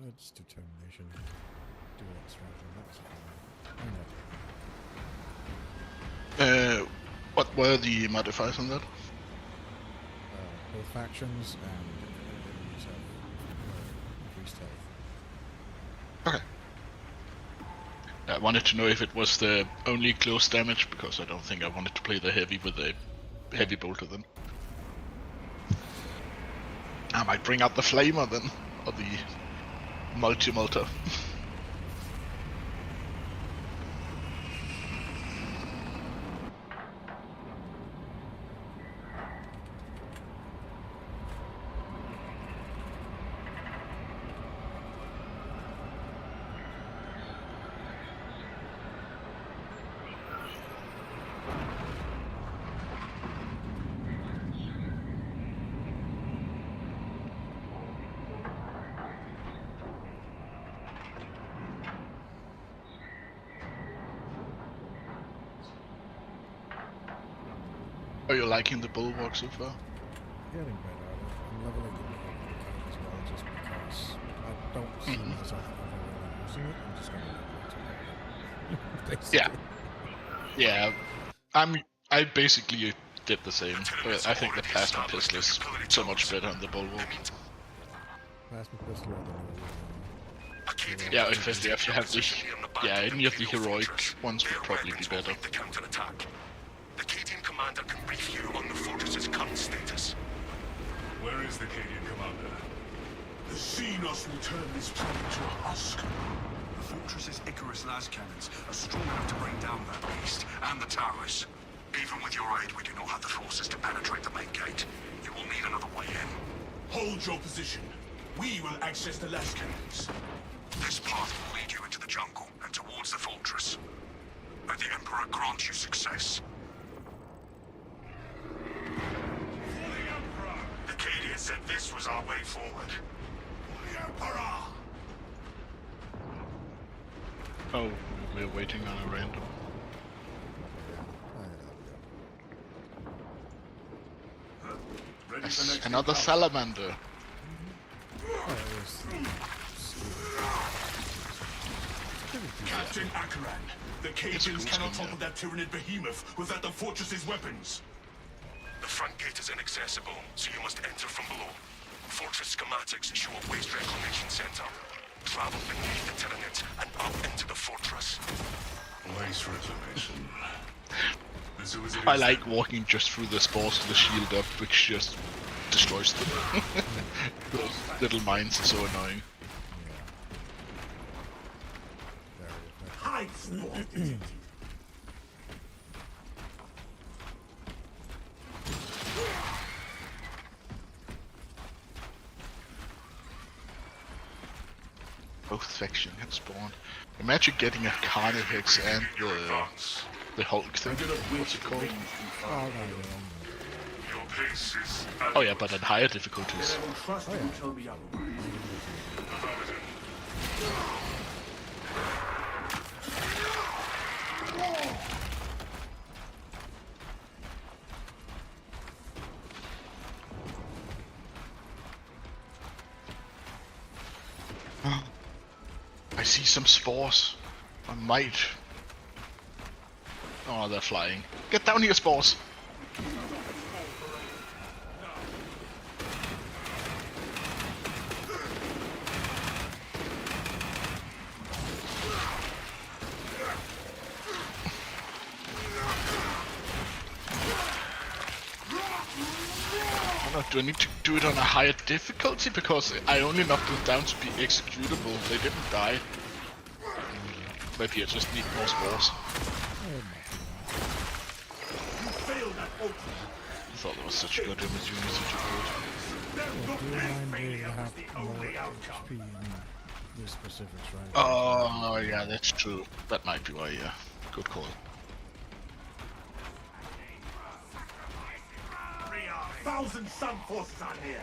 It's determination. Do that strategy. That's What were the modifiers on that? Both factions and enemies have increased health. Okay. I wanted to know if it was the only close damage, because I don't think I wanted to play the heavy with a heavy bolter then. I might bring out the flamer then, or the multi-multer. Are you liking the bulwark so far? Getting better at it. I'm leveling it as well, just because I don't see myself ever really using it. I'm just going to level it to Yeah, I basically did the same. I think the plasma pistol is so much better on the bulwark. Plasma pistol or the Yeah, especially if you have the any of the heroic ones would probably be better. The Cadian commander can brief you on the fortress's current status. Where is the Cadian commander? The Xenos will turn this planet to a husk. The fortress's Icarus las cannons are strong enough to bring down that beast and the towers. Even with your aid, we do not have the forces to penetrate the main gate. You will need another way in. Hold your position. We will access the las cannons. This path will lead you into the jungle and towards the fortress. May the Emperor grant you success. The Cadian said this was our way forward. The Emperor! Oh, we're waiting on a random. Yes, another salamander. Captain Akaran, the Cadians cannot topple that Tyranid behemoth without the fortress's weapons. The front gate is inaccessible, so you must enter from below. Fortress schematics show a waste reclamation center. Travel beneath the Tyranid and up into the fortress. Waste reclamation. I like walking just through the spores to the shield up, which just destroys them. Those little mines are so annoying. Hide sport detected. Both factions had spawned. Imagine getting a Carnifex and the Hulk thing. What's it called? Oh yeah, but at higher difficulties. I see some spores. I might. Oh, they're flying. Get down here, spores! Do I need to do it on a higher difficulty? Because I only knocked them down to be executable. They didn't die. Maybe I just need more spores. I thought that was such a good opportunity to do it. Oh, yeah, that's true. That might be why, yeah. Good call. Thousand Sun forces are near.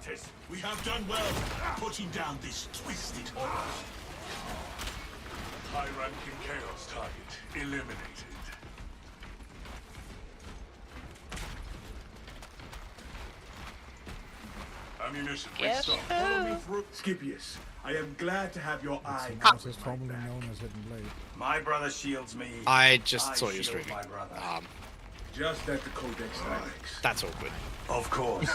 matters. We have done well putting down this twisted horror. High-ranking Chaos target eliminated. Ammunition restocked. Follow me through. Scipius, I am glad to have your eye It's covered, as my formerly back. known as Hidden Blade. My brother shields me. I just saw you shield streaming. my brother. Um, Just at the Codex Dialects. that's all good. Of course.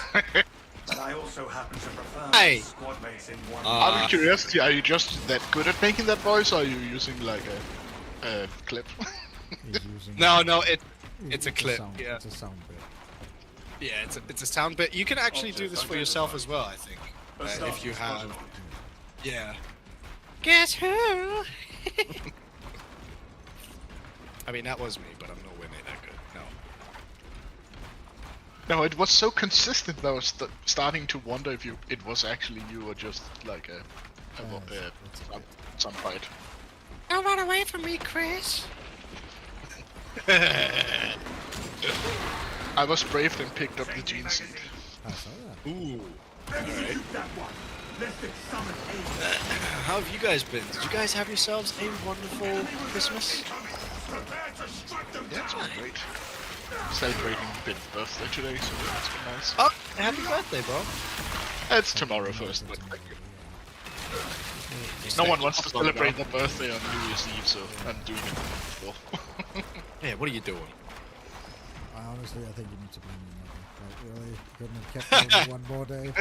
But I also happen to prefer Hey. my squad mates in one. Out of curiosity, are you just that good at making that voice, or are you using like a clip? He's using No, it's it's a clip. sound, Yeah, It's a sound bit. yeah, it's a sound bit. You can actually do this for yourself as well, I think, if you have. Yeah. Guess who? I mean, that was me, but I'm nowhere near that good. No. No, it was so consistent that I was starting to wonder if it was actually you or just like some fight. Don't run away from me, Chris. I was brave and picked up the gene seed. I saw that. Ooh. Execute that one. Let the summon aid. How have you guys been? Did you guys have yourselves a wonderful Christmas? Prepare to strike them Yeah, it's down. been great. Celebrating a bit birthday today, so it's been nice. Oh, happy birthday, bro. It's tomorrow first, but no one wants to celebrate their birthday on New Year's Eve, so I'm doing it before. Yeah, what are you doing? Honestly, I think you need to blame your mother. Like, really? Couldn't have kept it one more day?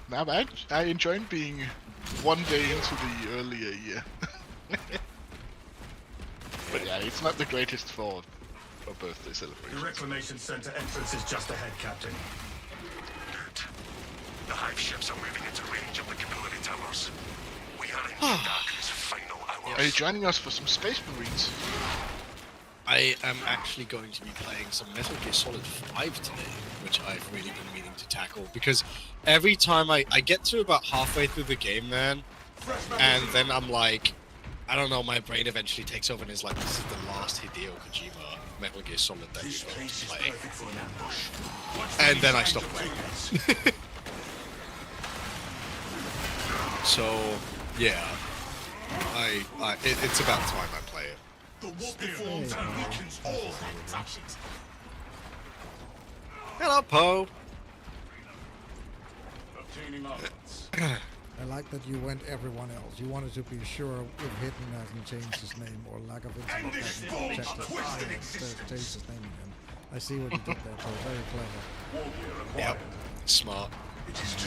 Nah, man, I enjoyed being one day into the earlier year. But yeah, it's not the greatest for birthday The celebration. Reclamation Center entrance is just ahead, Captain. Good. The hive ships are moving into range of the capability towers. We are in darkness final hours. Are you joining us for some Spacemarines? I am actually going to be playing some Metal Gear Solid 5 today, which I've really been meaning to tackle, because every time I get to about halfway through the game, man, and then I'm like, I don't know, my brain eventually takes over and is like, this is the last Hideo Kojima Metal Gear Solid that This you're going place to is play. perfect for an ambush. And then I stop playing. So, yeah, it's about time I play it. The warp deforms and weakens all that touch it. Hello, Poe. Obtaining armaments. I like that you went everyone else. You wanted to be sure if Hidden hasn't changed his name or lack of intellect hasn't checked it. Changed his name again. I see what you did there, Paul. Very clever. Yep, smart.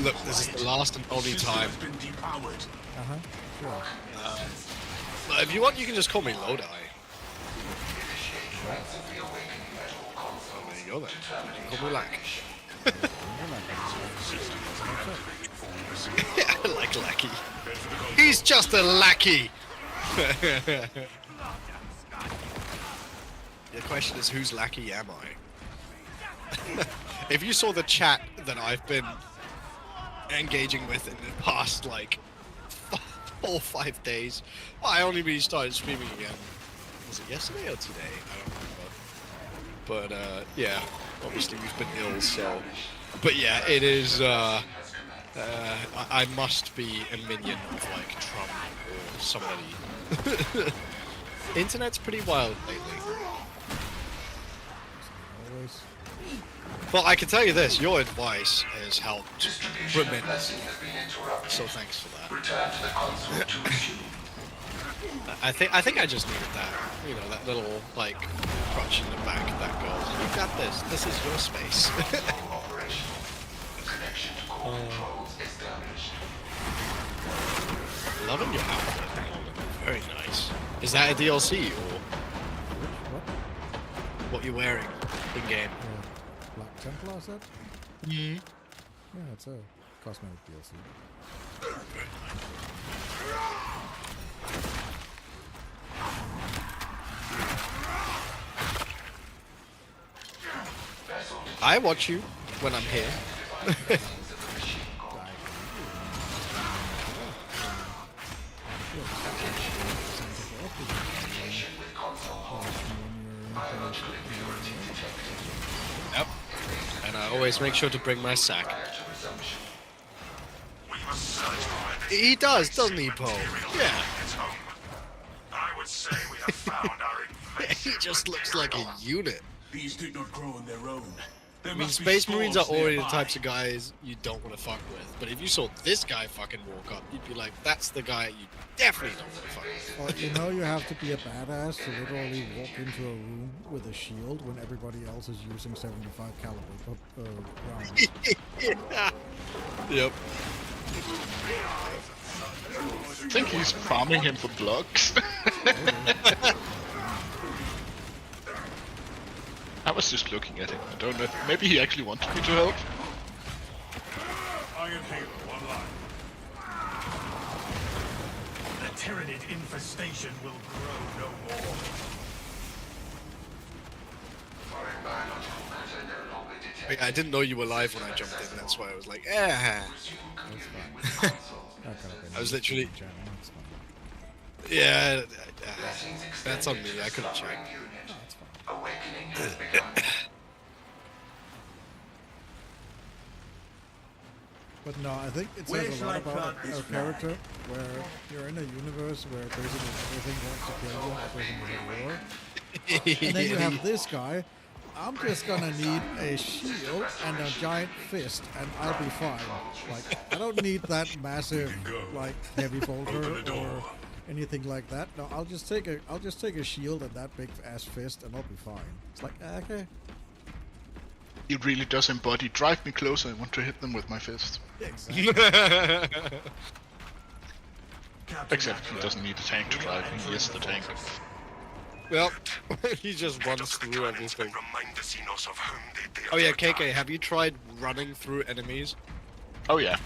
Look, this is the last and only time. Been depowered. Uh-huh. Sure. But if you want, you can just call me Lodi. There you go then. You can call me Lack. Yeah, like Lackey. He's just a lackey! The question is, whose lackey am I? If you saw the chat that I've been engaging with in the past, like, 4 or 5 days, well, I only really started streaming again. Was it yesterday or today? I don't remember. But, yeah, obviously we've been ill, so... But yeah, it is, I must be a minion of, like, Trump or somebody. Internet's pretty wild lately. Always. Well, I can tell you this, your advice has helped tremendously. So thanks for that. I think I just needed that. You know, that little, like, crutch in the back that goes, you got this. This is your space. Loving your outfit. Very nice. Is that a DLC or What? what you're wearing in game? Black Templar set? Mm-hmm. Yeah, it's a cosmetic DLC. I watch you when I'm here. Yep. Always make sure to bring my sack. We must search for it. He does, doesn't he, Paul? Yeah. It's home. I would say we have found our He invasive just looks like a unit. These did not grow on their own. There I mean, must be Space Marines are spawns already the nearby. types of guys you don't want to fuck with. But if you saw this guy fucking walk up, you'd be like, that's the guy you definitely don't want to fuck with. Well, you know you have to be a badass to literally walk into a room with a shield when everybody else is using 75 caliber rounds. Yeah. Yep. I think he's farming him for blocks. I was just looking at him. I don't know. Maybe he actually wanted me to help. Iron Halo online. The Tyranid infestation will grow no more. I didn't know you were live when I jumped in. That's why I was like, eh. That's fine. I was literally- Channel, that's fine. Yeah. That's on me. I couldn't check. But no, I think it says a lot about a character where you're in a universe where basically everything wants to kill you, everything is a war. And then you have this guy. I'm just gonna need a shield and a giant fist, and I'll be fine. Like, I don't need that massive, like, heavy bolter or anything like that. No, I'll just take a shield and that big ass fist, and I'll be fine. It's like, okay. He really does embody. Drive me closer. I want to hit them with my fist. Exactly. Except he doesn't need a tank to drive him. He is the tank. Well, he just runs through everything. Remind the Xenos of whom they Oh yeah, KK, have you tried running through enemies? Oh yeah.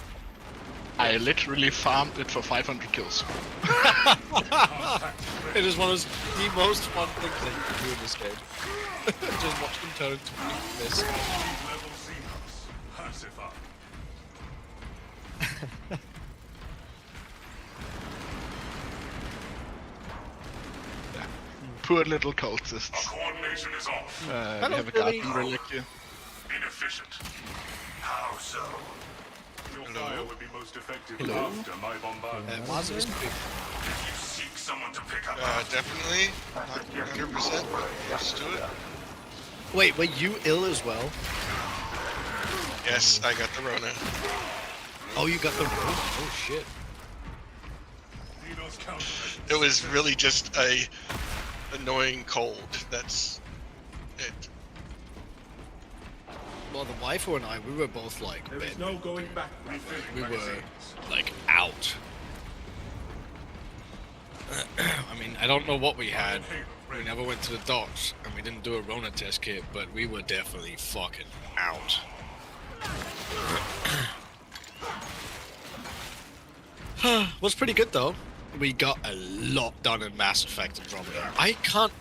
I literally farmed it for 500 kills. It is one of the most fun things that you can do in this game. Just watch them turn into this. Level Xenos. Pacify. Poor little cultists. Coordination is off. We don't have a really- garden relic here. Inefficient. How so? Your fire would be most effective Hello? after my bombardment. Wazka is big. If you seek someone to pick up Definitely. Not 100%. Let's do it. Wait, were you ill as well? Yes, I got the Rona. Oh, you got the oh shit. Xenos counter. It was really just a annoying cold. That's it. Well, the waifu and I, we were both like, There is bit. no going back. Refilling We were magazines. like out. I mean, I don't know what we had. We never went to the docks, and we didn't do a Rona test kit, but we were definitely fucking out. Was pretty good though. We got a lot done in Mass Effect Andromeda. I can't,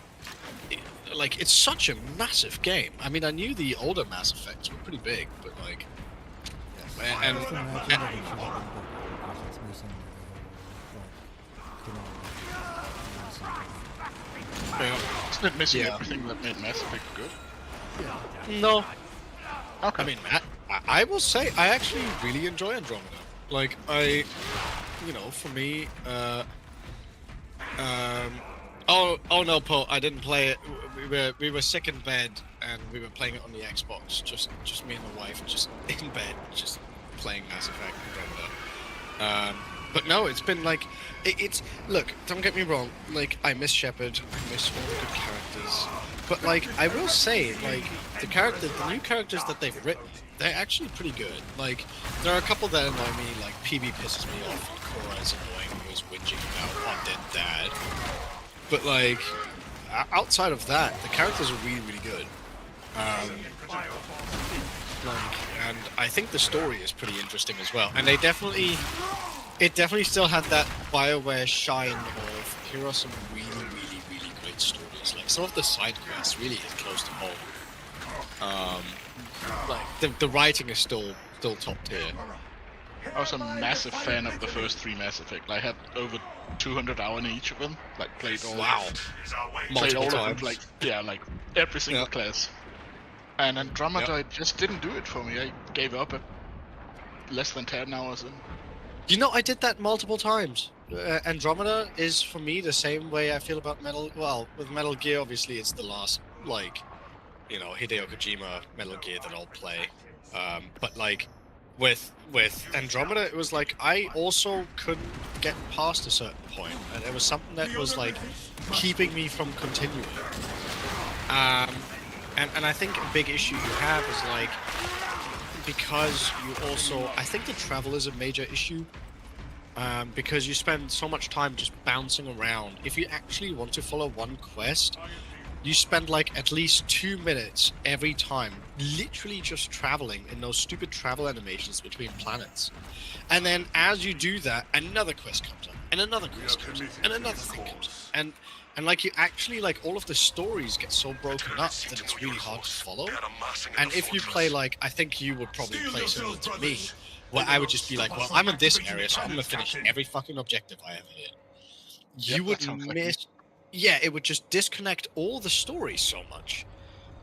like, it's such a massive game. I mean, I knew the older Mass Effects were pretty big, but like, and Just imagine that it should have been bigger, because it's missing, Isn't it missing Yeah. everything that made Mass Effect good? no. Okay. I mean, I will say I actually really enjoy Andromeda. Like, you know, for me, oh no, Paul, I didn't play it. We were sick in bed and we were playing it on the Xbox. Just me and my wife, just in bed, just playing Mass Effect Andromeda. But no, it's been like, it's look. Don't get me wrong. Like, I miss Shepard. I miss all the good characters. But like, I will say, like, the new characters that they've written, they're actually pretty good. Like, there are a couple that annoy me. Like, PB pisses me off. And Cora is annoying. Who is whinging about undead dad. But like, outside of that, the characters are really, really good. Like, and I think the story is pretty interesting as well. And it definitely still had that BioWare shine of here are some really, really, really great stories. Like, some of the side quests really hit close to home. Like, the writing is still top tier. I was a massive fan of the first 3 Mass Effect. I had over 200 hours in each of them. Like, played all. Wow. is our way. Played all Multiple of them. times. Like, yeah, like every single Yeah. class. And Andromeda just didn't do it for me. I gave up at less than 10 hours in. You know, I did that multiple times. Andromeda is for me the same way I feel about with Metal Gear, obviously it's the last, like, you know, Hideo Kojima Metal Gear that I'll play. But like, with Andromeda, it was like, I also couldn't get past a certain point, and it was something that was like, keeping me from continuing. And I think a big issue you have is like, because you also, I think the travel is a major issue, because you spend so much time just bouncing around. If you actually want to follow one quest, you spend like at least 2 minutes every time, literally just traveling in those stupid travel animations between planets. And then as you do that, another quest comes up, and another quest comes up, and another thing comes up. And like, you actually, like, all of the stories get so broken up that it's really hard to follow. And if you play, like, I think you would probably play similar to me, where I would just be like, well, I'm in this area, so I'm gonna finish every fucking objective I have here. You would miss... Yeah, it would just disconnect all the stories so much.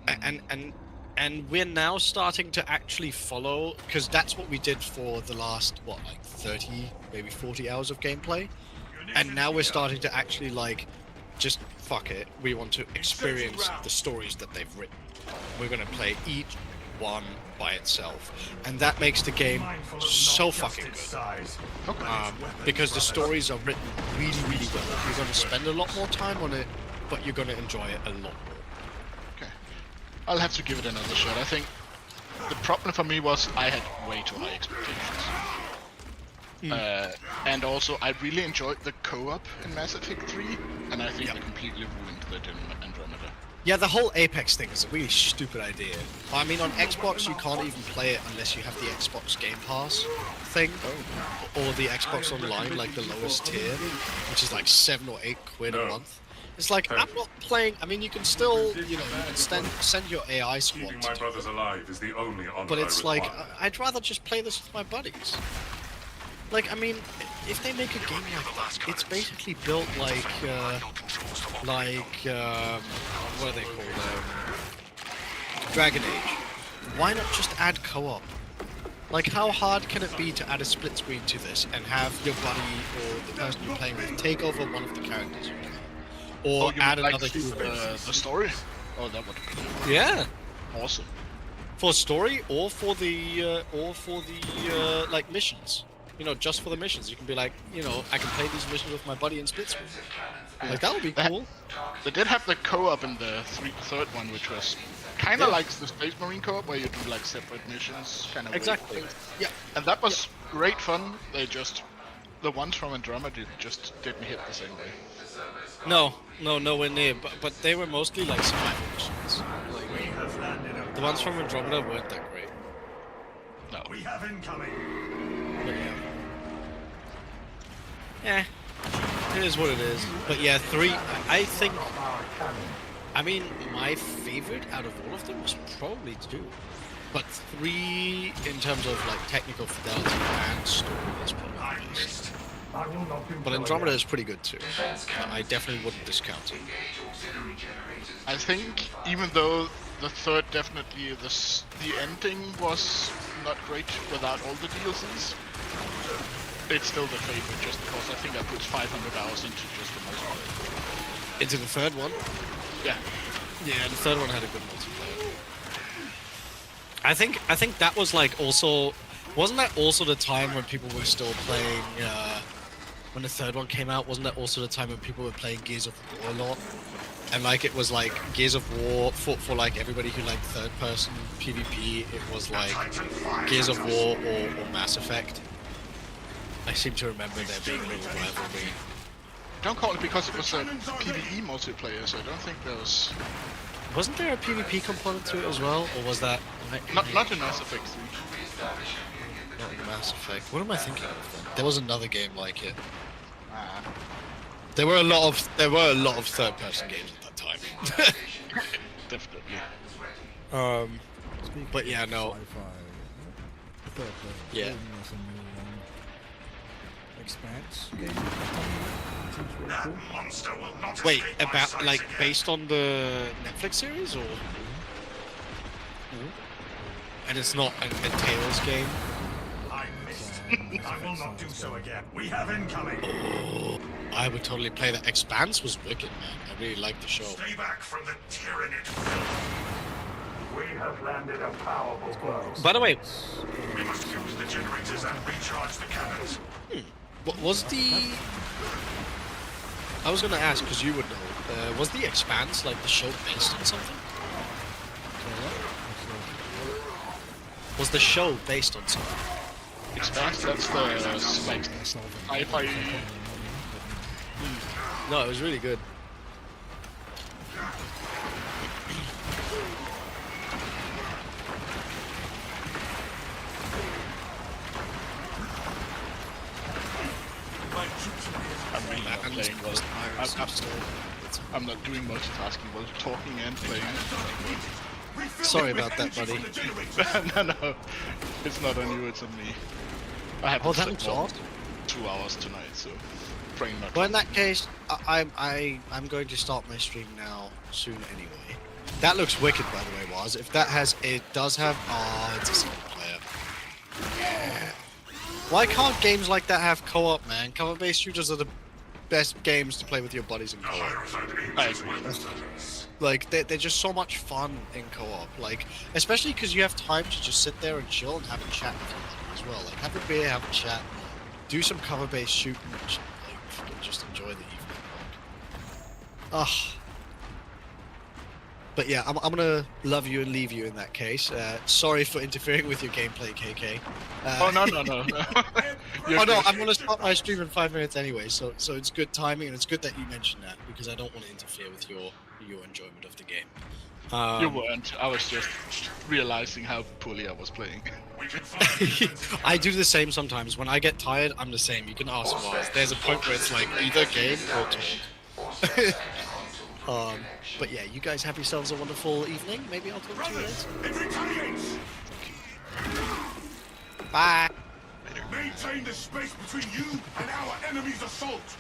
And we're now starting to actually follow, because that's what we did for the last, what, like 30, maybe 40 hours of gameplay. And now we're starting to actually, like, just fuck it. We want to experience the stories that they've written. We're going to play each one by itself. And that makes the game so fucking good. Because the stories are written really, really well. You're going to spend a lot more time on it, but you're going to enjoy it a lot more. Okay. I'll have to give it another shot. I think the problem for me was I had way too high expectations. And also, I really enjoyed the co-op in Mass Effect 3, and I think they completely ruined that in Andromeda. Yeah, the whole Apex thing is a really stupid idea. I mean, on Xbox, you can't even play it unless you have the Xbox Game Pass thing, or the Xbox Online, like the lowest tier, which is like 7 or 8 quid a month. It's like, I'm not playing. I mean, you can still, you know, you can send your AI squad. Keeping my brothers alive is the only honor but it's I like, require. I'd rather just play this with my buddies. Like, I mean, if they make a game like that, it's basically built like, what are they called? Dragon Age. Why not just add co-op? Like, how hard can it be to add a split screen to this and have your buddy or the person you're playing with take over one of the characters you play? Or add another the story? Oh, that would be yeah, awesome. For story or for the like missions. You know, just for the missions, you can be like, you know, I can play these missions with my buddy in split screen. Like, that would be cool. They did have the co-op in the third one, which was kind of like the Spacemarine co-op, where you do like separate missions, kind of. Exactly. Yeah. And that was great fun. They just, the ones from Andromeda just didn't hit the same way. No, nowhere near. But they were mostly like survival missions. Like, the ones from Andromeda weren't that great. No. We have incoming. But yeah, it is what it is. But yeah, 3, I think, I mean, my favorite out of all of them was probably 2. But 3, in terms of like technical fidelity and story, is probably the best. But Andromeda is pretty good too. I definitely wouldn't discount it. I think, even though the third definitely, the ending was not great without all the DLCs, it's still the favorite, just because I think I put 500 hours into just the multiplayer. Into the third one? Yeah. Yeah, the third one had a good multiplayer. I think that was like also, wasn't that also the time when people were still playing, when the third one came out, wasn't that also the time when people were playing Gears of War a lot? And like, it was like Gears of War, for like everybody who liked third person PvP, it was like Gears of War or Mass Effect. I seem to remember there being a little rivalry. Don't call it because it was a PvE multiplayer, so I don't think there was... Wasn't there a PvP component to it as well, or was that... Not in Mass Effect 3. Not in Mass Effect. What am I thinking of then? There was another game like it. There were a lot of third-person games at that time. Definitely. But yeah, no. Yeah. Expanse game. Seems really cool. Monster will not Wait, escape my about sight like again. based on the Netflix series, or? And it's not a Tails game. I missed. I will not do so again. We have incoming. Oh, I would totally play that. Expanse was wicked, man. I really liked the show. Stay back from the Tyranid. We have landed a powerful blow. By the way, We must use the generators and recharge the cannons. what was the... I was gonna ask, because you would know. Was the Expanse, like, the show based on something? Was the show based on something? Expanse, that's the like sci-fi. No, it was really good. I'm really not playing well. I'm not doing multitasking while talking and playing. Sorry about that, buddy. No, it's not on you, it's on me. I haven't Oh, that slept was more awesome. than 2 hours tonight, so praying not. Well, in that case, I'm going to start my stream now soon anyway. That looks wicked, by the way, Waz. If that has, it does have, it's a single player. Yeah. Why can't games like that have co-op, man? Cover-based shooters are the best games to play with your buddies in co-op. I agree. Like, they're just so much fun in co-op. Like, especially because you have time to just sit there and chill and have a chat with each other as well. Like, have a beer, have a chat, do some cover-based shooting, and like, just enjoy the evening. Ugh. But yeah, I'm gonna love you and leave you in that case. Sorry for interfering with your gameplay, KK. Oh no. Oh no, I'm gonna start my stream in 5 minutes anyway, so it's good timing, and it's good that you mentioned that, because I don't want to interfere with your enjoyment of the game. You weren't. I was just realizing how poorly I was playing. I do the same sometimes. When I get tired, I'm the same. You can ask why. There's a point where it's like either game or talk. But yeah, you guys have yourselves a wonderful evening. Maybe I'll talk to you later. Bye. Maintain the space between you and our enemy's assault.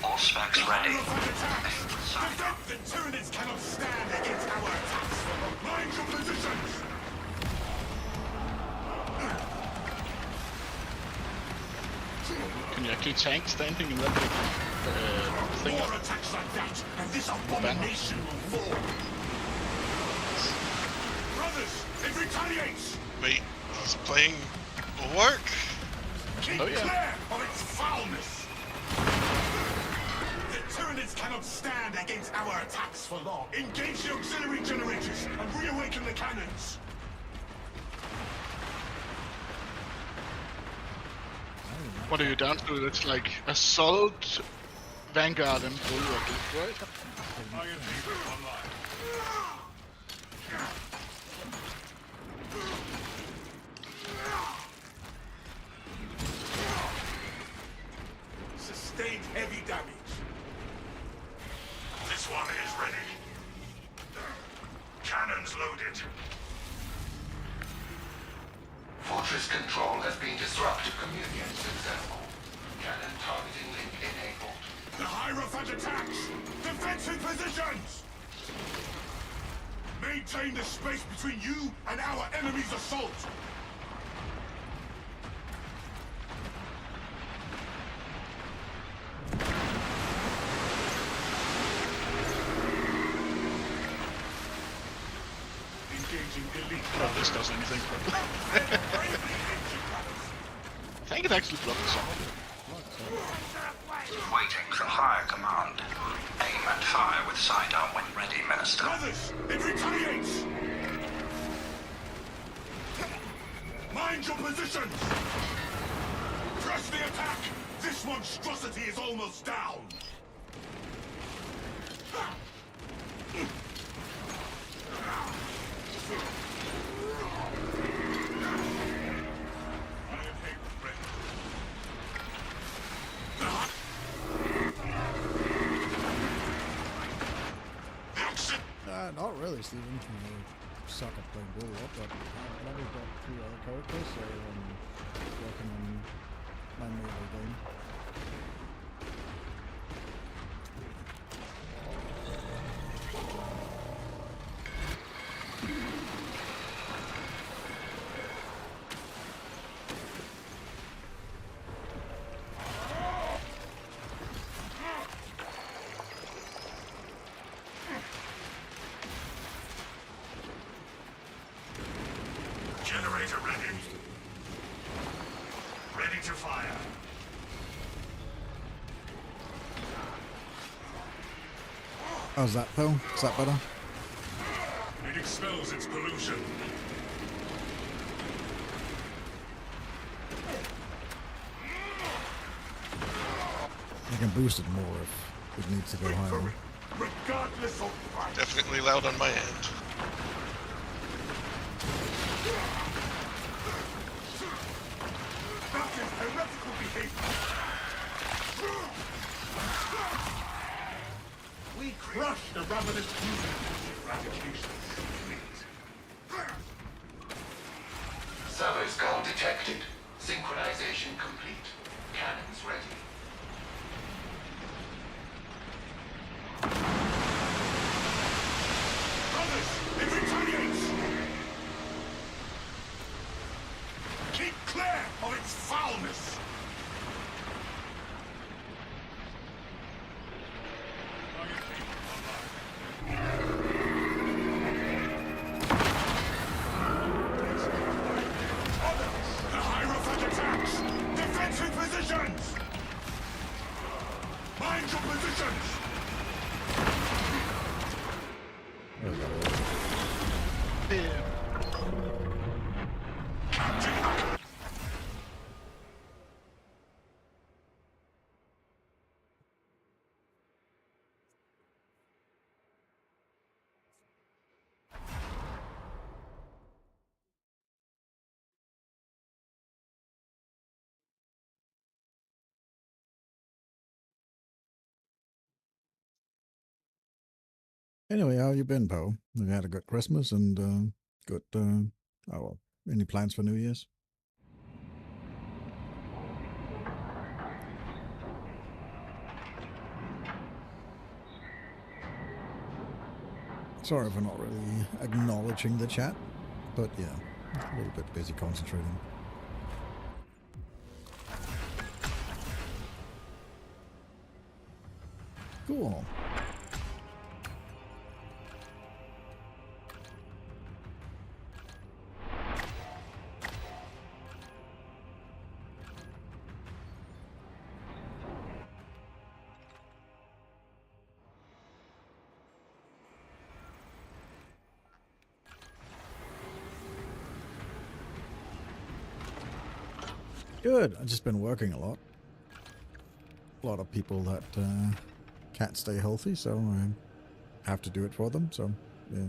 All specs ready. The Tyranids cannot stand against our attacks. Mind your positions. Can you actually tank standing in that thing? More attacks like that, and this abomination will fall. Brothers, it retaliates. Wait, he's playing work? Keep Oh, yeah. clear of its foulness. The Tyranids cannot stand against our attacks for long. Engage the auxiliary generators and reawaken the cannons. What are you down to? It's like assault, vanguard, and bulwark, right? Sustained heavy damage. This one is ready. Cannons loaded. Fortress control has been disrupted. Communion successful. Cannon targeting link enabled. The Hierophant attacks! Defensive positions! Maintain the space between you and our enemy's assault! Engaging elite. If this does anything. I think it actually blocked some of it. Waiting for higher command. Aim and fire with sidearm when ready, Minister. Brothers, it retaliates! Mind your positions! Press the attack! This monstrosity is almost down! Not really, Steven. suck at playing Bulwark, but I've only got 3 other characters, so I'm working on my melee game. Generator ready. Ready to fire. How's that, Phil? Is that better? It expels its pollution. You can boost it more if it needs to go higher. Regardless of price. Definitely loud on my end. That is heretical behavior. We crush the ravenous fusion. Eradication complete. Servo skull detected. Synchronization complete. Cannons ready. Brothers, it retaliates! Keep clear of its foulness! The Hierophant attacks! Defensive positions! Mind your positions! Anyway, how you been, Poe? You had a good Christmas and good. Oh well. Any plans for New Year's? Sorry for not really acknowledging the chat, but yeah, a little bit busy concentrating. Cool. Good. I've just been working a lot. A lot of people that can't stay healthy, so I have to do it for them. So, yeah.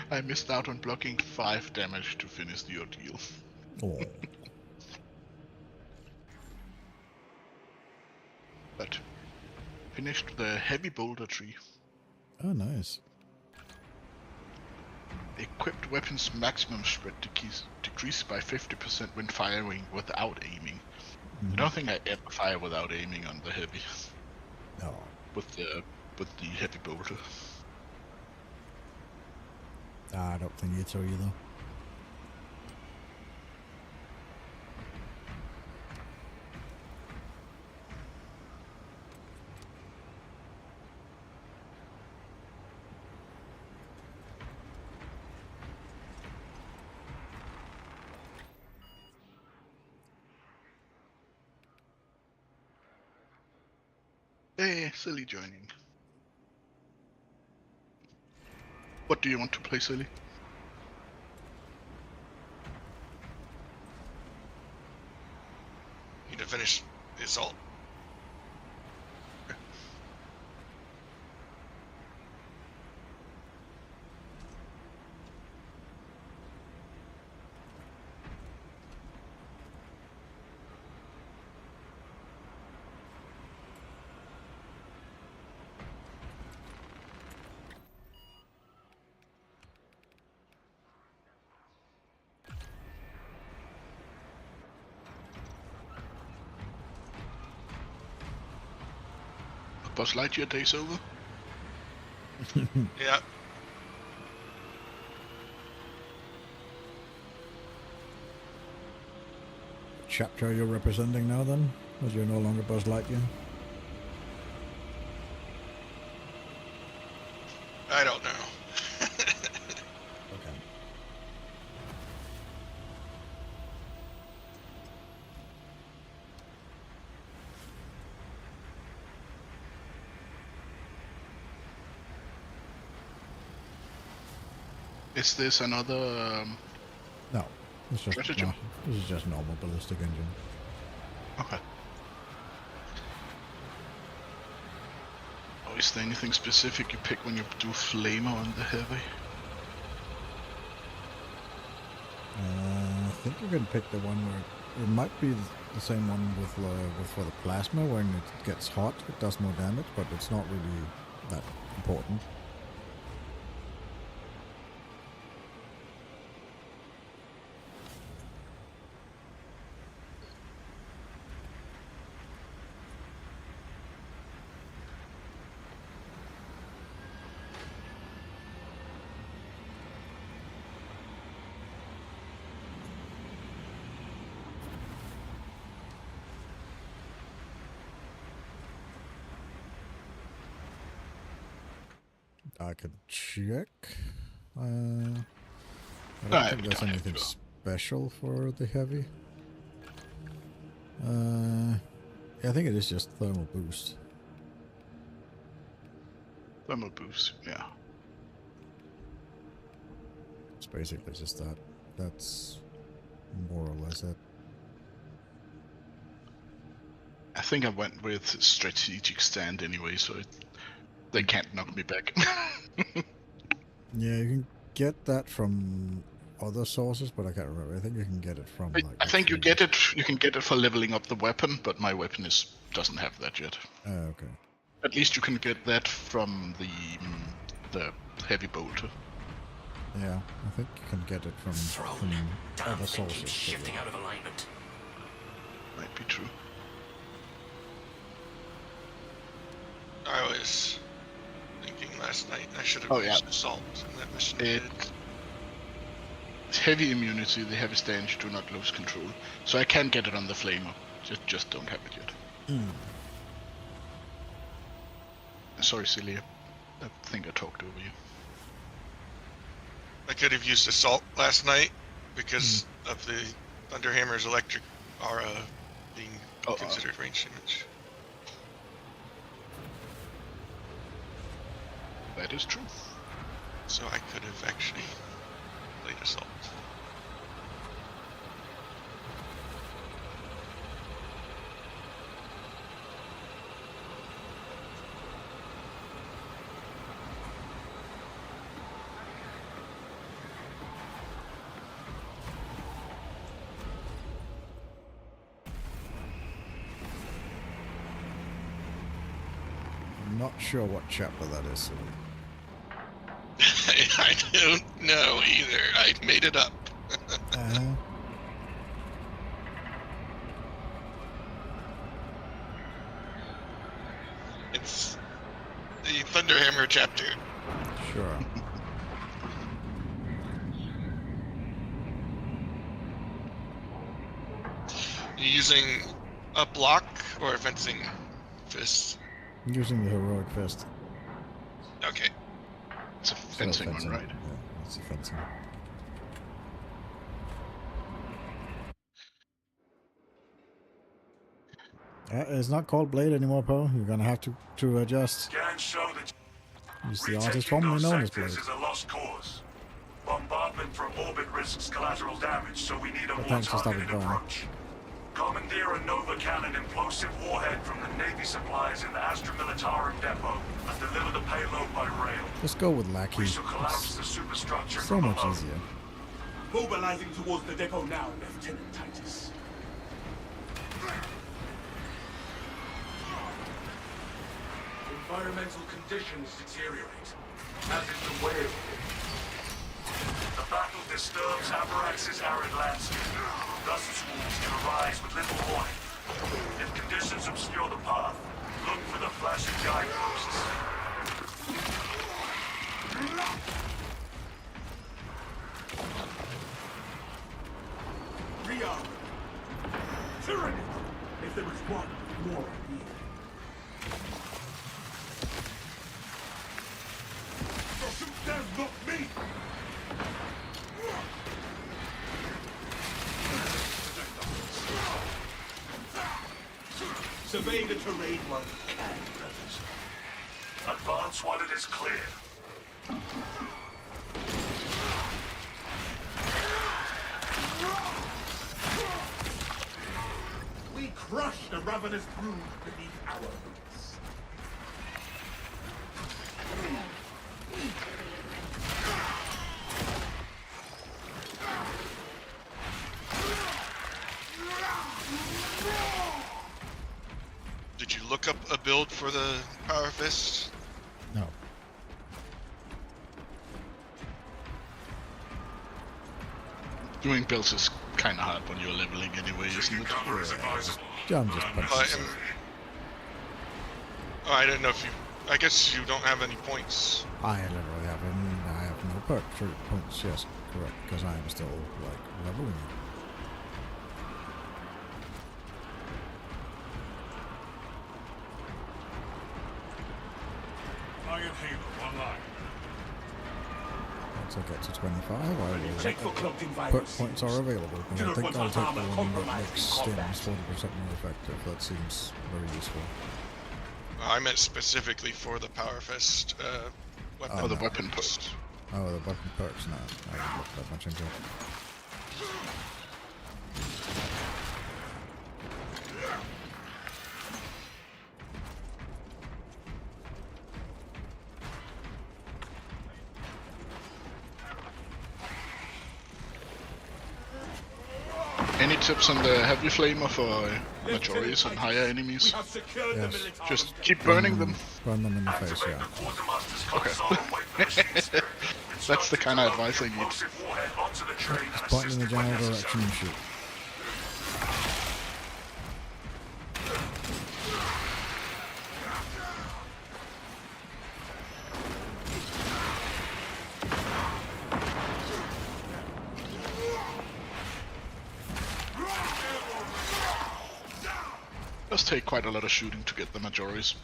I missed out on blocking 5 damage to finish the ordeal. Oh, But finished the heavy boulder tree. oh, nice. Equipped weapons maximum spread decreased by 50% when firing without aiming. I don't think I ever fire without aiming on the heavy. Oh, With the heavy boulder. I don't think it's so either. Hey, Silly joining. What do you want to play, Silly? Need to finish the assault. Buzz Lightyear days over. Yeah. Chapter you're representing now, then? As you're no longer Buzz Lightyear? I don't know. Okay. Is this another? No, it's just Stratagem? this is just normal ballistic engine. Okay. Oh, is there anything specific you pick when you do flamer on the heavy? I think you can pick the one where it might be the same one with for the plasma. When it gets hot, it does more damage, but it's not really that important. I could check. I don't think there's anything special for the heavy. Yeah, I think it is just thermal boost. Thermal boost, yeah. It's basically just that. That's more or less it. I think I went with strategic stand anyway, so they can't knock me back. Yeah, you can get that from other sources, but I can't remember. I think you can get it from. I think you get it. You can get it for leveling up the weapon, but my weapon doesn't have that yet. Oh, okay. At least you can get that from the heavy bolter. Yeah, I think you can get it from other sources. Shifting out of alignment. Might be true. I was thinking last night I should have used assault in that mission. Heavy immunity, the heavy stand do not lose control. So I can get it on the flamer. Just don't have it yet. Sorry, Celia. I think I talked over you. I could have used assault last night because of the Thunderhammer's electric aura being considered range damage. That is true. So I could have actually played assault. I'm not sure what chapter that is. I don't know either. I made it up. It's the Thunderhammer chapter. Sure. You using a block or a fencing fist? Using the heroic fist. Okay. It's a fencing one, right? Yeah, it's a fencing. It's not called Blade anymore, Poe. You're gonna have to adjust. Scans show that Use the artist formerly known as Blade. is a lost cause. Bombardment from orbit risks collateral damage, so we need a more thanks for stopping targeted by. approach. Commandeer a Nova Cannon implosive warhead from the Navy supplies in the Astra Militarum depot and deliver the payload by rail. Just go with Lackey. We shall collapse It's the superstructure so from much above. easier. Mobilizing towards the depot now, Lieutenant Titus. Environmental conditions deteriorate, as is the way of it. The battle disturbs Avarax's arid landscape. Dust swarms can arise with little warning. If conditions obscure the path, Look for the flashing guideposts. Rearm. Tyranid. If there was one more idea. Shoot them, not me! Survey the terrain while you can, brothers. Advance while it is clear. We crush the ravenous brood beneath our boots. Did you look up a build for the Power Fist? No. Doing builds is kind of hard when you're leveling anyway, isn't it? Cover is advisable. Yeah, I'm just punching. I didn't know if you. I guess you don't have any points. I literally have I have no perk for points, yes, correct, because I am still, like, leveling it. Iron Halo online. Once I get to 25, I will Check for cloaking perk viruses. points are available, and Do I not think put I'll on take the armor one that compromised makes in combat. stims 40% more effective. That seems very useful. I meant specifically for the Power Fist weapon. Oh, the weapon perks. Oh, the weapon perks, no. I haven't looked that much into it. Any tips on the heavy flamer for Majoris and higher We enemies? have secured the Yes. military. Just keep burning them. Burn them in the face, Activate yeah. the quartermaster's Okay. console and wait permissions. That's the kind of advice I need. Explosive warhead onto the train and Point in the assist it when general necessary. direction and shoot. Does take quite a lot of shooting to get the Majoris.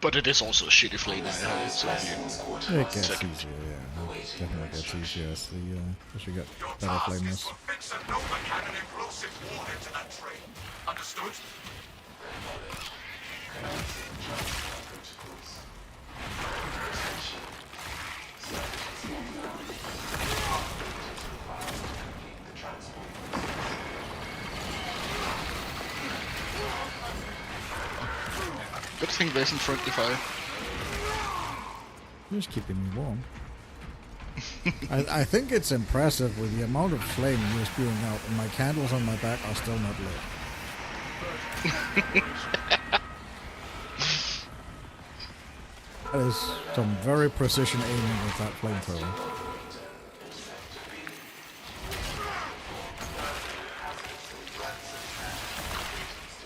But it is also a shitty flame I heard, so you... It gets easier, yeah. It definitely gets easier as you get Your better task is flamers. to fix a Nova Cannon explosive warhead to that train. Understood? Good thing there's isn't friendly fire. You're just keeping me warm. I think it's impressive with the amount of flame you're spewing out, and my candles on my back are still not lit. That is some very precision aiming with that flamethrower.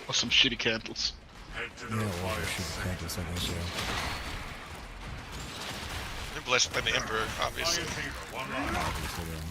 Or some shitty candles. Head to Yeah, the well, fire shoot station. candles, I guess, yeah. They're blessed by the Emperor, obviously. Iron Halo online. Obviously, yeah.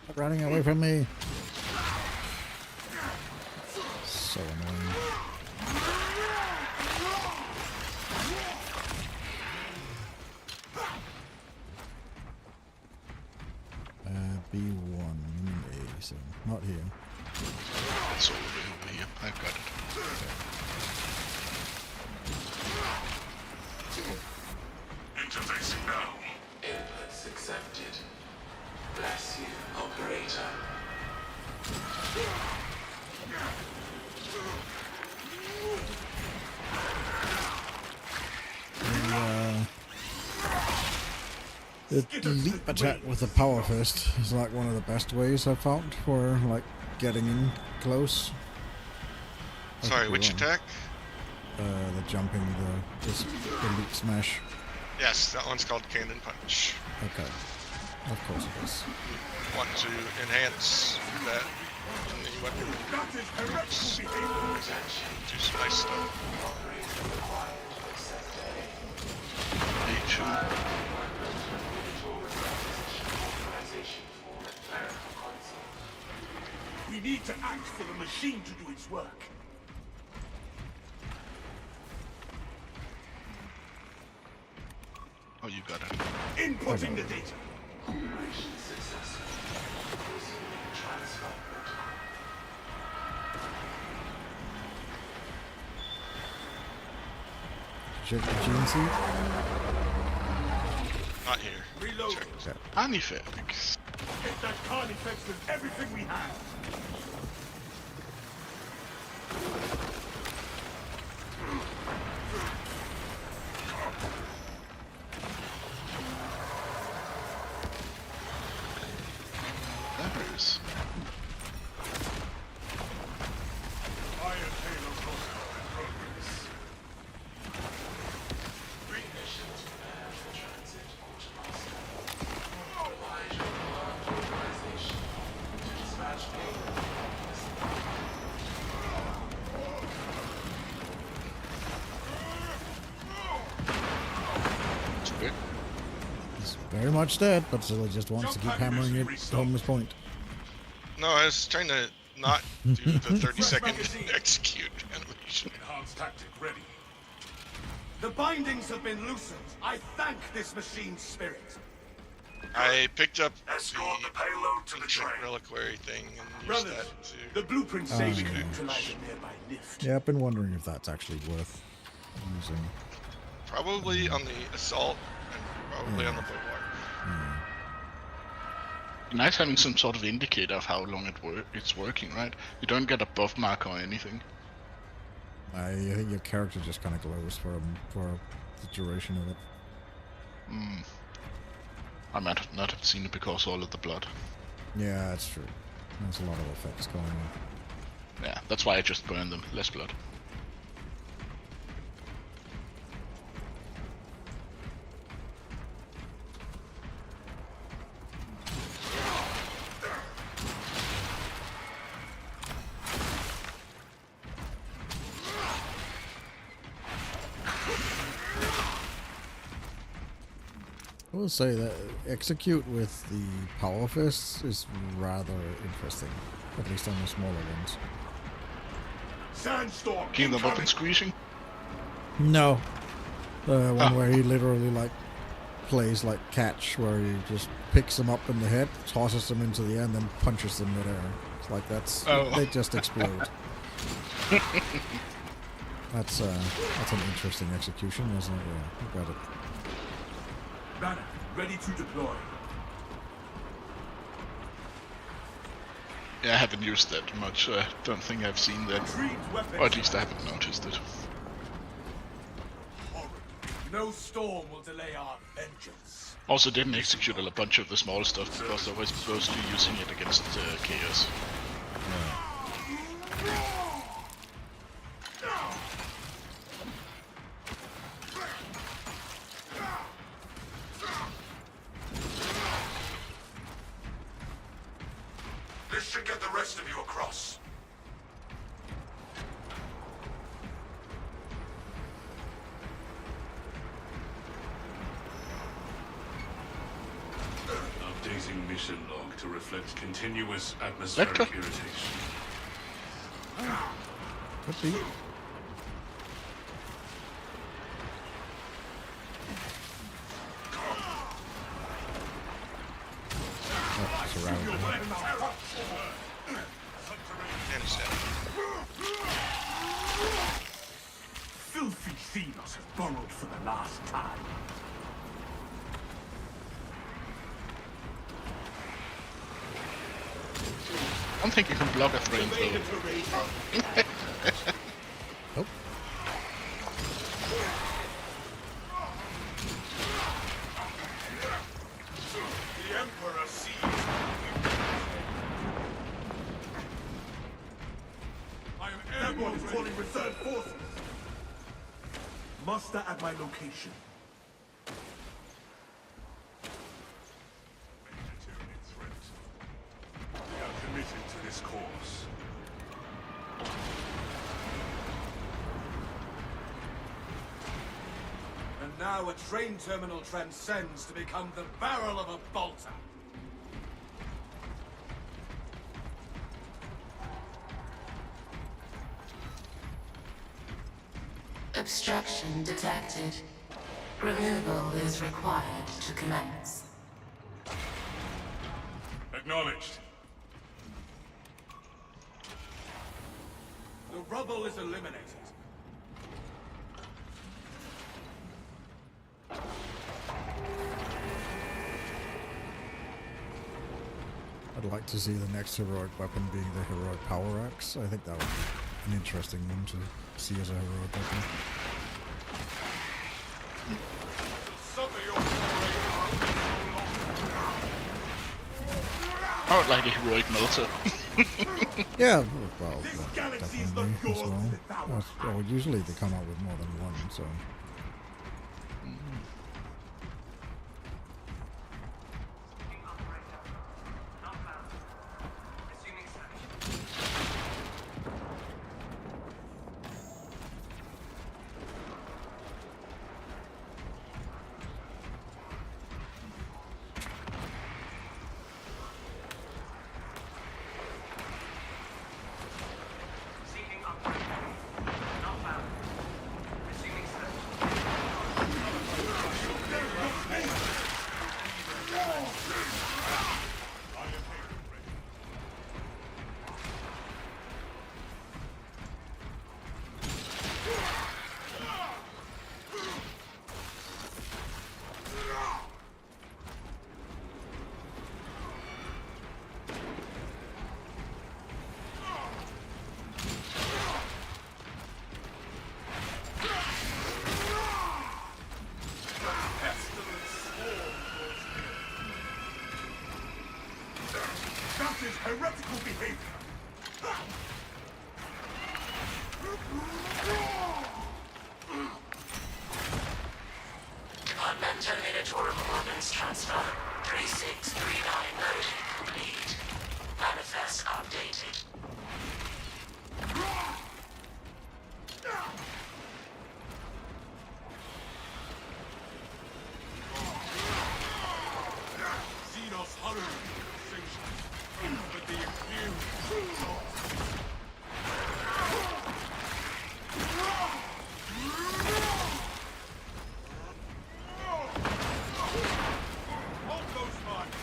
Stop running away from me. So annoying. B1, A, so not here. It's over here. I've got it. Interfacing now. Inputs accepted. Bless you, operator. The leap attack with the power fist is like one of the best ways I've found for like getting in close. Sorry, which attack? The jumping, the leap smash. Yes, that one's called Cannon Punch. Okay, of course it is. Want to enhance that in the weapon? Do some nice stuff. We need to act for the machine to do its work. Oh, you got it. Inputting the data. Check the GNC. Not here. Reload. Check. Carnifex. Get that Carnifex with everything we have. That is. Iron Halo Coastal in progress. He's very much dead, but still he just wants to keep hammering it home his point. No, I was trying to not do the 30-second execute animation. Enhanced tactic ready. The bindings have been loosened. I thank this machine's spirit. I picked up Escort the payload to the ancient train. reliquary thing and used Brothers, that to... the blueprint say we can neutralize a nearby lift. Yeah, I've been wondering if that's actually worth using. Probably on the assault and probably on the bulwark. Nice having some sort of indicator of how long it's working, right? You don't get a buff mark or anything. I think your character just kind of glows for the duration of it. I might not have seen it because all of the blood. Yeah, that's true. There's a lot of effects going on. Yeah, that's why I just burned them. Less blood. I will say that execute with the power fists is rather interesting, at least on the smaller ones. Sandstorm. Keep them up incoming. and squeezing. No, the one where he literally like plays like catch, where he just picks them up in the head, tosses them into the air, and then punches them midair. It's like they just explode. That's an interesting execution, isn't it? Yeah, you got it. Banner, ready to deploy. Yeah, I haven't used that much. I don't think I've seen that. Retrieved weapons. Or at least I haven't noticed it. Horrid. No storm will delay our vengeance. Also didn't execute a bunch of the small stuff because I was supposed to be using it against Chaos. This should get the rest of you across. Updating mission log to reflect continuous atmospheric Vector? irritation. Could be. Oh, surrounded. And he's dead. Filthy thieves have borrowed for the last time. I don't think you can block a flamethrower. Nope. Anyone is calling reserve forces. Muster at my location. Tyranid threat. We are committed to this cause. And now a train terminal transcends to become the barrel of a bolter. Obstruction detected. Removal is required to commence. Acknowledged. The rubble is eliminated. I'd like to see the next heroic weapon being the heroic power axe. I think that would be an interesting one to see as a heroic weapon. I would like a heroic melter. Yeah, well, definitely as well. Well, usually they come out with more than one, so... Heretical behavior. Department terminated orbital weapons transfer. 3639 loading complete. Manifest updated. Xenos Hollow. But the Imperium. Hold those marks.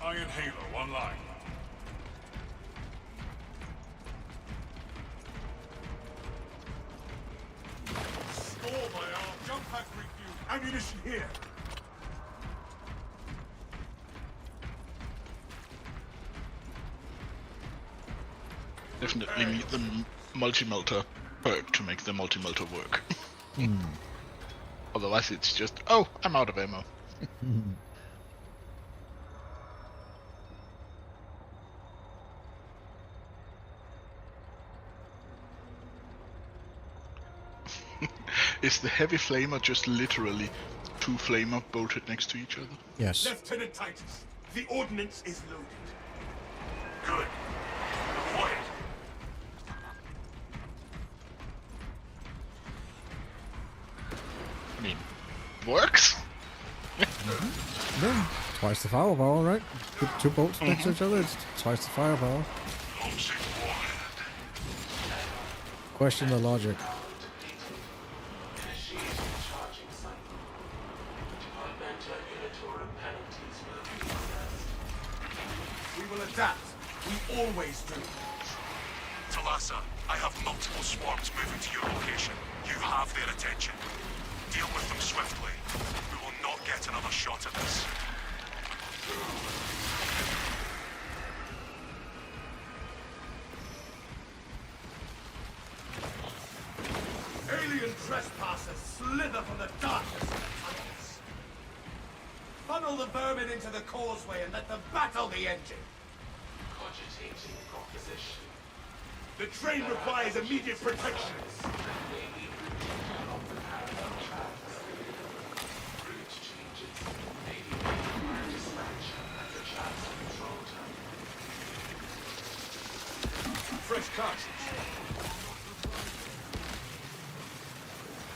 Iron Halo online. Store my arm. Jump pack refuel. Ammunition here. Definitely need the multi-melter perk to make the multi-melter work. Otherwise it's just, oh, I'm out of ammo. Is the heavy flamer just literally two flamer bolted next to each other? Yes. Lieutenant Titus, the ordnance is loaded. Good. Deploy it. I mean, works. Yeah, twice the firepower, right? Put two bolts next to each other, it's twice the firepower. Question the logic. We will adapt. We always do. Talassa, I have multiple swarms moving to your location. You have their attention. Deal with them swiftly. We will not get another shot at this. Alien trespassers slither from the darkness of the tunnels. Funnel the vermin into the causeway and let them battle the engine. Cogitating proposition. The train requires immediate protection. Fresh cartridge.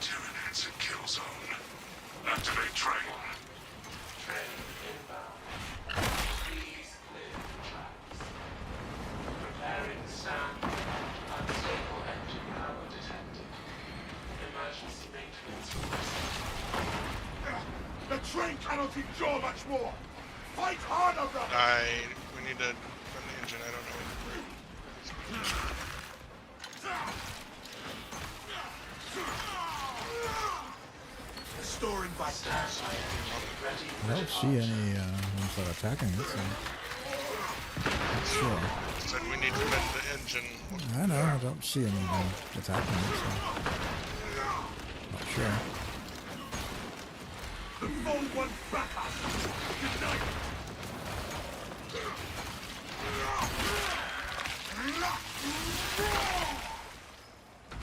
Tyranids in kill zone. Activate train. Train inbound. Please clear the tracks. Preparing stand. Unstable engine power detected. Emergency maintenance requested. The train cannot endure much more. Fight harder, brother. We need to run the engine. I don't know. Storing by I don't see any ones that are attacking it, so... Sure. Said we need to run the engine. I know, I don't see any of them attacking it, so... Not sure. the phone wants backup. Good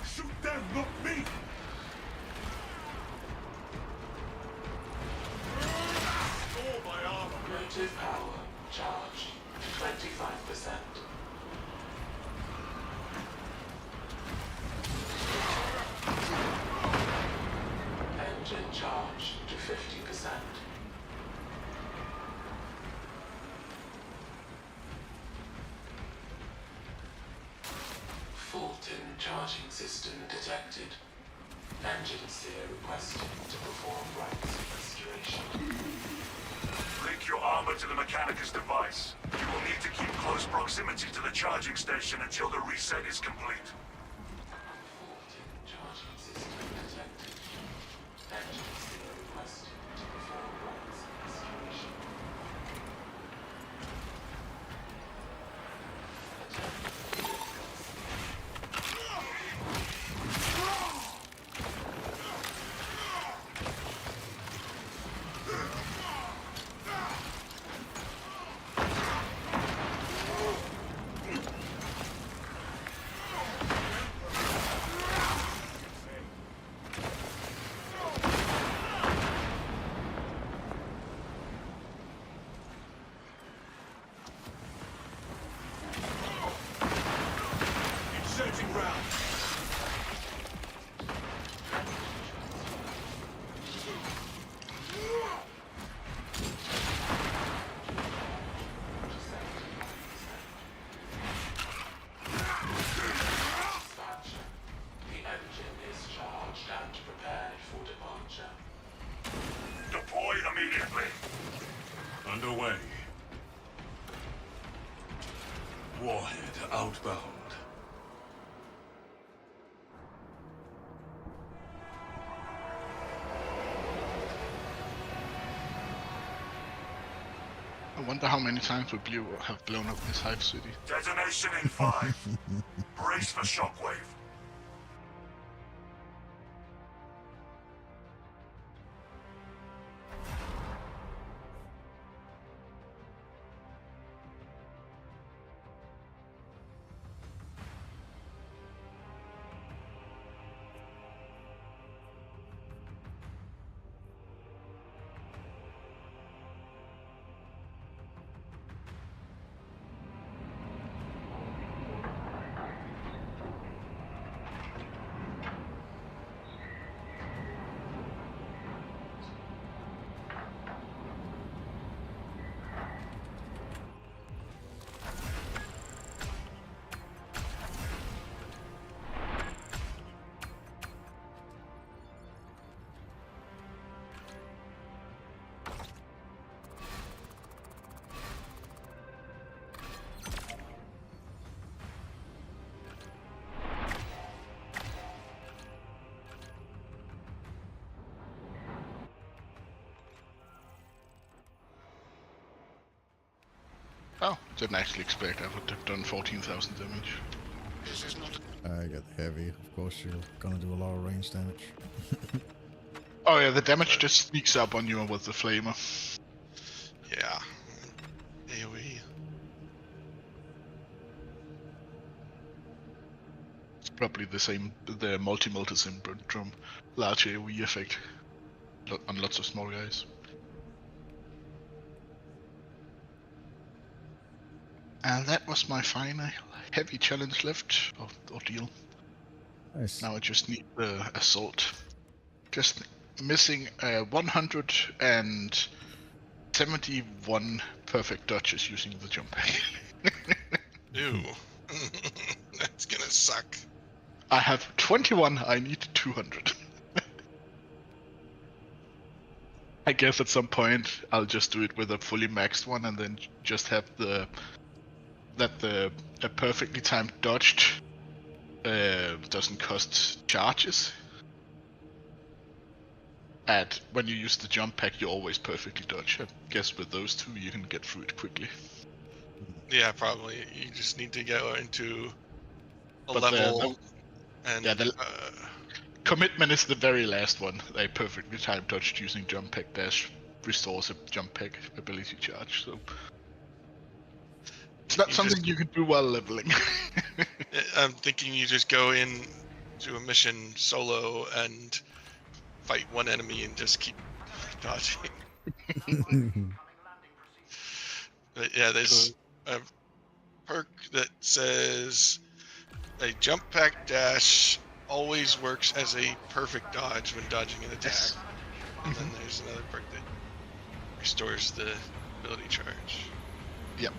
Shoot them, not me! Store my armor. Motive power charged 25%. Engine charged to 50%. Fault in charging system detected. Engine seer requested to perform rites of restoration. Link your armor to the Mechanicus device. You will need to keep close proximity to the charging station until the reset is complete. Fault in charging system detected. Engine seer requested to perform rites of restoration. Inserting round. Dispatcher. The engine is charged and prepared for departure. Deploy immediately. Underway. Warhead outbound. I wonder how many times we have blown up this hive city. Detonation in 5. Brace for shockwave. Oh, didn't actually expect I would have done 14,000 damage. This is not. I get heavy. Of course, you're gonna do a lot of range damage. Oh yeah, the damage just sneaks up on you with the flamer. Yeah. AoE. It's probably the same, the multi-multi syndrome, large AoE effect on lots of small guys. And that was my final heavy challenge left, or ordeal. Nice. Now I just need the assault. Just missing 171 perfect dodges using the jump pack. Ew. That's gonna suck. I have 21, I need 200. I guess at some point I'll just do it with a fully maxed one and then just have a perfectly timed dodged doesn't cost charges. And when you use the jump pack, you always perfectly dodge. I guess with those two, you can get through it quickly. Yeah, probably. You just need to go into a But level and. yeah, the commitment is the very last one. A perfectly timed dodge using jump pack dash restores a jump pack ability charge. So it's not something you can do while leveling. I'm thinking you just go in to a mission solo and fight one enemy and just keep dodging. But yeah, there's a perk that says a jump pack dash always works as a perfect dodge when dodging an attack. Yes. And then there's another perk that restores the ability charge. Yep.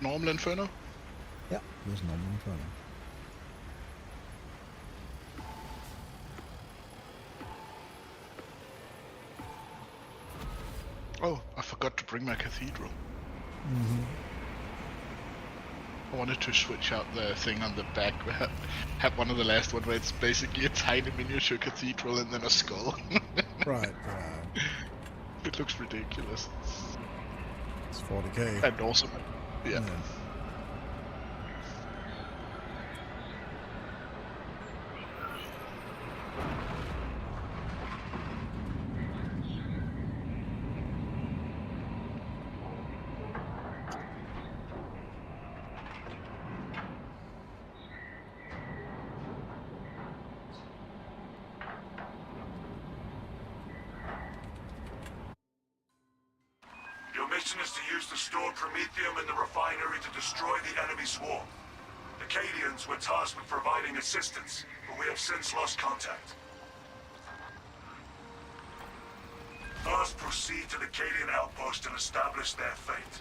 Normal Inferno? Yeah, there's normal Inferno. Oh, I forgot to bring my cathedral. I wanted to switch out the thing on the back. Have one of the last one where it's basically a tiny miniature cathedral and then a skull. Right, yeah. It looks ridiculous. It's 40k. And awesome. Yeah. Your mission is to use the stored Promethium in the refinery to destroy the enemy swarm. The Cadians were tasked with providing assistance, but we have since lost contact. First, proceed to the Cadian outpost and establish their fate.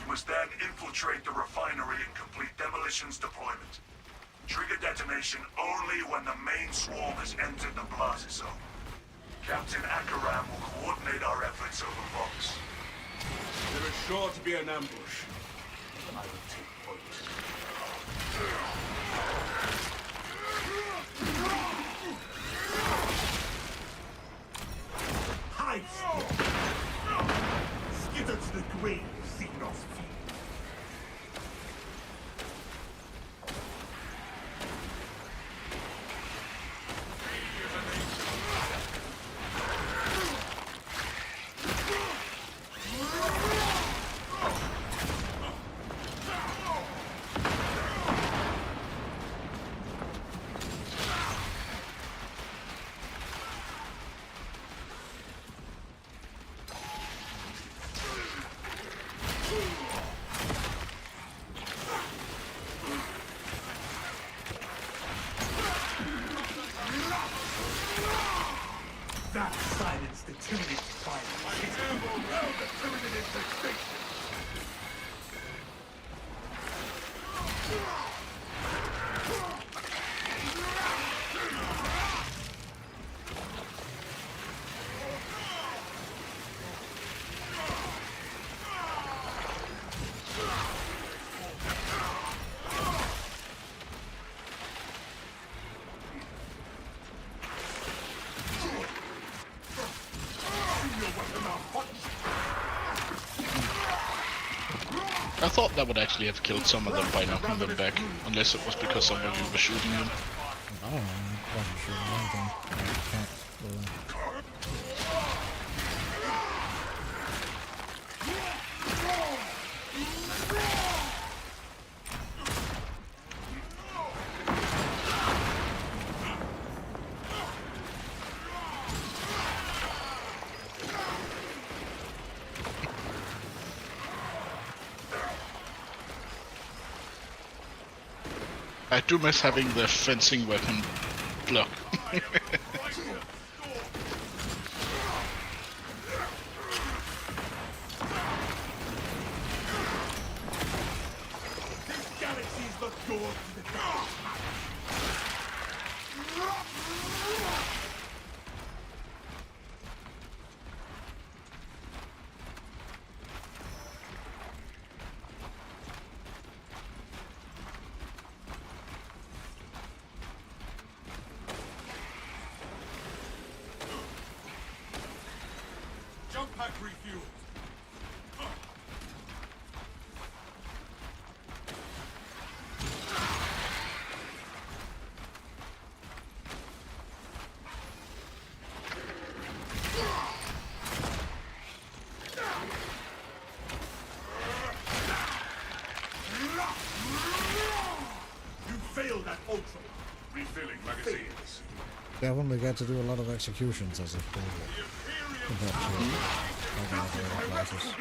You must then infiltrate the refinery and complete demolitions deployment. Trigger detonation only when the main swarm has entered the plaza zone. Captain Akaram will coordinate our efforts over Vox. There is sure to be an ambush. I will take point. Hide, skitter to the grave, Xenos feet. That silenced the Tyranid violence. It's overwhelmed the Tyranid infestation. I thought that would actually have killed some of them by knocking them back, unless it was because some of you were shooting them. I don't know, I wasn't shooting anything. I can't really. I do miss having the fencing weapon block. This galaxy's the door to the dark. Jump pack refuel. You failed at Ultra. Refilling magazines. Definitely get to do a lot of executions as a player compared to other classes.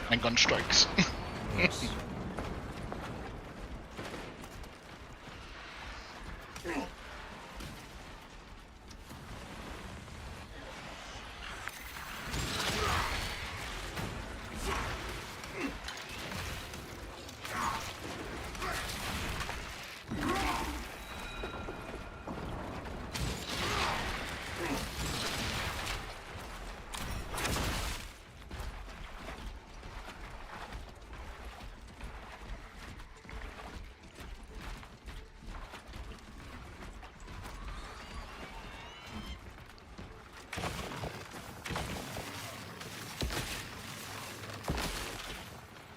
And gun strikes. Yes.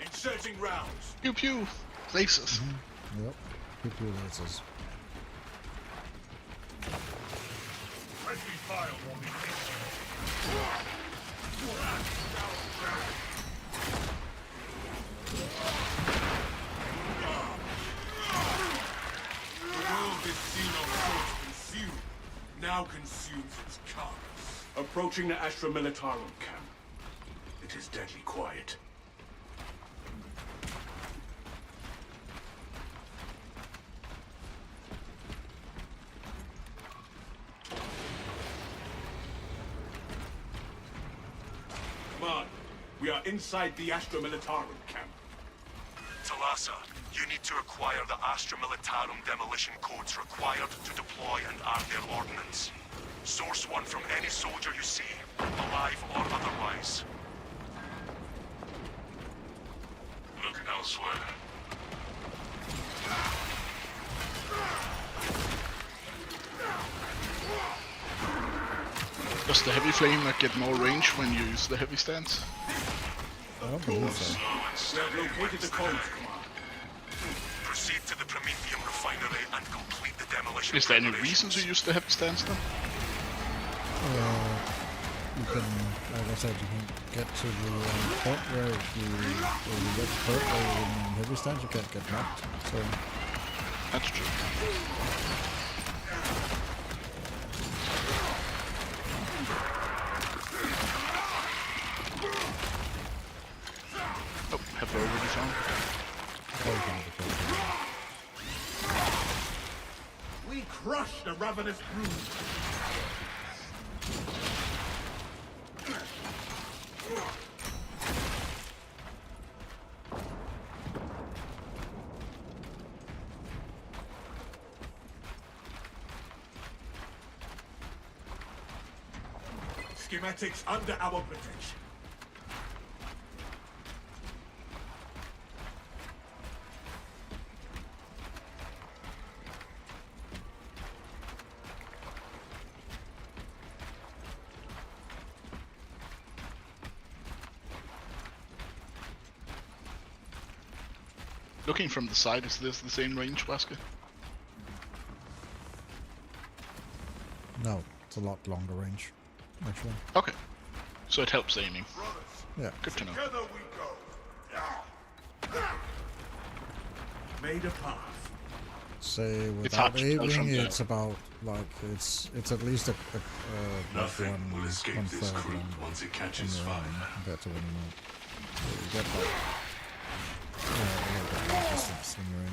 Inserting rounds. Pew pew! Places. Yep. People lasers. Friendly file will be The world is seen on first consumed, now consumes its carcass. Approaching the Astra Militarum camp. It is deadly quiet. Come on. We are inside the Astra Militarum camp. Talassa, you need to acquire the Astra Militarum demolition codes required to deploy and arm their ordnance. Source one from any soldier you see, alive or otherwise. Look elsewhere. Does the heavy flame not get more range when you use the heavy stance? I don't believe so. We have located the codes, Command. Proceed to the Prometheum refinery and complete the demolition. Is there any reason to use the heavy stance then? You can, like I said, you can get to the point where you get hurt or in heavy stance, you can't get knocked. So That's true. Oh, have already found. We crush the ravenous brood. Schematics under our protection. Looking from the side, is this the same range, Wazka? No, it's a lot longer range, actually. Okay. So it helps aiming. Yeah. Good to know. Together we go. Made a path. Say It's hard without to tell aiming, from it's about like it's at least a Nothing like will escape one this third crew long once it in catches your fire. aim compared to when you're not. So you get like a little bit more distance when you're in.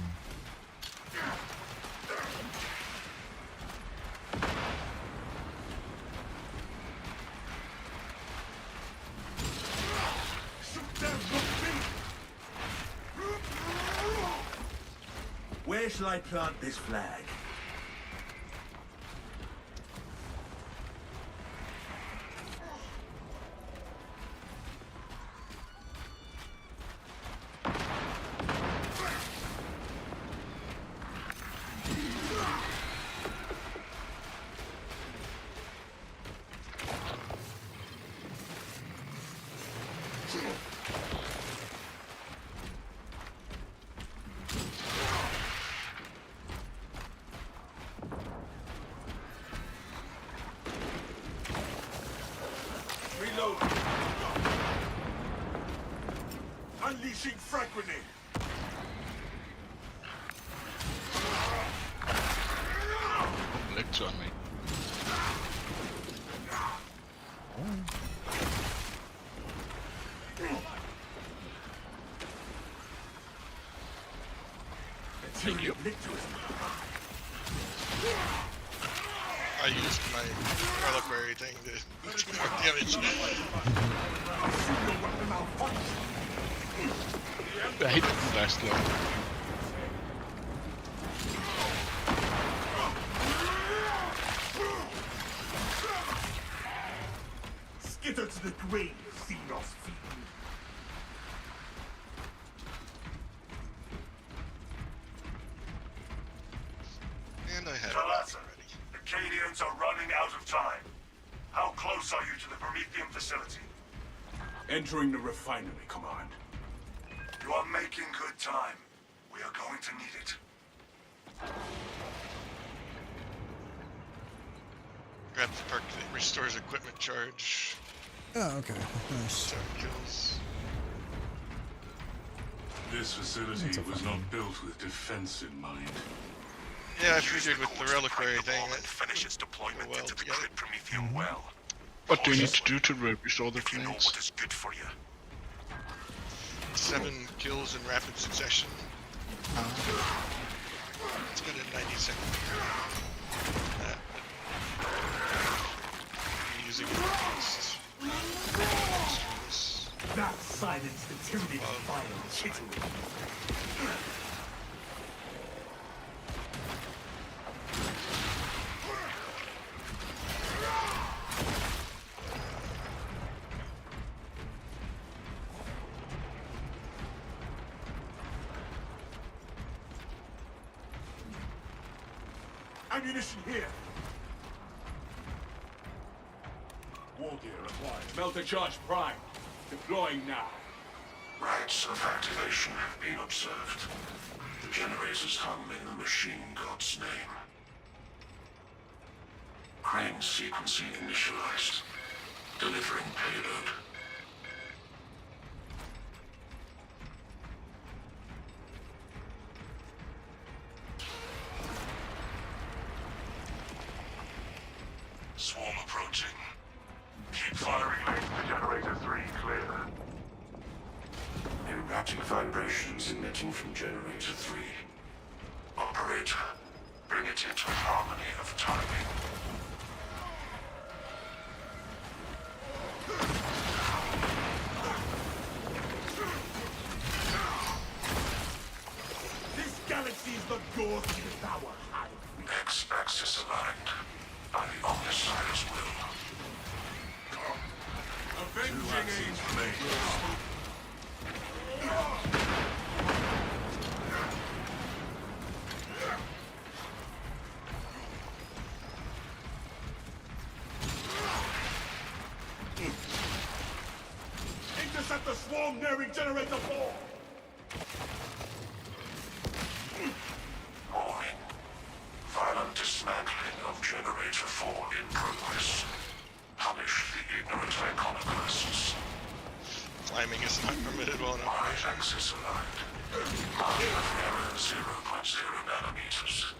Where shall I plant this flag? Reload. Unleashing frag grenade. Lecture on me. Thank you. I used my reliquary thing to do more damage. I hit it last long. Skitter to the grave, Xenos fiend. And I had Talassa, it already. the Cadians are running out of time. How close are you to the Prometheum facility? Entering the refinery, Command. You are making good time. We are going to need it. Grab the perk that restores equipment charge. Oh, okay, nice. 7 kills. This facility was not built with defense in mind. Yeah, I figured with the reliquary thing and that finish its deployment well into the together. crit Prometheum well. What do you need to do to restore the If you know grenades? what is good for you. 7 kills in rapid succession. It's good in 90 seconds. That, but using it against monsters. That silenced the Tyranid vile chittering. Ammunition here. War gear acquired. Melter charge prime. Deploying now. Rites of activation have been observed. The generators hum in the machine god's name. Crane sequencing initialized. Delivering payload. Swarm approaching. Keep firing lanes to generator 3 clear. Static vibrations emitting from Generator 3. Operator, bring it into harmony of timing. This galaxy is not yours to devour, Hive. X-axis aligned by the Omnissiah's will. Avenging angel. Intercept the swarm nearing Generator 4! Warning. Violent dismantling of Generator 4 in progress. Punish the ignorant iconoclasts. Climbing is not permitted while in operation. Y-axis aligned. Margin of error 0.0 nanometers.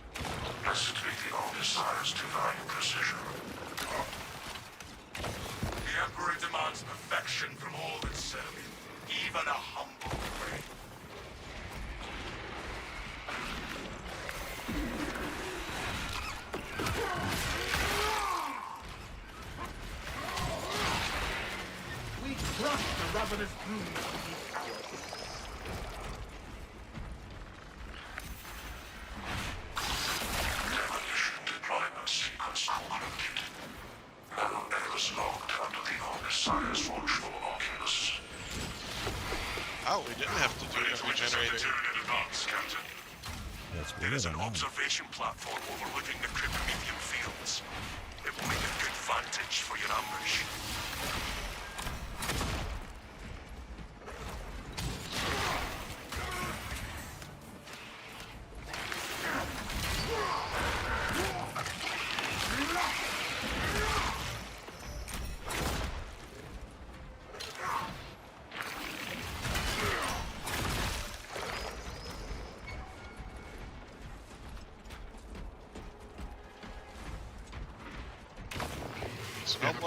Blessed be the Omnissiah's divine precision. The Emperor demands perfection from all that serve him, even a humble prey. We crush the ravenous brood of these cowards. Demolition deployment sequence concluded. Now errors logged under the Omnissiah's watchful oculus. Oh, we didn't have to do every generator. Tyranid advance, Captain. That's There is an weird. observation platform overlooking the Cryptomedium fields. It will make a good vantage for your ambush.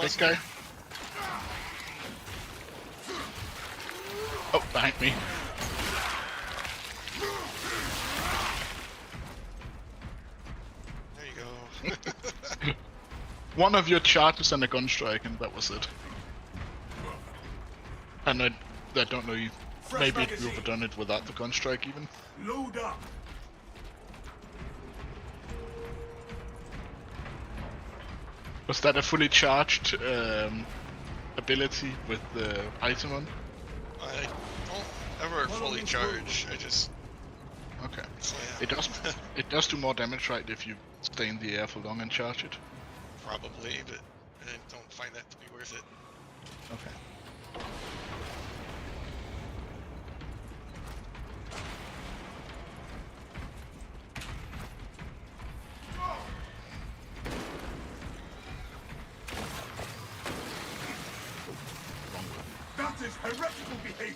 Big guy. Oh, behind me. There you go. One of your charges and a gun strike, and that was it. And I don't know, you maybe you would have done it without the gun strike even. Load up! Was that a fully charged ability with the item on? I don't ever fully charge. I just Okay. slam. It does do more damage, right, if you stay in the air for long and charge it? Probably, but I don't find that to be worth it. Okay. That is heretical behavior!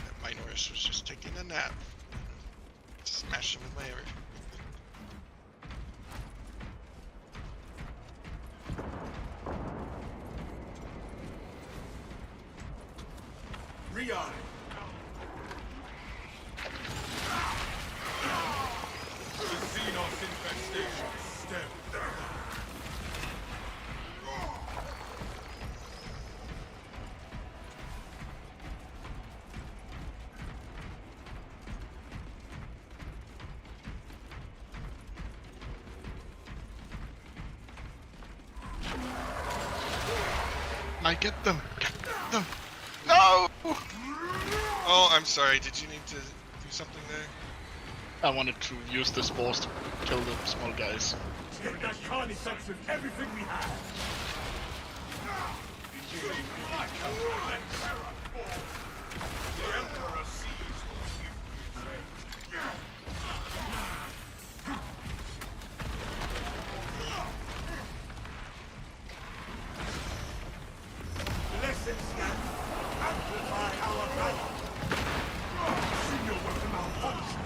That Minorus was just taking a nap. Smash him with my hammer. Rion! The Xenos infestation stemmed. I get them! Get them! No! Oh, I'm sorry. Did you need to do something there? I wanted to use the spores to kill the small guys. Get that carnifex with everything we have! The Emperor sees what you betray. Lessons can amplify our valor. See your weapon malfunction.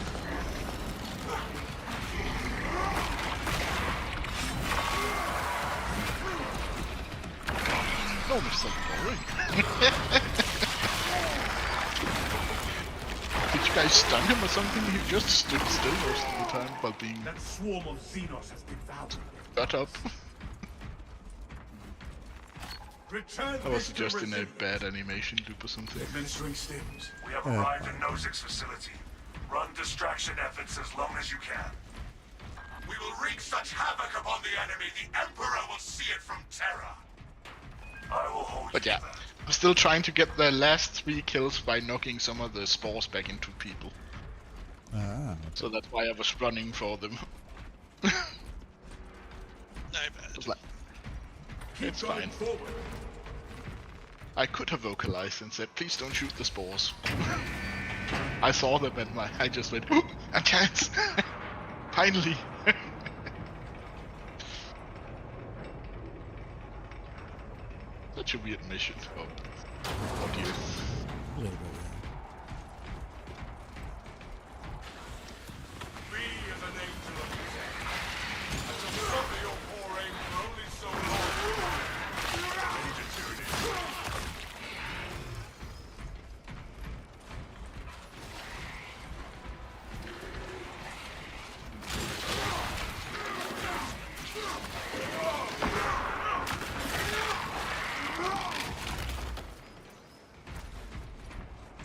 No, Mr. Boring. guy stun him or something? He just stood still most of the time while being That swarm of Xenos has devoured. cut up. Return I was this to just in a resilience. bad animation loop or something. Administering stims. We have arrived at Nozick's facility. Run distraction efforts as long as you can. We will wreak such havoc upon the enemy, the Emperor will see it from Terra. I will hold But you yeah, to that. I'm still trying to get the last 3 kills by knocking some of the spores back into people. Ah, So that's why I was running for them. I bet. It's like, Keep it's going fine. forward. I could have vocalized and said, please don't shoot the spores. I saw them and I just went, ooh, a chance! Finally! Such a weird mission. Oh dear. a little bit, Be as an angel of death. I shall suffer your poor aim for only so long. Major Tyranid.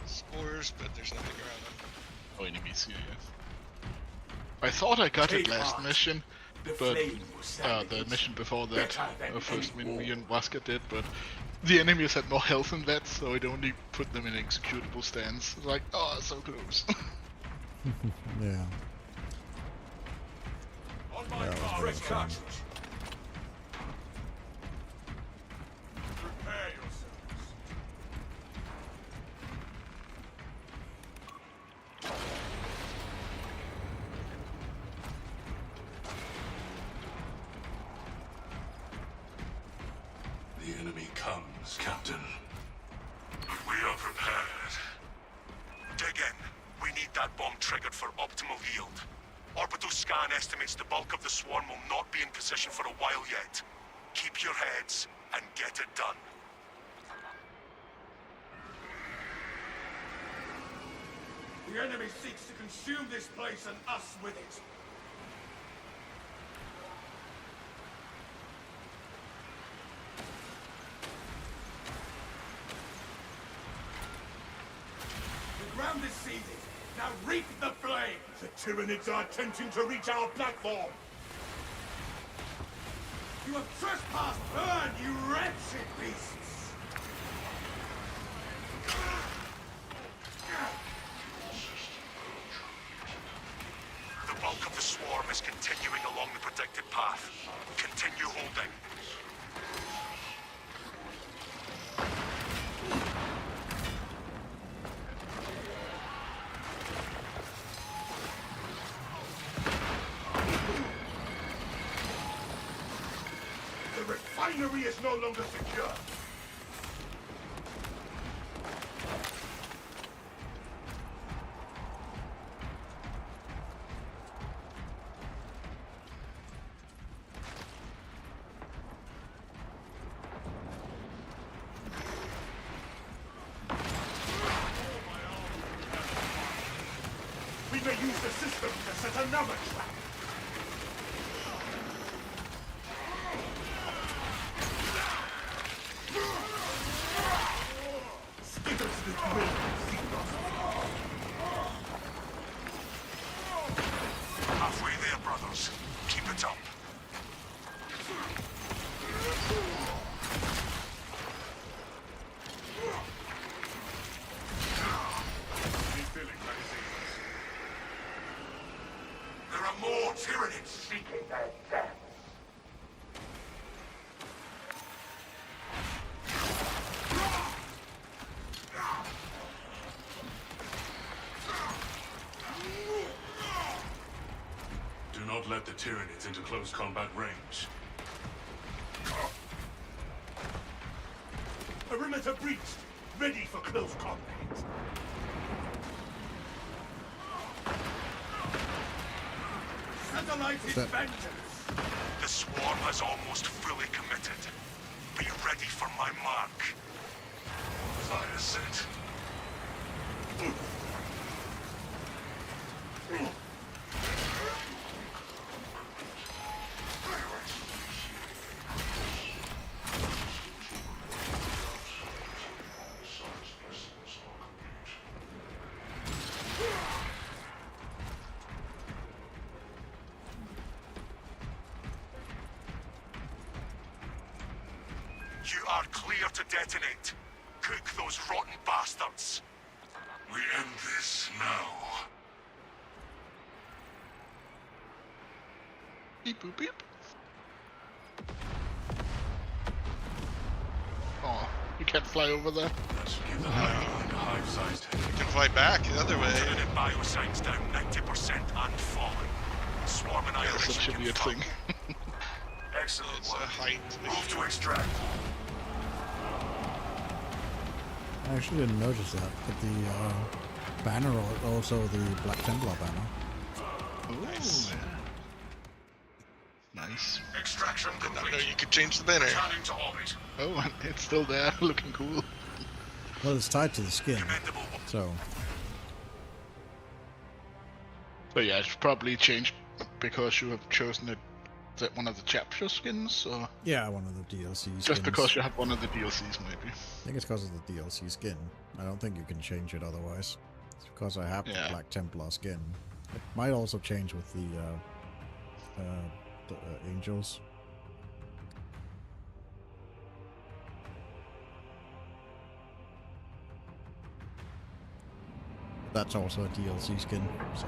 Spores, but there's nothing around them. Oh, enemies here, yeah. I thought I got it last mission, but the mission before that, first me and Wazka did, but the enemies had more health than that, so it only put them in executable stance. It's like, oh, so close. yeah. On my That was mark, very fresh fun. cartridge. Prepare yourselves. The enemy comes, Captain. We are prepared. Dig in. We need that bomb triggered for optimal yield. Orbital scan estimates the bulk of the swarm will not be in position for a while yet. Keep your heads and get it done. The enemy seeks to consume this place and us with it. The ground is seething. Now reap the flame! The Tyranids are attempting to reach our platform! You have trespassed! Burn, you wretched beasts! The bulk of the swarm is continuing along the predicted path. Continue holding. The refinery is no longer secure. We may use the system to set another trap. Skittles this will halfway there, brothers. Keep it up. There are more Tyranids seeking their death. Do not let the Tyranids into close combat range. Perimeter breached. Ready for close combat. Satellite is vengeance. The swarm has almost fully committed. Be ready for my mark. Fire set. You are clear to detonate. Cook those rotten bastards. We end this now. Beep boop beep. Oh, you can't fly over there. That should give the hive a hive-sized head. You can fly back the other way. Turning biosigns down 90% and falling. Swarm Yes, that annihilation should be a confirmed. thing. Excellent It's a work. height Move issue. to extract. I actually didn't notice that, but the banner, also the Black Templar banner. Nice. Nice. Extraction Did not know complete. you could change the banner. Returning to orbit. Oh, it's still there, looking cool. Well, it's tied to the skin, Commendable. so So yeah, it's probably changed because you have chosen it, that one of the chapter skins, or yeah, one of the DLC skins. just because you have one of the DLCs, maybe. I think it's because of the DLC skin. I don't think you can change it otherwise. It's because I have Yeah. the Black Templar skin. It might also change with the Angels. That's also a DLC skin, so.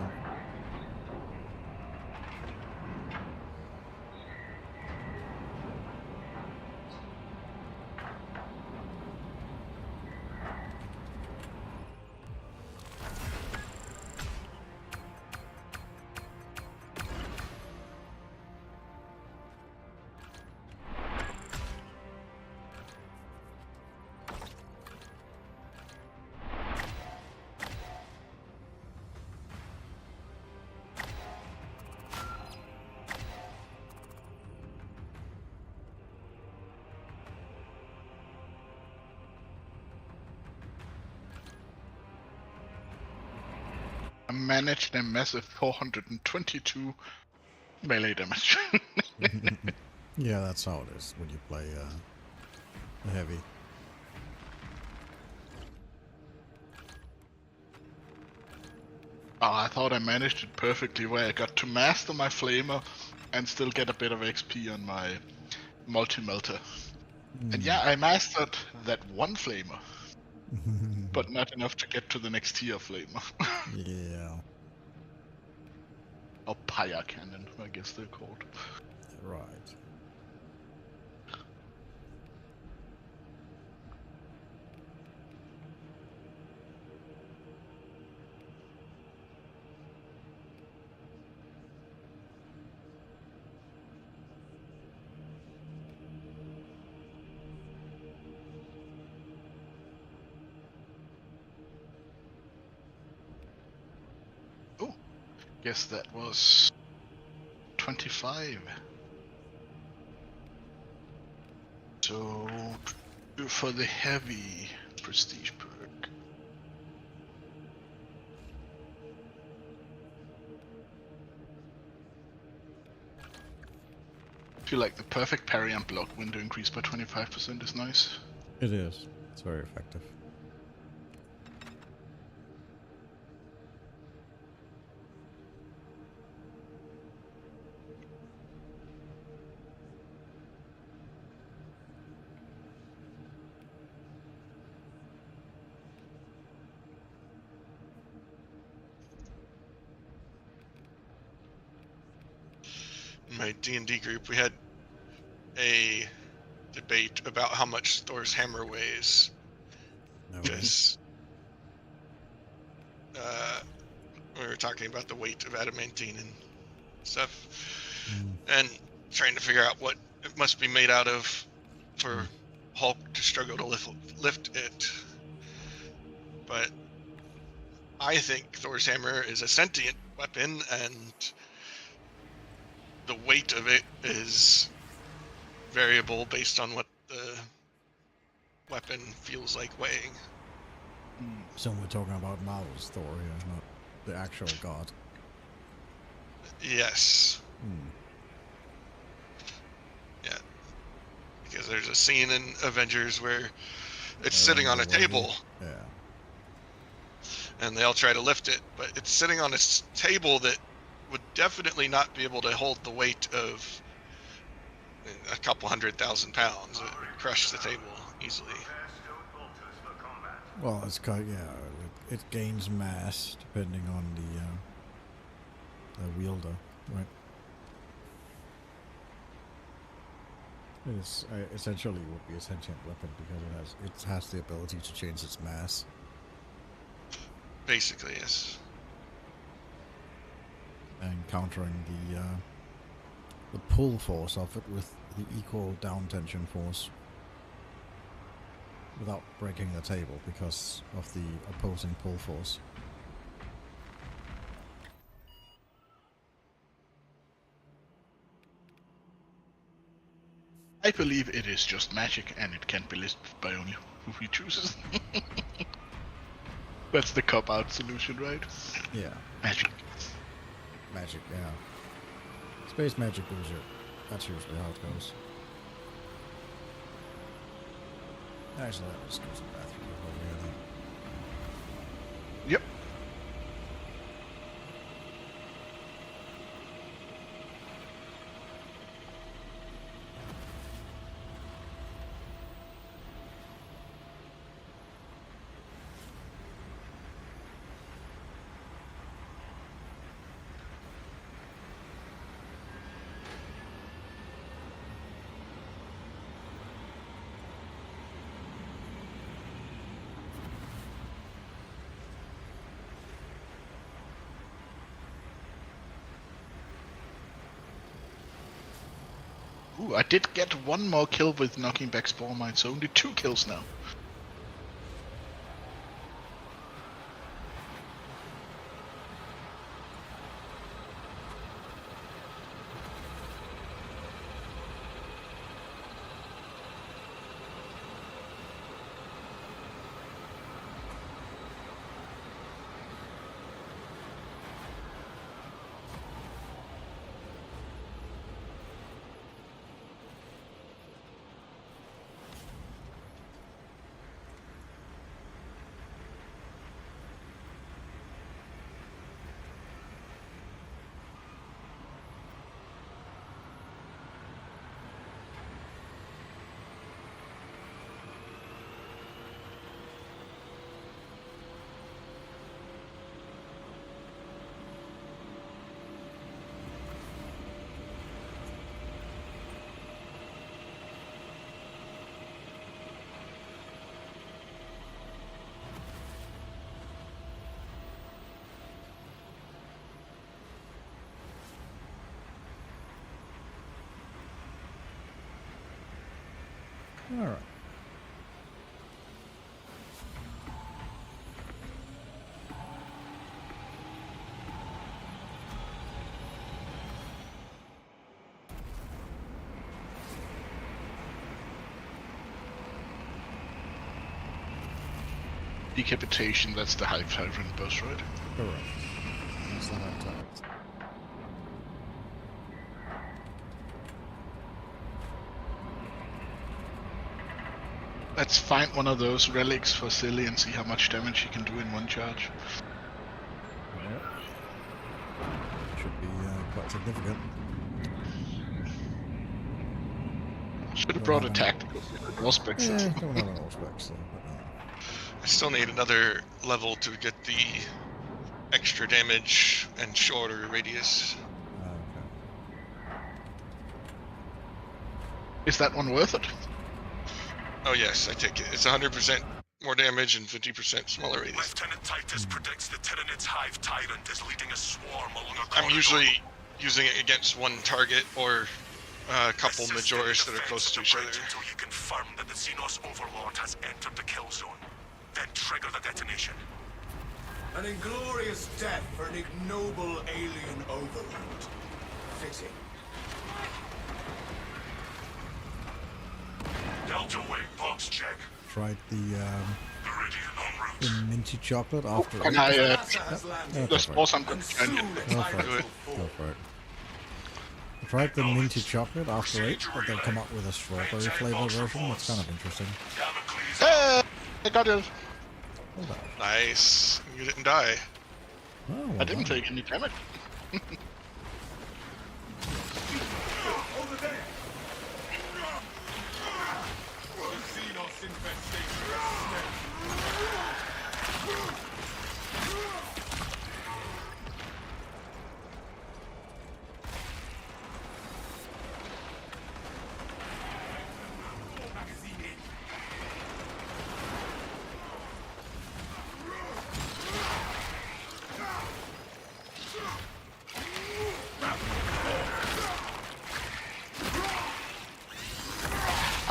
I managed a massive 422 melee damage. Yeah, that's how it is when you play heavy. Oh, I thought I managed it perfectly where I got to master my flamer and still get a bit of XP on my multi-melter. And yeah, I mastered that one flamer, but not enough to get to the next tier flamer. Yeah, Or Pyre Cannon, I guess they're called. right. Oh, guess that was 25. So, for the heavy prestige perk. I feel like the perfect parry and block window increase by 25% is nice. It is. It's very effective. In my D&D group, we had a debate about how much Thor's hammer weighs. No way. Because we were talking about the weight of adamantine and stuff, and trying to figure out what it must be made out of for Hulk to struggle to lift it. But I think Thor's hammer is a sentient weapon, and the weight of it is variable based on what the weapon feels like weighing. So we're talking about Marvel's Thor here, not the actual god. Yes. Yeah. Because there's a scene in Avengers where it's sitting on a table, Yeah. and they all try to lift it, but it's sitting on a table that would definitely not be able to hold the weight of a couple 100,000 pounds. It crushed the table easily. Well, it's kind it gains mass depending on the wielder, right? It is essentially would be a sentient weapon because it has the ability to change its mass. Basically, yes. And countering the pull force of it with the equal down tension force without breaking the table because of the opposing pull force. I believe it is just magic and it can be listed by only who he chooses. That's the cop-out solution, right? Yeah. Magic. Magic, yeah. Space magic goes it. That's usually how it goes. Actually, that just goes to the bathroom. Yep. Ooh, I did get one more kill with knocking back Spore Mine, so only 2 kills now. Alright. Decapitation, that's the Hive Tyrant boss, right? Correct. That's the hard target. Let's find one of those relics for Silly and see how much damage he can do in one charge. Yep. Should be quite significant. Should have brought a tactical Auspex. Yeah, don't have an Auspex though, but no. I still need another level to get the extra damage and shorter radius. Okay. Is that one worth it? Oh yes, I take it. It's 100% more damage and 50% smaller radius. Lieutenant Titus predicts the Tyranid's Hive Tyrant is leading a swarm along a I'm corridor. usually using it against one target or a couple Majoris that are close to each other. Until you confirm that the Xenos Overlord has entered the kill zone. Then trigger the detonation. An inglorious death for an ignoble alien overlord. Fitting. Delta Wing box check. Tried the Meridian en route. minty chocolate after Can it. I, Yeah, the go for Spore it. some good And soon canyon. the Go for tyrant it. will Go fall. for it. I tried the minty chocolate after 8, but they come up with a strawberry flavor version. That's kind of interesting. Damocles. Hey! I got it! Hold on. Nice. You didn't die. Oh, well I didn't done. take any damage. Over there.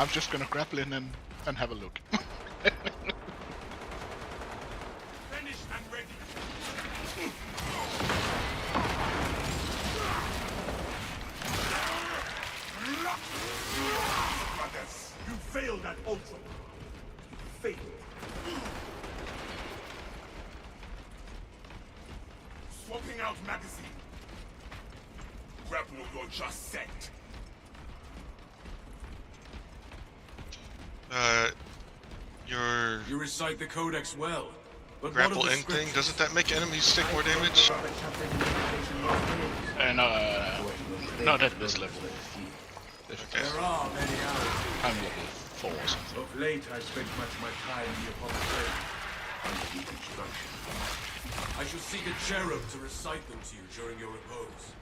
I'm just gonna grapple in and have a look. Finished and ready. Brothers, you failed at Ultra. You failed. Swapping out magazine. Grapple launcher set. You recite the Codex well, but Grapple what of the end thing, scriptures? doesn't that make enemies take more damage? Not at this level. There are many hours. I'm level 4 or something. Of late, I spent much of my time in the apothecary under deconstruction. I shall seek a cherub to recite them to you during your repose.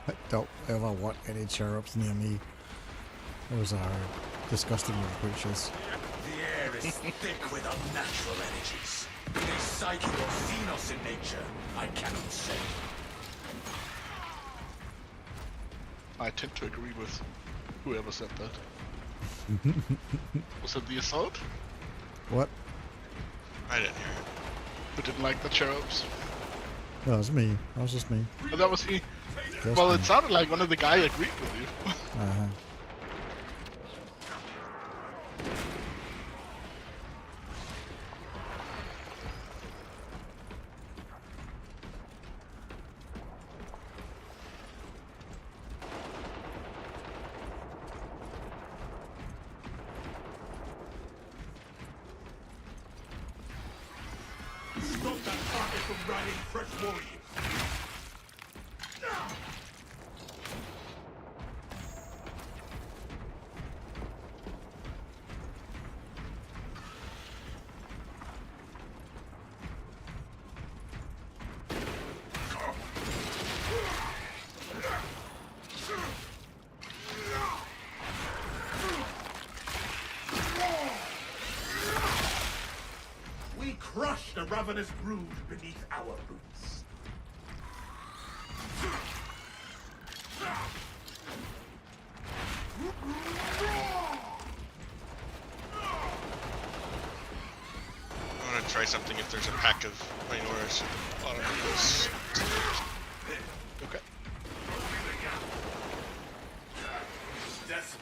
I don't ever want any cherubs near me. Those are disgusting little creatures. The air is thick with unnatural energies. Be they psychic or xenos in nature, I cannot say. I tend to agree with whoever said that. Was it the assault? What? I didn't hear it. Who didn't like the cherubs? That was me. That was just me. Oh, that was he. Just Well, me. it sounded like one of the guys agreed with you. Uh-huh. Stop that target from riding fresh warriors. We crush the ravenous brood beneath our boots. I want to try something if there's a pack of minors at the bottom of this. Okay. Decimus,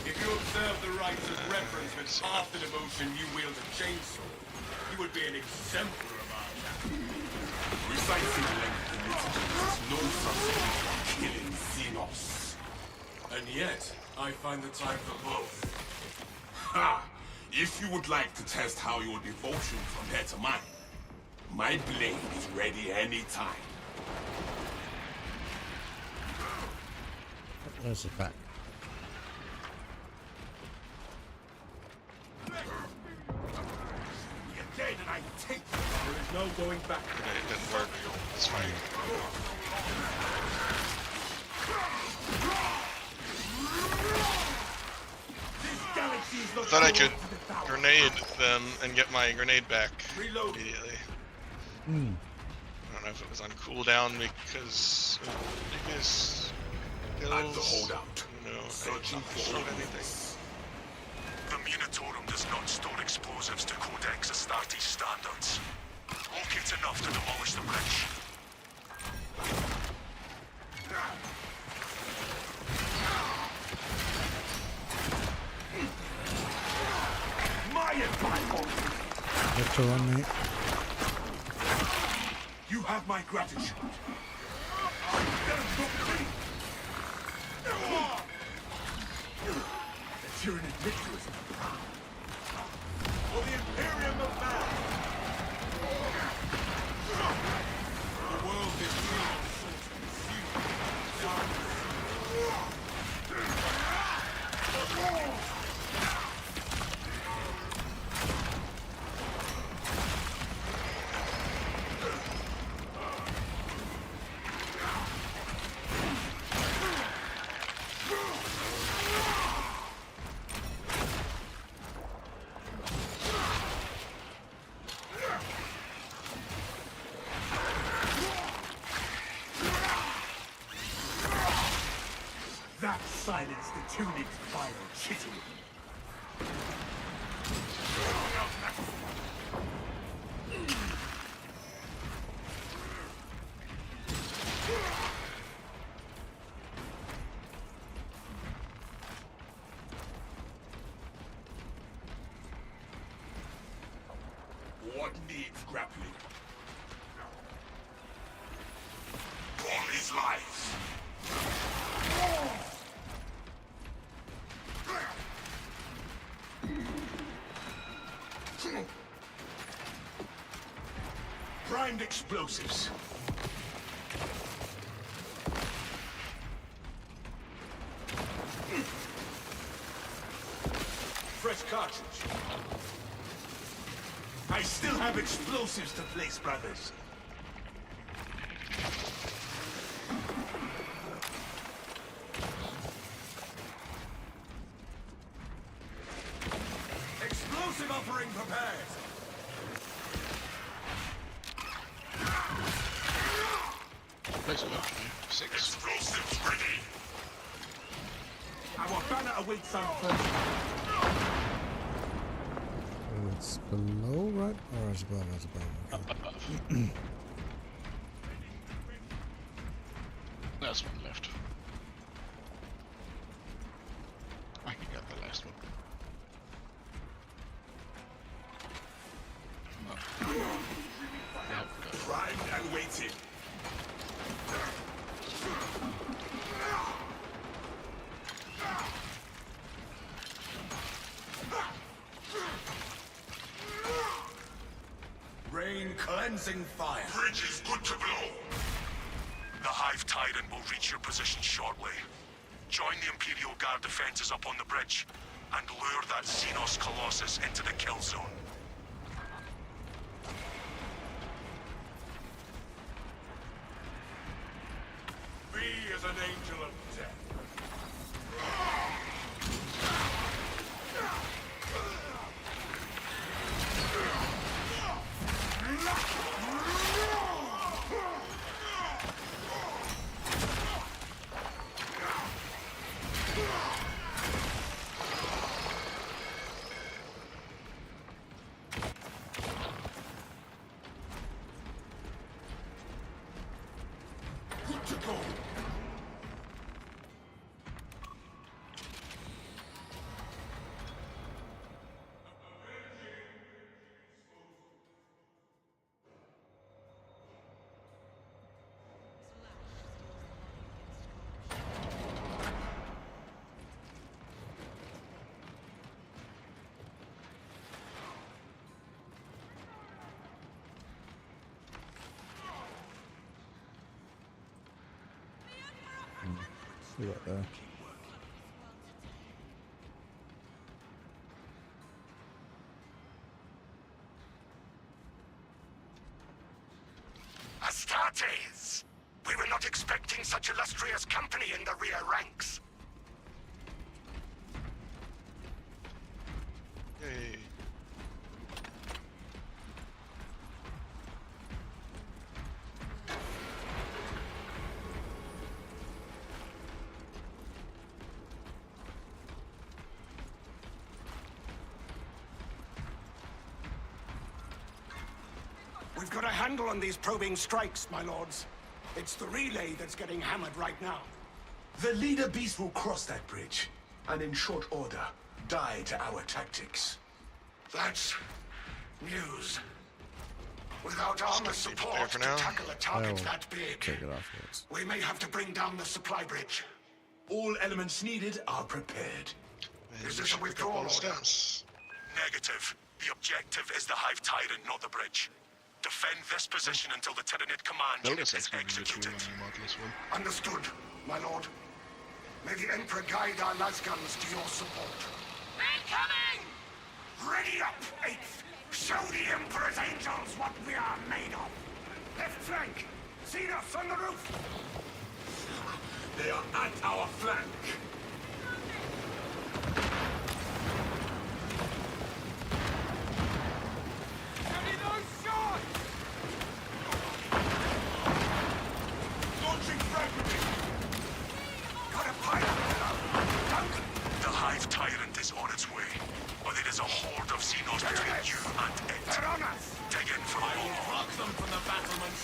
if you observe the rites of reverence with half the devotion you wield a chainsaw, you would be an exemplar of our champion. Reciting language is no substitute for killing xenos. And yet, I find the time for both. Ha! If you would like to test how your devotion compared to mine, my blade is ready anytime. There's it back. You're dead and I take you. There is no going back. Okay, it didn't work. It's fine. I thought I could grenade them and get my grenade back immediately. I don't know if it was on cooldown because of biggest I'm the holdout. No, Searching for anything. The Munitorum does not store explosives to Codex Astartes standards. It's enough to demolish the bridge. My advice. Lift her on me. You have my gratitude. The Tyranid victory is for the Imperium of man. The world is real, Tunic fire kitty. What needs grappling? Bomb is life. Primed explosives. Fresh cartridge. I still have explosives to place, brothers. Explosive offering prepared. Place it up. 6. Explosives ready. Our banner awaits on first. Oh, it's below, right? Or it's above? It's above. Okay. There's one left. I can get the last one. No. Yeah, okay. Primed and waiting. Rain cleansing fire. Bridge is good to blow. The Hive Tyrant will reach your position shortly. Join the Imperial Guard defenses up on the bridge, and lure that Xenos Colossus into the kill zone. Be as an angel of death. Good to go. See what there. Astartes! We were not expecting such illustrious company in the rear ranks. Hey. We've got a handle on these probing strikes, my lords. It's the relay that's getting hammered right now. The leader beast will cross that bridge, and in short order, die to our tactics. That's news. Without armor Just leave it support there for to now. tackle a target I'll that big, take it afterwards. we may have to bring down the supply bridge. All elements needed are prepared. Is this a withdrawal order? Stems. Negative. The objective is the Hive Tyrant, not the bridge. Defend this position until the Tyranid command unit Notice is that's going to be executed. this one. Understood, my lord. May the Emperor guide our lasguns to your support. Incoming! Ready up, 8th! Show the Emperor's angels what we are made of! Left flank! Xenos on the roof! They are at our flank. Ready those shots! Launching fragment. Got a pilot below! Duncan!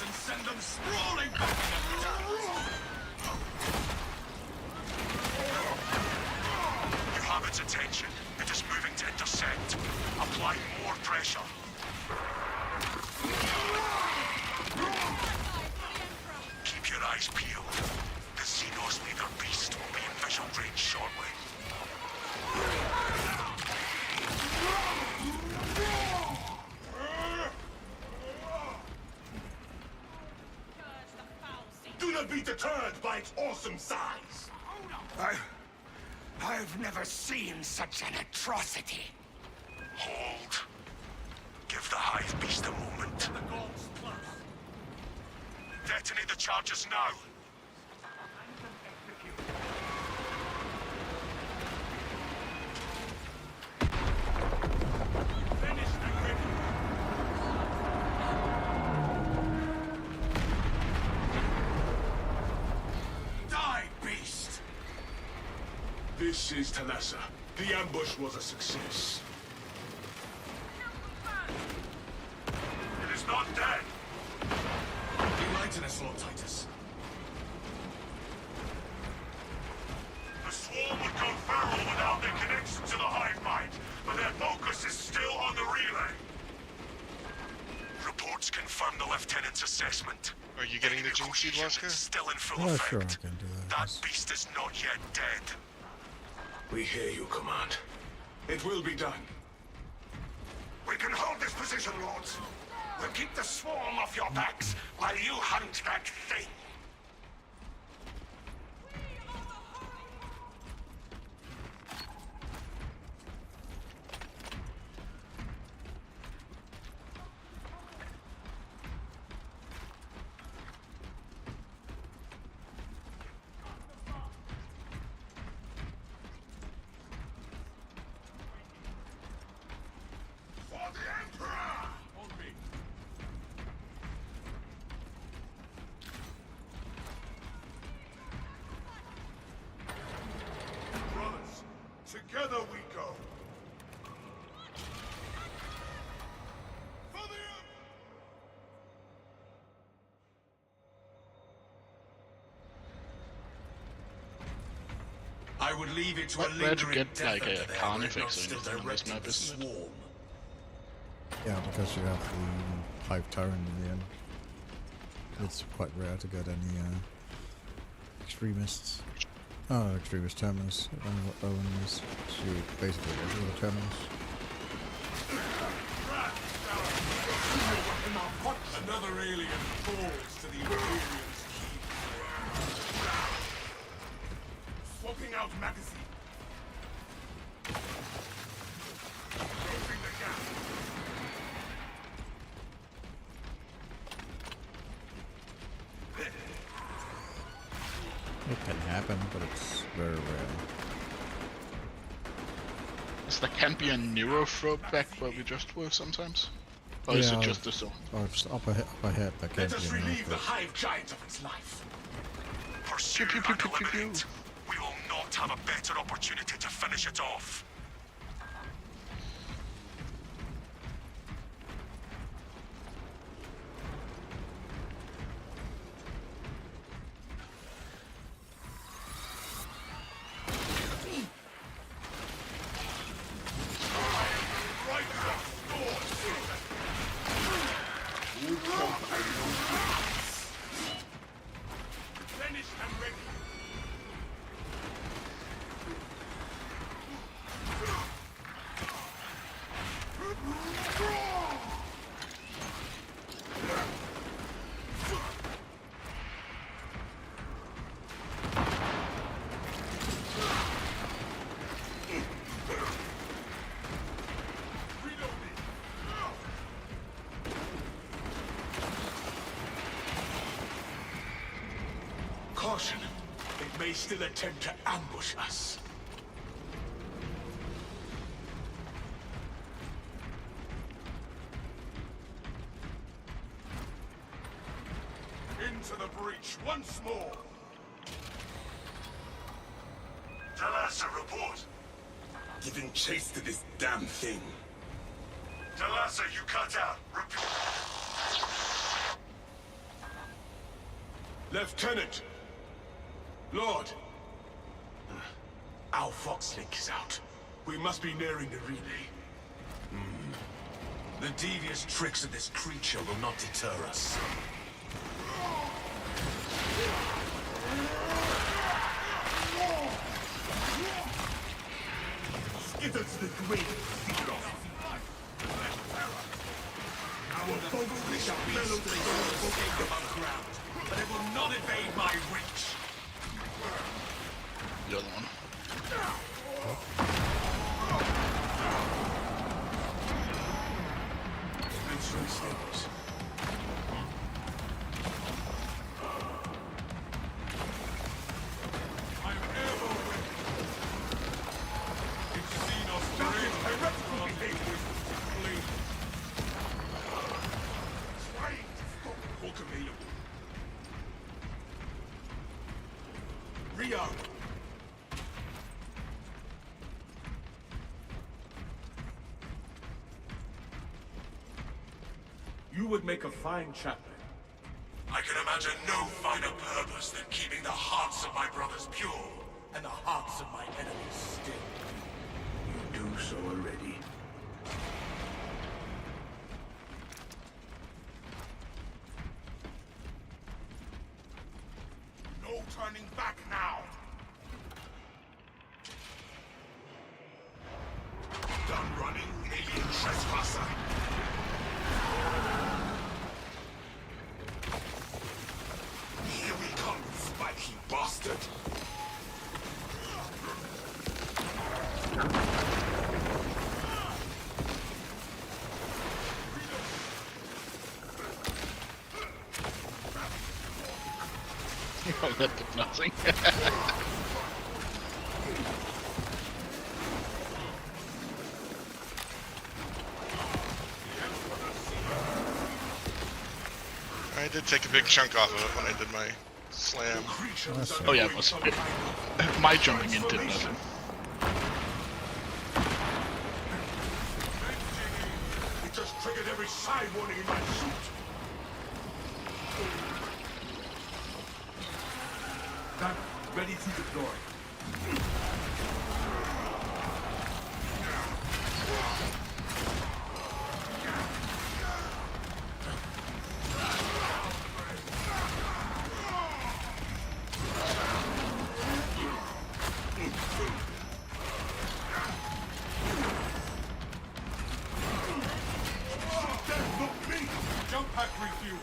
and send them sprawling back against the towers. You have its attention. It is moving to intercept. Apply more pressure. Keep your eyes peeled. The Xenos leader beast will be in visual range shortly. Do not be deterred by its awesome size. I've never seen such an atrocity. Hold. Give the hive beast a moment. The goal's close. Detonate the charges now. Finished and ready. Die, beast! This is Talassa. The ambush was a success. It is not dead. Enlighten us, Lord Titus. The swarm would go feral without their connection to the hive mind, but their focus is still on the relay. Reports confirm the lieutenant's assessment. Are you getting the Enemy gene seed, cohesion Wazka? is still in full Yeah, effect. sure, I can do that. That yes. beast is not yet dead. We hear you, Command. It will be done. We can hold this position, Lords. We'll keep the swarm off your backs while you hunt that thing. For the Emperor! On me. Brothers, together we go. For the I would leave it to a Where to lingering get death like a under there carnifex were it not or still anything on this directing map, the isn't it? swarm. Yeah, because you have the hive Tyranid in the end. It's quite rare to get any extremists. Oh, extremist terminus. Owners. So you basically get all the terminus. Another alien falls to the Imperium's key. Swapping out magazine. Closing the gap. It can happen, but it's very rare. There can be a neurothrow back where we just were sometimes. Or is it just the zone? Or just up ahead, that can Let us be enough, relieve the but- hive giant of its life. Pursue Pew, pew, and pew, pew, pew, eliminate. We will not have a better opportunity to finish it off. Finished and ready. Caution. It may still attempt to ambush us. Into the breach once more. Talassa, report. Giving chase to this damn thing. Talassa, you cut out. Repeat. Lieutenant! Lord! Our Fox link is out. We must be nearing the relay. The devious tricks of this creature will not deter us. Skittles the grave. Our boats shall be strong above ground, but it will not evade my reach. The other one. Answering stables. I am airborne with it's seen us during heretical behavior. Flee. Trying to stop the hook available. Rearm. You would make a fine chaplain. I can imagine no finer purpose than keeping the hearts of my brothers pure and the hearts of my enemies still. You do so already. No turning back now! Done running, alien trespasser! Here we come, spiky bastard! Oh, that did nothing. I did take a big chunk off of it when I did my slam. Oh yeah, it was my jumping in did nothing. It just triggered every side warning in my suit. Done. Ready to deploy. Jump pack refuel.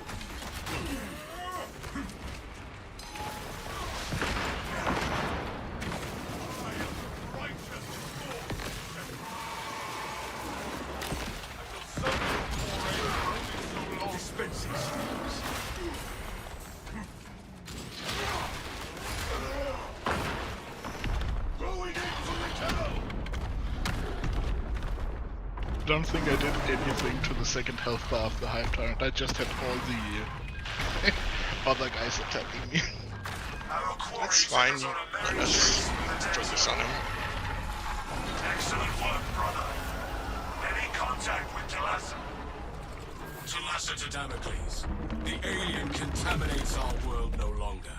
I don't think I did anything to the second health bar of the Hive Tyrant. I just had all the other guys attacking me. That's fine. Let us focus on him. Excellent work, brother. Any contact with Talassa? Talassa to Damocles. The alien contaminates our world no longer.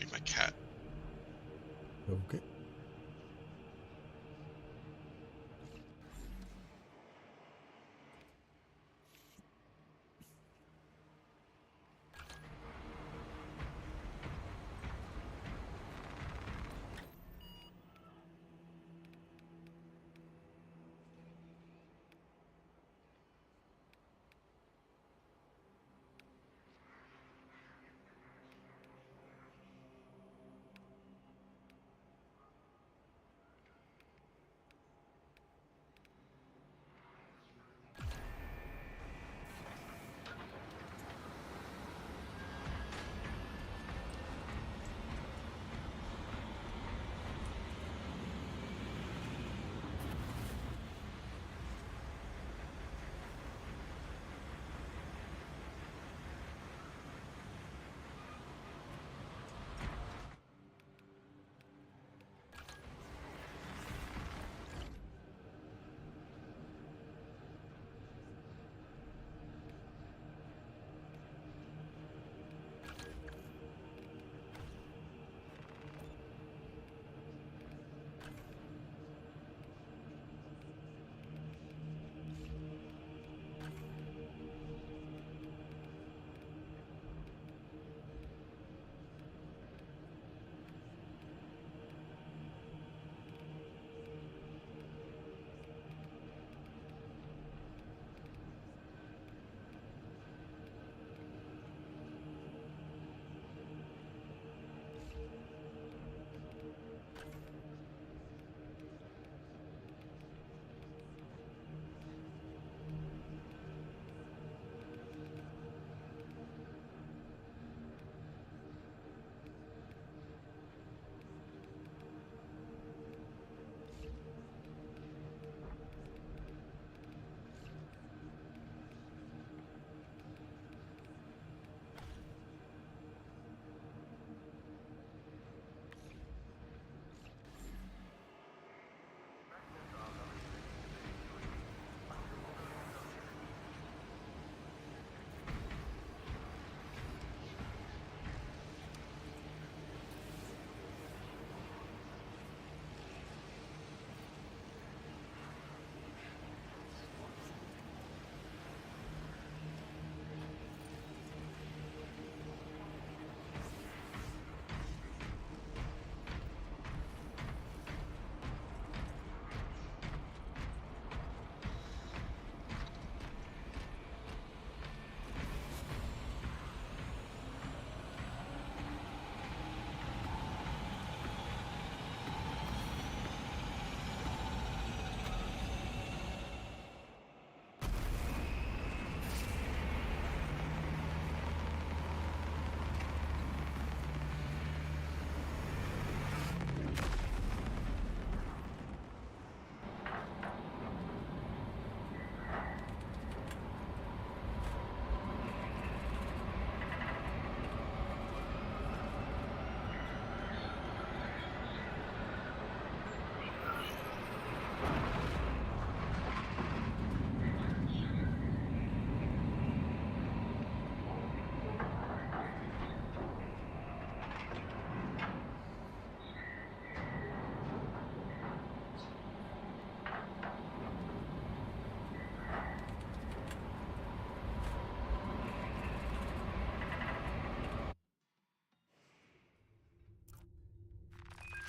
feed my cat. Okay.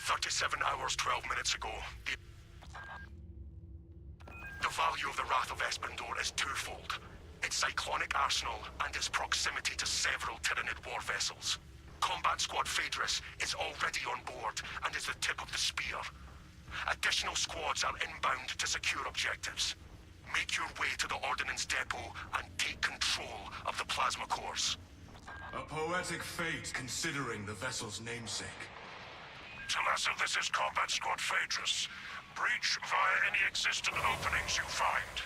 "37 hours, 12 minutes ago. The value of the Wrath of Espandor is twofold. Its cyclonic arsenal and its proximity to several Tyranid war vessels. Combat Squad Phaedrus is already on board and is the tip of the spear. Additional squads are inbound to secure objectives. Make your way to the Ordnance Depot and take control of the plasma cores." A poetic fate considering the vessel's namesake. Telesso, this is Combat Squad Phaedrus. Breach via any existing openings you find.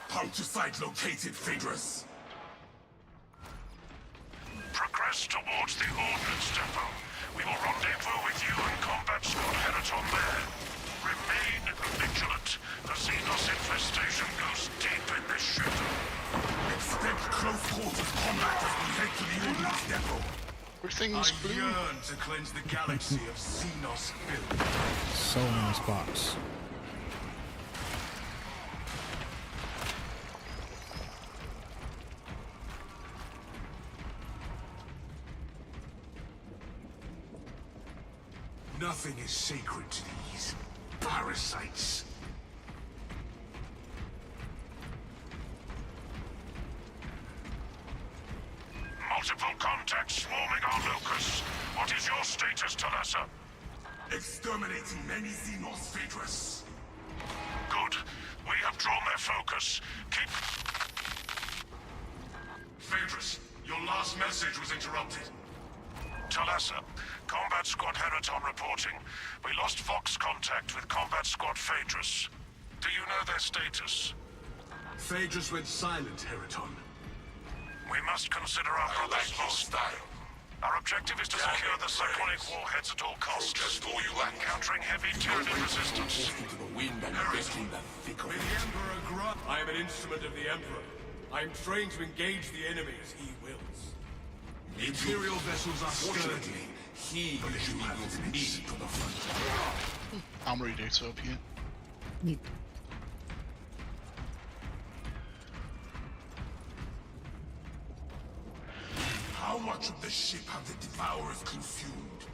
Puncture site located, Phaedrus. Progress towards the Ordnance Depot. We will rendezvous with you and Combat Squad Hereton there. Remain vigilant. The Xenos infestation goes deep in this ship. Expect close quarters combat as we head to the Ordnance Depot. We things I blue? yearn to cleanse the galaxy of Xenos filth. So many spots. Nothing is sacred to these parasites. Multiple contacts swarming our locus. What is your status, Talassa? Exterminating many Xenos Phaedrus. Good. We have drawn their focus. Keep... Phaedrus, your last message was interrupted. Talassa, Combat Squad Heraton reporting. We lost Vox contact with Combat Squad Phaedrus. Do you know their status? Phaedrus went silent, Heraton. We must consider our brothers lost. Our objective is to secure the cyclonic warheads at all costs. Encountering heavy Tyranid resistance. May the Emperor grant. I am an instrument of the Emperor. I am trained to engage the enemy as he wills. Imperial vessels are sturdy. He has me to the front. Armory data up here. Neat. How much of the ship have the Devourers consumed?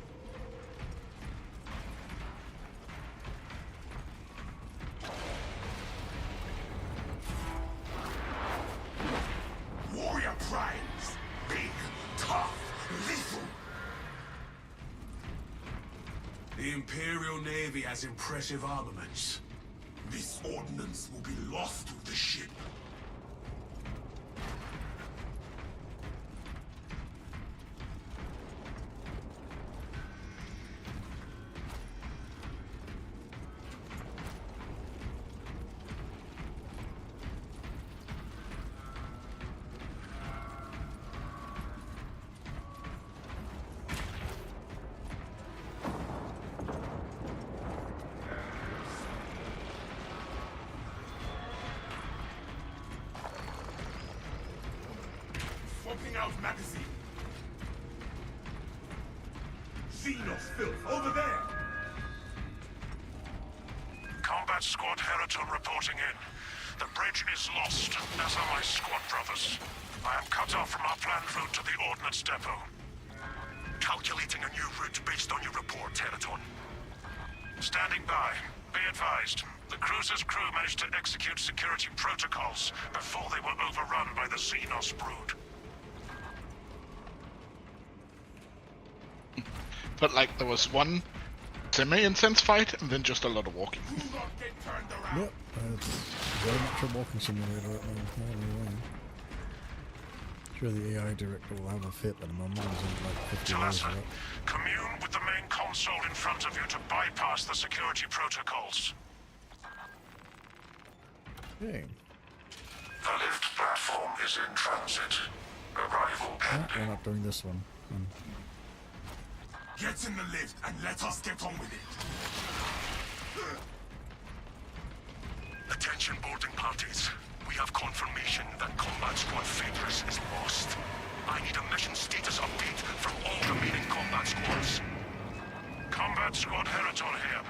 Warrior primes. Big, tough, lethal. The Imperial Navy has impressive armaments. This ordnance will be lost to the ship. Swapping out magazine. Xenos filth over there. Combat Squad Heraton reporting in. The bridge is lost, as are my squad brothers. I am cut off from our planned route to the Ordnance Depot. Calculating a new route based on your report, Heraton. Standing by. Be advised. The cruiser's crew managed to execute security protocols before they were overrun by the Xenos brood. But like there was one semi-intense fight and then just a lot of walking. Yep, it's very much a walking simulator at the moment. Sure, the AI director will have a fit at the moment. It's in like 50 hours. Talassa, commune with the main console in front of you to bypass the security protocols. Hey. The lift platform is in transit. Arrival pending. We're not doing this one. Get in the lift and let us get on with it. Attention boarding parties. We have confirmation that Combat Squad Phaedrus is lost. I need a mission status update from all remaining combat squads. Combat Squad Heraton here.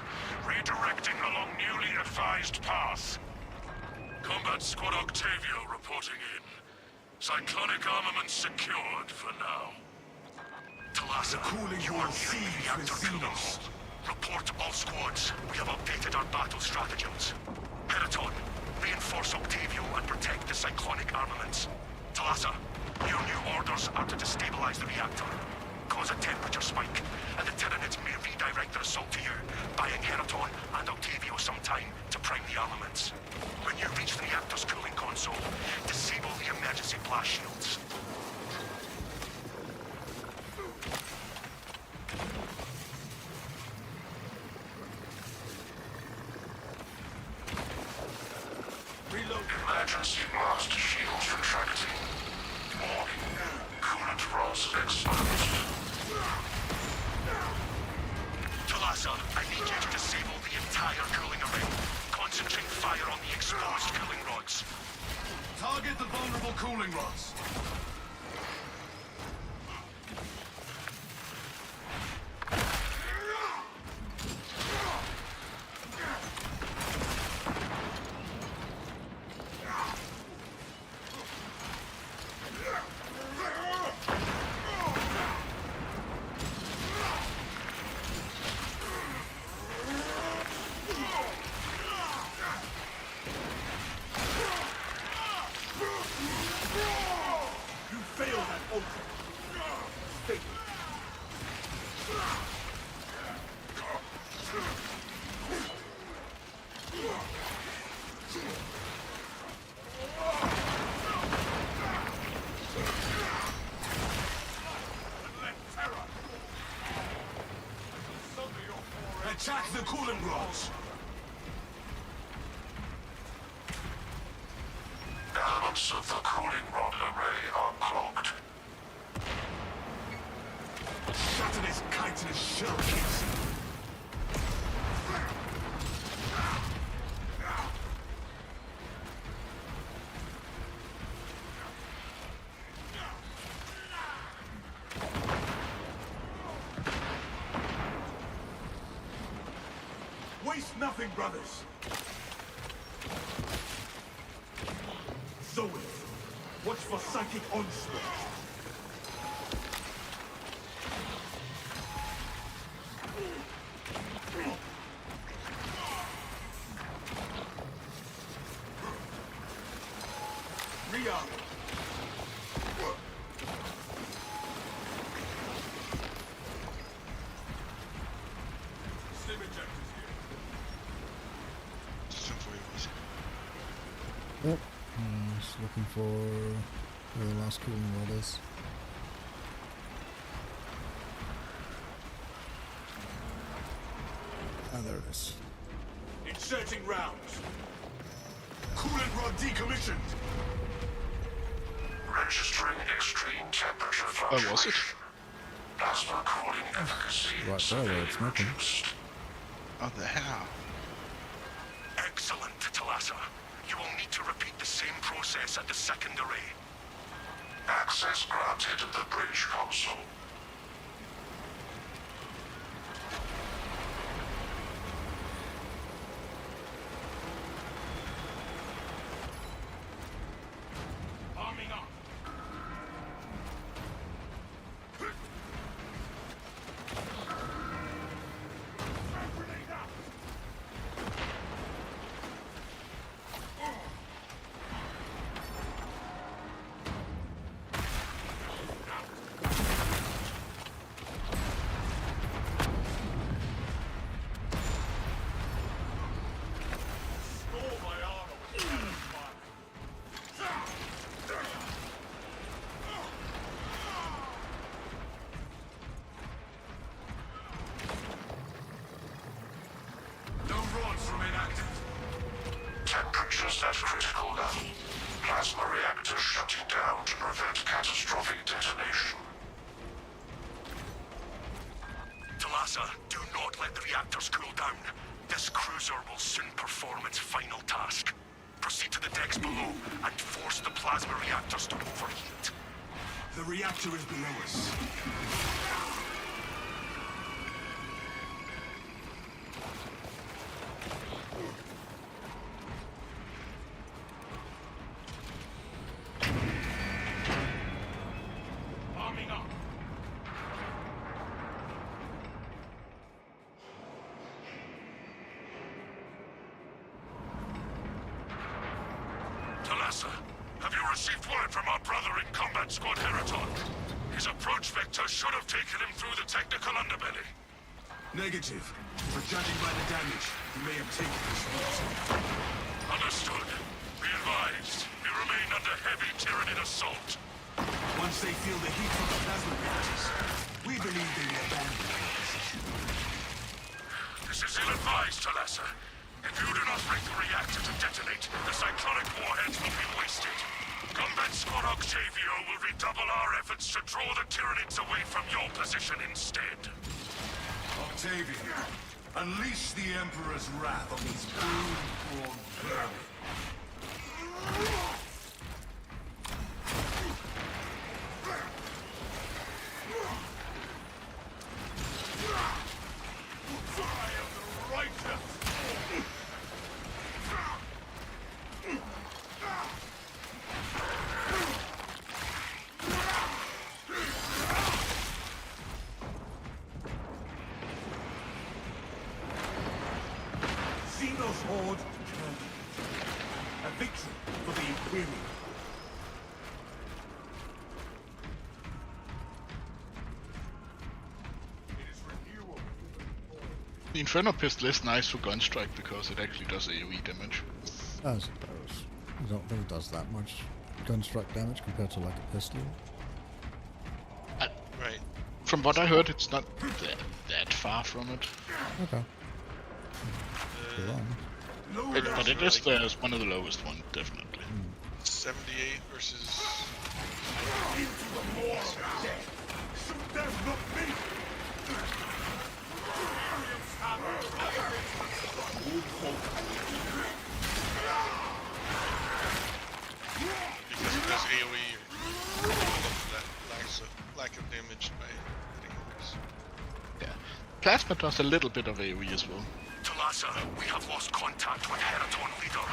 Redirecting along newly advised path. Combat Squad Octavio reporting in. Cyclonic armament secured for now. Talassa, you are nearing the reactor cooling hall. Report to all squads. We have updated our battle stratagems. Heraton, reinforce Octavio and protect the cyclonic armaments. Talassa, your new orders are to destabilize the reactor, cause a temperature spike, and the Tyranids may redirect their assault to you, buying Heraton and Octavio some time to prime the armaments. When you reach the reactor's cooling console, disable the emergency blast shields. Emergency blast shields retracting. Warning. Coolant rods exposed. Talassa, I need you to disable the entire cooling array. Concentrate fire on the exposed cooling rods. Target the vulnerable cooling rods. Attack the cooling rods! Elements of the cooling rod array are clogged. Shatter this kite in his shell case! Waste nothing, brothers! Zoe, watch for psychic onslaught. Ria! Stim injectors here. System for you, Wazka. Yep. Just looking for where the last cooling rod is. Ah, there it is. Inserting rounds. Coolant rod decommissioned. Registering extreme temperature Oh, fluctuation. was it? Plasma cooling efficacy Right there where it's smoking. reduced. Oh, the hell? Excellent, Talassa. You will need to repeat the same process at the second array. Access granted to the bridge console. Arming up. Grenade out. Stole my armor with cannon fire. No rods remain active. Temperatures at critical level. Plasma reactor shutting down to prevent catastrophic detonation. Talassa, do not let the reactors cool down. This cruiser will soon perform its final task. Proceed to the decks below and force the plasma reactors to overheat. The reactor is below us. Arming up. Talassa, have you received word from our brother in combat squad Heraton? His approach vector should have taken him through the technical underbelly. Negative. But judging by the damage, he may have taken this route. Understood. Be advised, we remain under heavy Tyranid assault. Once they feel the heat from the plasma reactors, we believe they will abandon their position. This is ill-advised, Talassa. If you do not bring the reactor to detonate, the cyclonic warheads will be wasted. Combat Squad Octavio will redouble our efforts to draw the Tyranids away from your position instead. Octavia, unleash the Emperor's wrath on these brood-born vermin. I am the righteous! Xenos Horde terminated. A victory for the Imperium. The Inferno pistol is nice for gunstrike because it actually does AoE damage. I suppose. I don't think it does that much gunstrike damage compared to like a pistol. Right. from what I heard, it's not that far from it. Okay. Go on. But it is one of the lowest ones, definitely. 78 versus. Into the maw of death. Shoot them, not me. Because it does AoE or that lack of damage by hitting others. Yeah. Plasma does a little bit of AoE as well. Talassa, we have lost contact with Heraton leader,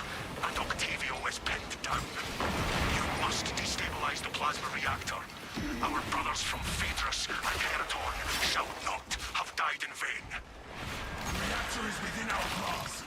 and Octavio is pinned down. You must destabilize the plasma reactor. Our brothers from Phaedrus and Heraton shall not have died in vain. The reactor is within our grasp.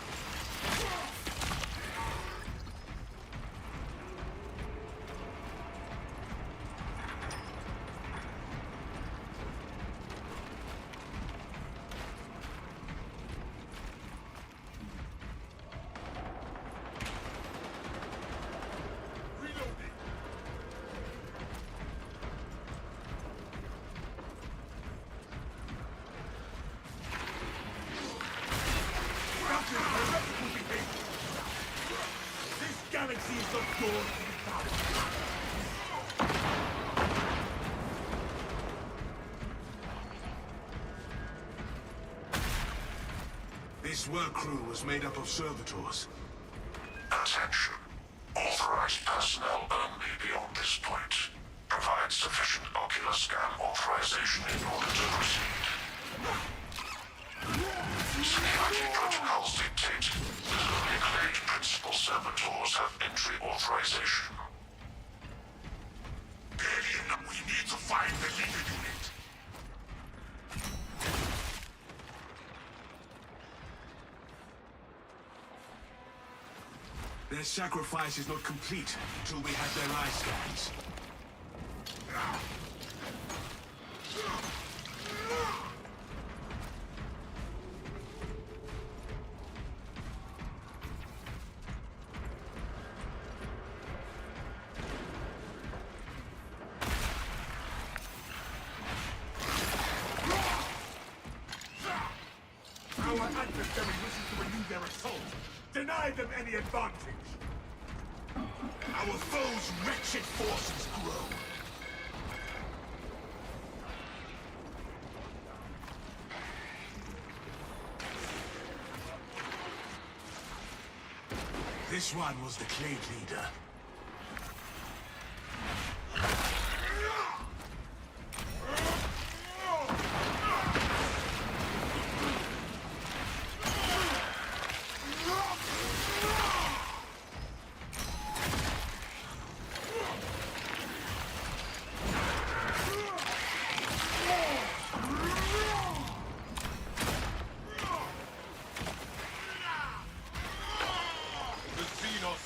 This work crew was made up of servitors. Attention. Authorized personnel only beyond this point. Provide sufficient ocular scan authorization in order to proceed. Security protocols dictate that only claimed principal servitors have entry authorization. Alien, we need to find the leader unit. Their sacrifice is not complete until we have their eye scans. Our adversary wishes to renew their assault. Deny them any advantage. Our foe's wretched forces grow. This one was the Clade leader.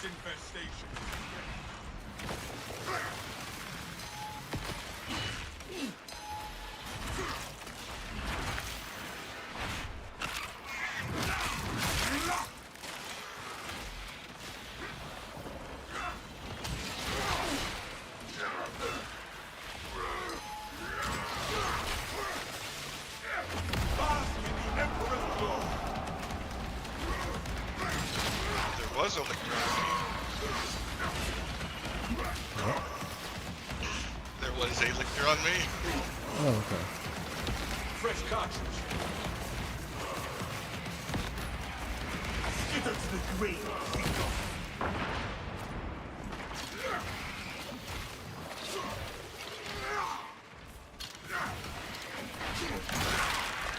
Infestation. There was a electronic. There was a lictor on me. Oh, okay. Fresh cartridge. Skitter to the grave.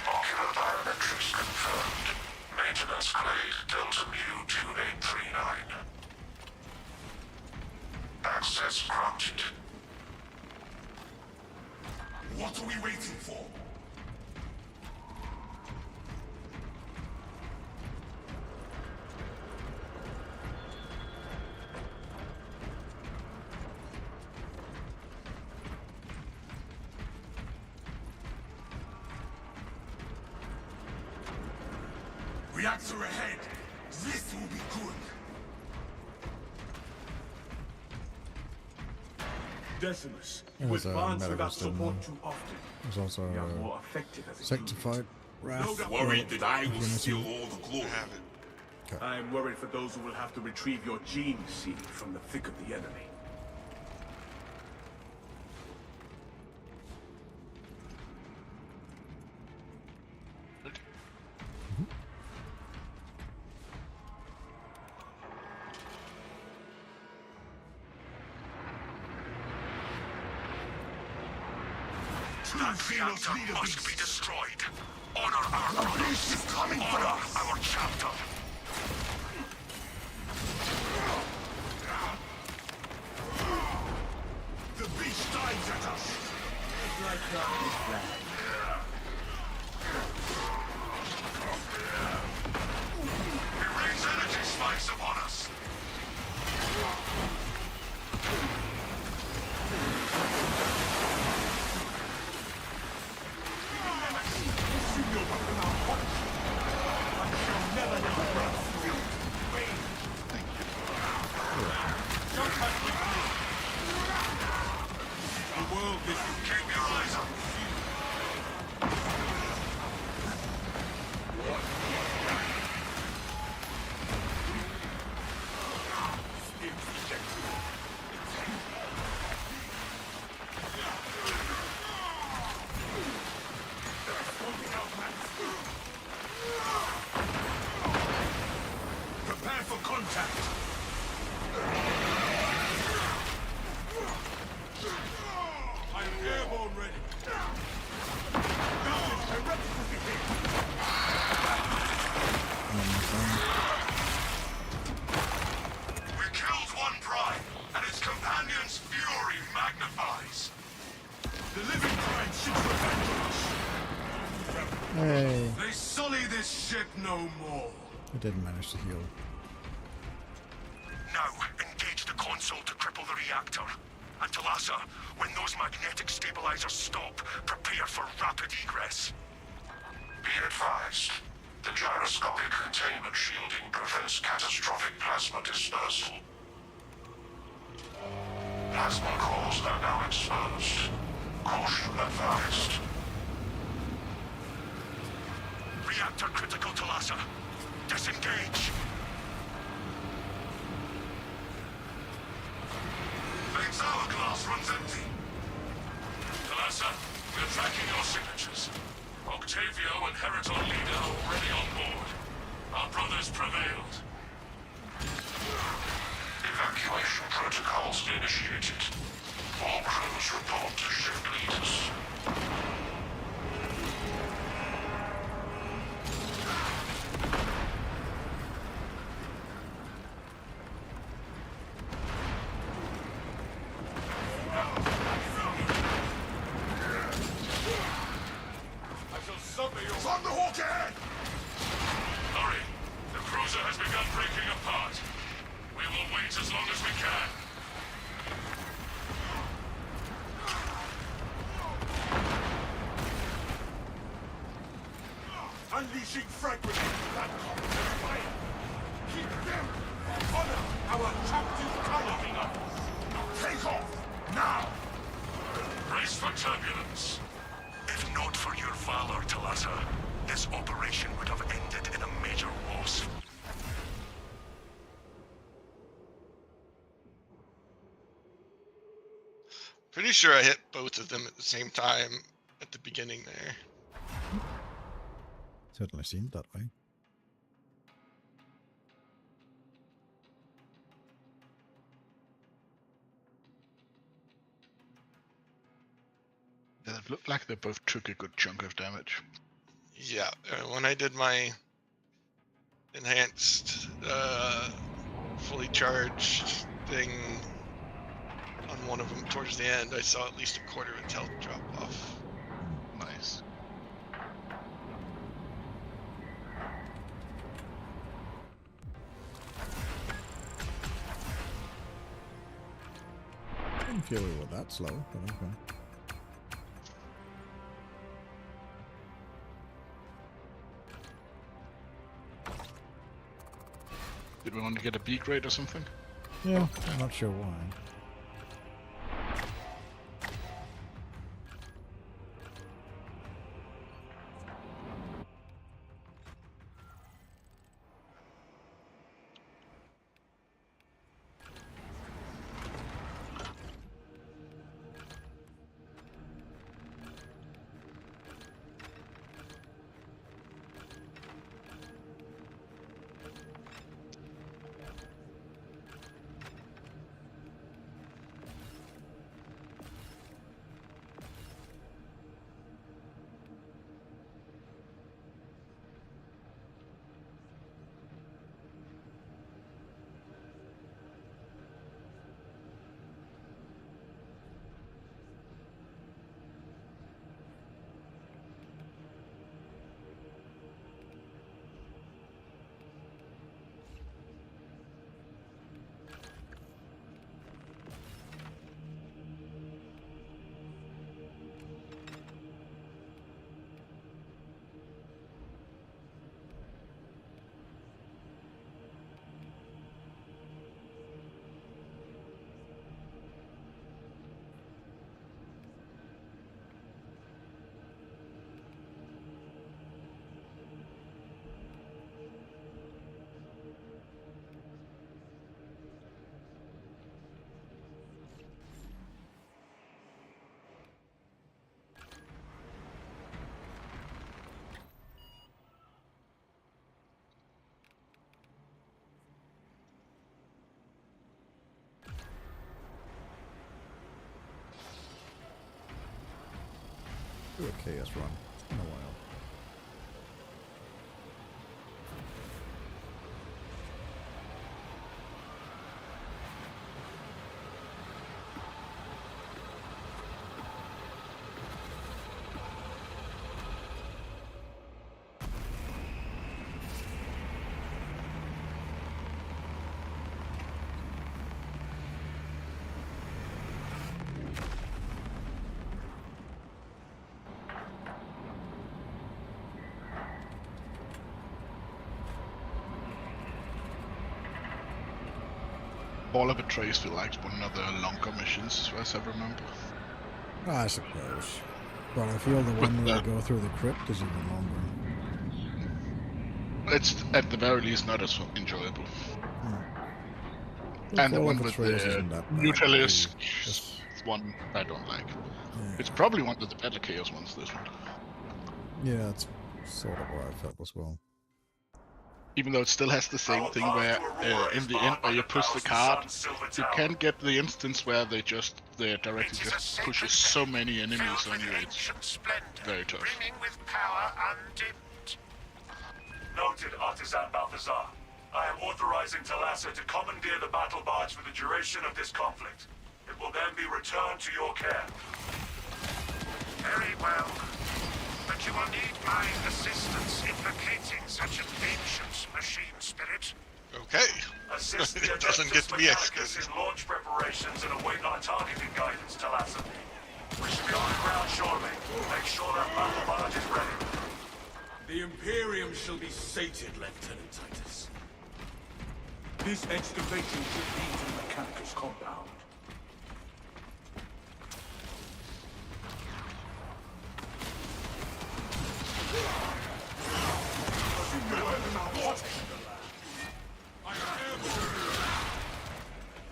Ocular biometrics confirmed. Maintenance clade Delta Mu 2839. Access granted. What are we waiting for? Reactor ahead. This will be good. Decimus. It was a Advance medical without still, support no. too often. It was also We are more effective as a Sectified Wrath. Worried that I will Unity. steal all the glory. Have it. I am worried for those who will have to retrieve your gene seed from the thick of the enemy. That reactor must be destroyed. Honor our brothers. Is coming for us. Our chapter. The beast dives at us! Like God's flag. It rains energy spikes upon us. Keep your eyes up. Prepare for contact! I'm airborne ready. We killed one prime, and its companion's fury magnifies. The living prime seeks revenge. Hey, They sully this ship no more. I didn't manage to heal. Now, engage the console to cripple the reactor. And Talassa, when those magnetic stabilizers stop, prepare for rapid egress. Be advised, the gyroscopic containment shielding prevents catastrophic plasma dispersal. Plasma cores are now exposed. Caution advised. Reactor critical, Talassa. Disengage. Fate's hourglass runs empty. Talassa, we're tracking your signatures. Octavio and Heriton Leader are already on board. Our brothers prevailed. Evacuation protocols initiated. All crews report to ship leaders. On the hawk ahead! Hurry! The cruiser has begun breaking apart. We will wait as long as we can. Unleashing fragments of that complex fire. Keep them! Honor our captive coming up! Take off! Now! Brace for turbulence. If not for your valor, Talassa, this operation would have ended in a major loss. Pretty sure I hit both of them at the same time at the beginning there. Certainly seemed that way. They look like they both took a good chunk of damage. Yeah, when I did my enhanced, fully charged thing on one of them towards the end, I saw at least a quarter of its health drop off. Nice. I didn't feel we were that slow, but okay. Did we want to get a B grade or something? Yeah, I'm not sure why. Chaos run in a while. All of it trays feel like one of the longer missions, as I remember. I suppose. But I feel the one where I go through the crypt is even longer. It's at the very least not as enjoyable. And the one with the Nautilus one I don't like. Yeah. It's probably one of the better Chaos ones, this one. Yeah, that's sort of what I felt as well. Even though it still has the same thing where in the end where you push the card, you can get the instance where they directly just pushes so many enemies on you. It's very tough. Noted, Artisan Balthazar. I am authorizing Talassa to commandeer the battle barge for the duration of this conflict. It will then be returned to your care. Very well. But you will need my assistance in locating such an ancient machine spirit. Okay. Assist the It doesn't get to be Mechanicus in launch preparations and await our targeting guidance, Talassa. We should be on the ground shortly. Make sure that battle barge is ready. The Imperium shall be sated, Lieutenant Titus. This excavation should lead to the Mechanicus compound.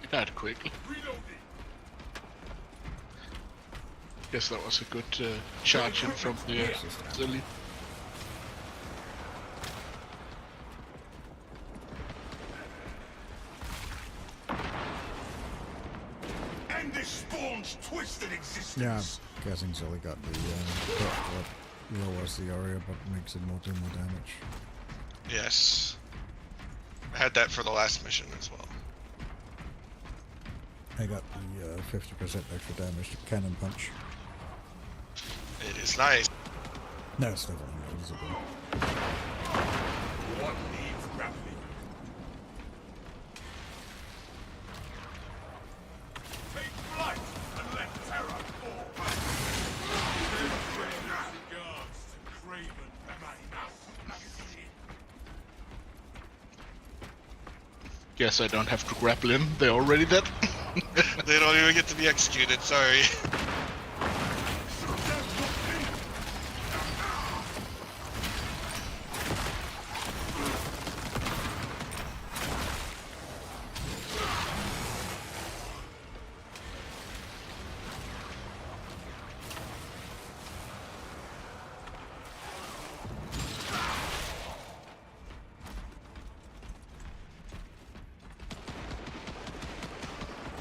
It died quickly. Guess that was a good charge in from the lead. End this spawn's twisted existence. Yeah, I'm guessing Zully got the what lowers the area but makes it do more damage. Yes. I had that for the last mission as well. I got the 50% extra damage to cannon punch. It is nice. No, it's definitely noticeable. What needs grappling? Take flight and let terror fall. Regards to Craven Guess I don't have to grapple in. They're already dead. They don't even get to be executed, sorry.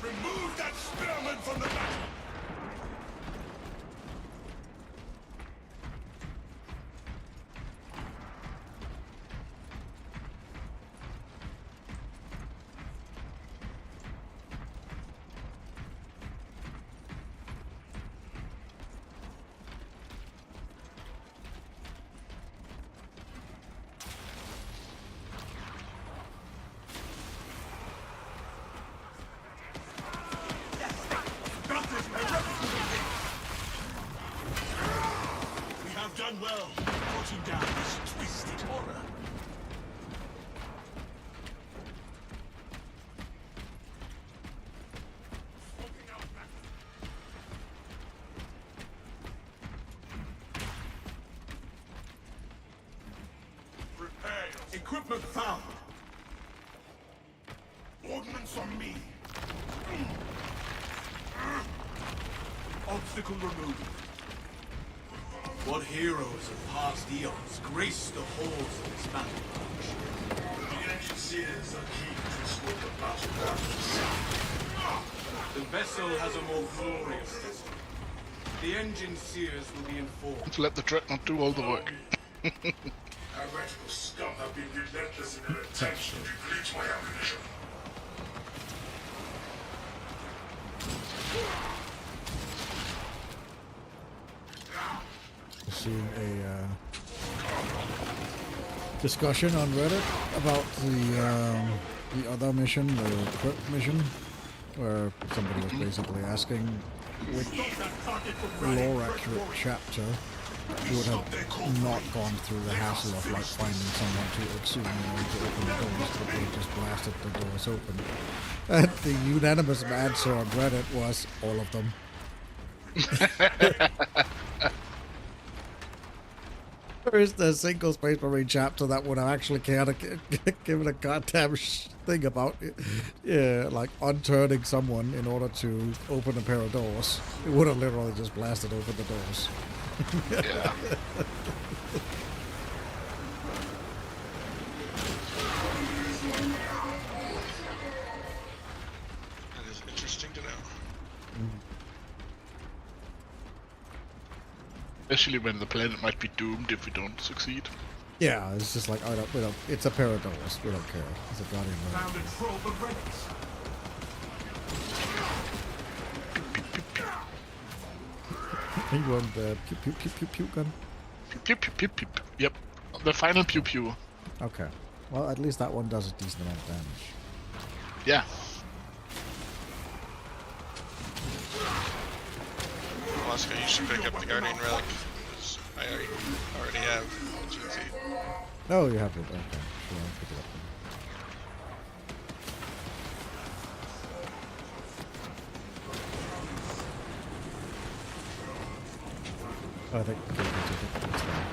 Remove that spearman from the battle! We have done well, putting down this twisted horror. Prepare your equipment found. Ordnance on me. Obstacle removed. What heroes of past eons graced the halls of this battle march? The engineers are keen to score the battle march. The vessel has a more glorious destiny. The engine seers will be informed. Let the dreadnought do all the work. Heretical scum have been relentless in their attempts to deplete my ammunition. Seeing a discussion on Reddit about the other mission, the crypt mission, where somebody was basically asking which lore accurate chapter would have not gone through the hassle of like finding someone to exhume to open the doors, but they just blasted the doors open. And the unanimous answer on Reddit was all of them. There is a single Spacemarine chapter that would have actually cared given a goddamn thing about it. Yeah, like unturning someone in order to open a pair of doors. It would have literally just blasted open the doors. Yeah. That is interesting to know. Especially when the planet might be doomed if we don't succeed. Yeah, it's just like, we don't, it's a pair of doors. We don't care. It's a goddamn room. Found a trove of relics. You want the pew pew pew pew pew gun? Pew pew pew pew. Yep. The final pew pew. Okay. Well, at least that one does a decent amount of damage. Yeah. Wazka, you should pick up the Guardian Relic. 'Cause I already have GC. Oh, you have it. Okay. Sure, I'll pick it up then. I think it's fine.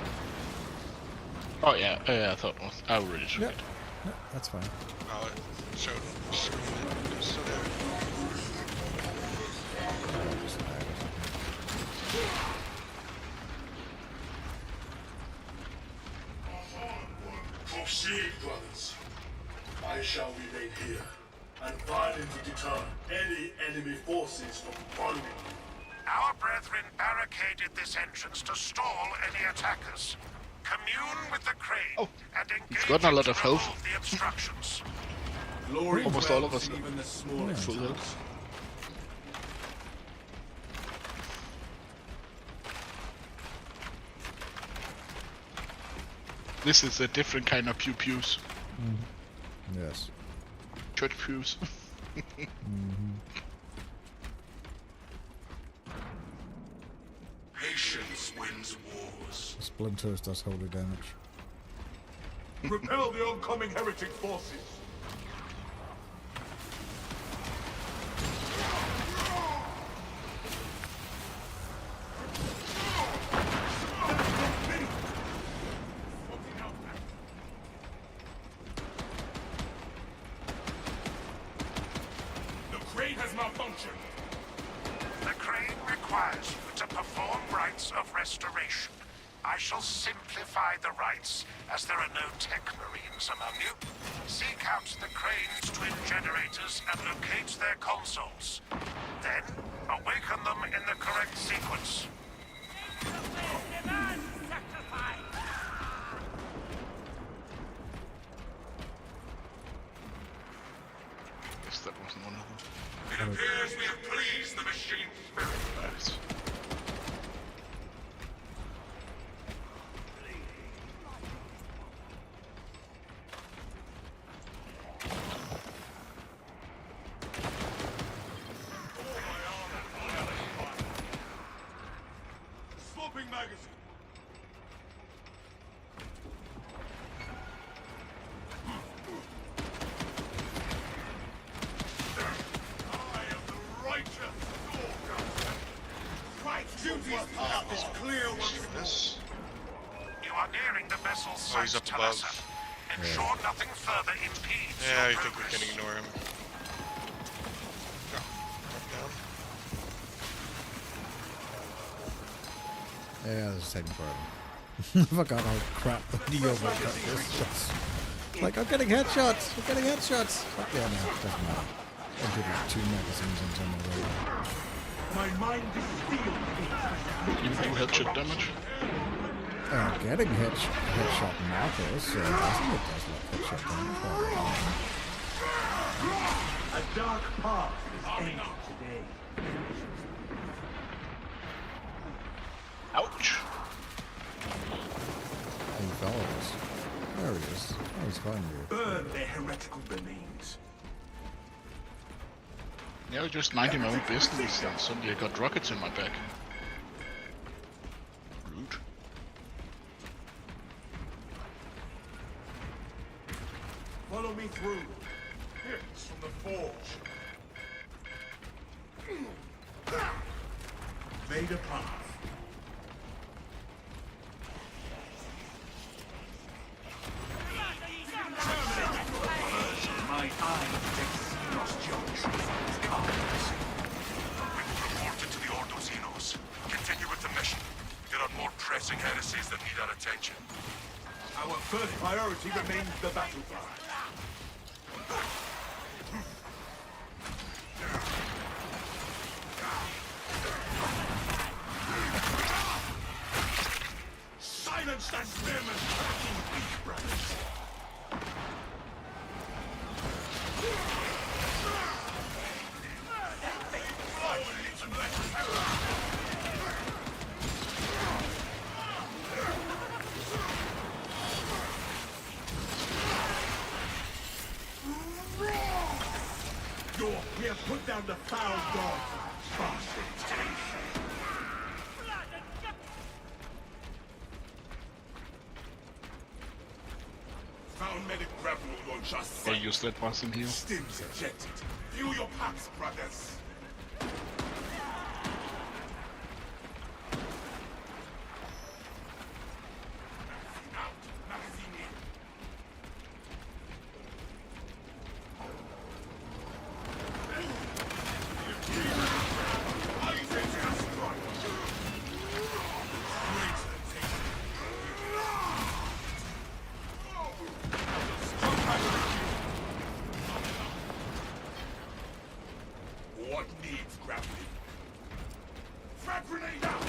Oh yeah, I thought I already took it. No, that's fine. Oh, it showed screen it. So Proceed, brothers. I shall remain here and violently deter any enemy forces from following me. Our brethren barricaded this entrance to stall any attackers. Commune with the crane and engage gotten a lot to of health. remove the obstructions. Glory Almost all of dwells us. in even the smallest Full house. health. This is a different kind of pew pews. Yes. Church pews. Patience wins wars. Splinters does holy damage. Repel the oncoming heretic forces. The crane has malfunctioned. The crane requires you to perform rites of restoration. I shall simplify the rites, as there are no tech marines among you. Seek out the crane's twin generators and locate their consoles. Then, awaken them in the correct sequence. Guess that wasn't one of them. It appears we have pleased the machine spirit. Nice. Swapping magazine. I am the righteous stalker. Right duty's path is clear once more. this. You are nearing the vessel's Oh, he's sights, up Talassa. above. Ensure nothing further impedes Yeah, your I think we progress. can ignore him. Drop down. Yeah, that's the second part. I forgot how crap the Neo got this. Like, I'm getting headshots! I'm getting headshots! Fuck yeah, no, it doesn't matter. I did like 2 magazines on some of My mind is sealed. You do headshot damage. Getting headshot markers, I think it does like headshot damage. A dark path is ended today. Ouch. He follows. There he is. Oh, he's finding you. Burn their heretical remains. Yeah, just minding my own business, and suddenly I got rockets in my back. Rude. Follow me through. Hits from the forge. Made a path. My eye detects Xenos geometry. We've reported to the Ordo Xenos. Continue with the mission. There are more pressing heresies that need our attention. Our first priority remains the battlefield. Silence that spearman! Fucking weak, brothers! We have put down the foul dog, bastards. Found medic grapple launcher. I use that once in here. Stims ejected. Fuel your packs, brothers. What needs grappling? Frag grenade out!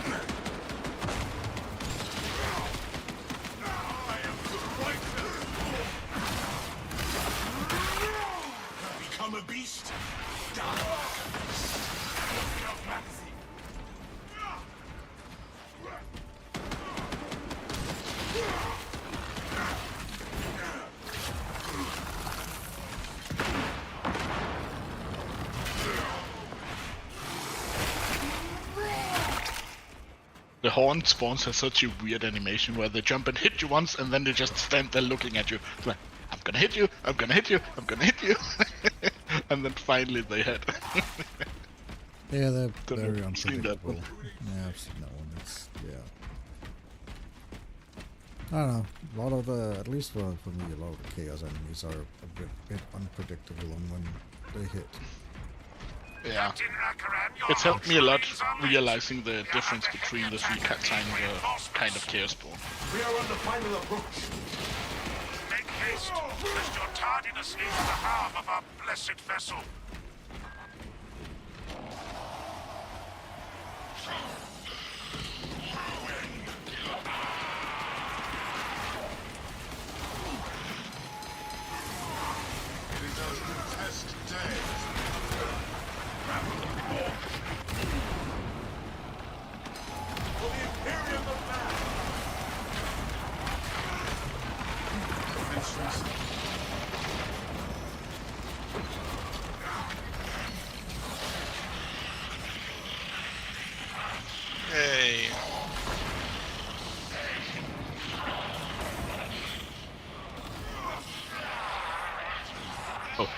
I am the righteous. Become a beast? Die! Enough magazine. The horn spawns has such a weird animation where they jump and hit you once and then they just stand there looking at you. It's like, I'm gonna hit you, I'm gonna hit you, I'm gonna hit you. And then finally they hit. Yeah, they're Don't very know if you've seen that unpredictable. one. Yeah, I've seen that one. It's, yeah. I don't know. A lot of the, at least for me, a lot of the chaos enemies are a bit unpredictable on when they hit. Yeah. It's helped me a lot realizing the difference between the three kind of chaos spawn. We are on the final approach. Make haste, lest your tardiness leads to the harm of our blessed vessel. It is a test day. For the Imperium of man. Hey. Oh.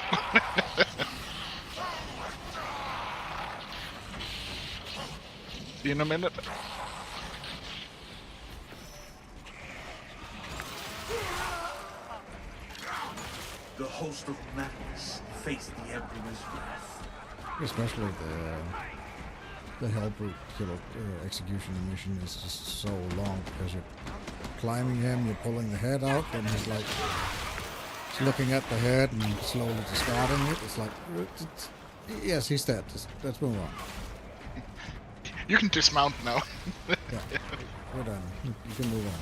See you in a minute. The host of madness faced the Emperor's wrath. Especially the Hellbrute killer execution mission is just so long because you're climbing him, you're pulling the head out, and he's like he's looking at the head and slowly discarding it. It's like, yes, he's dead. Let's move on. You can dismount now. Yeah, we're done. You can move on.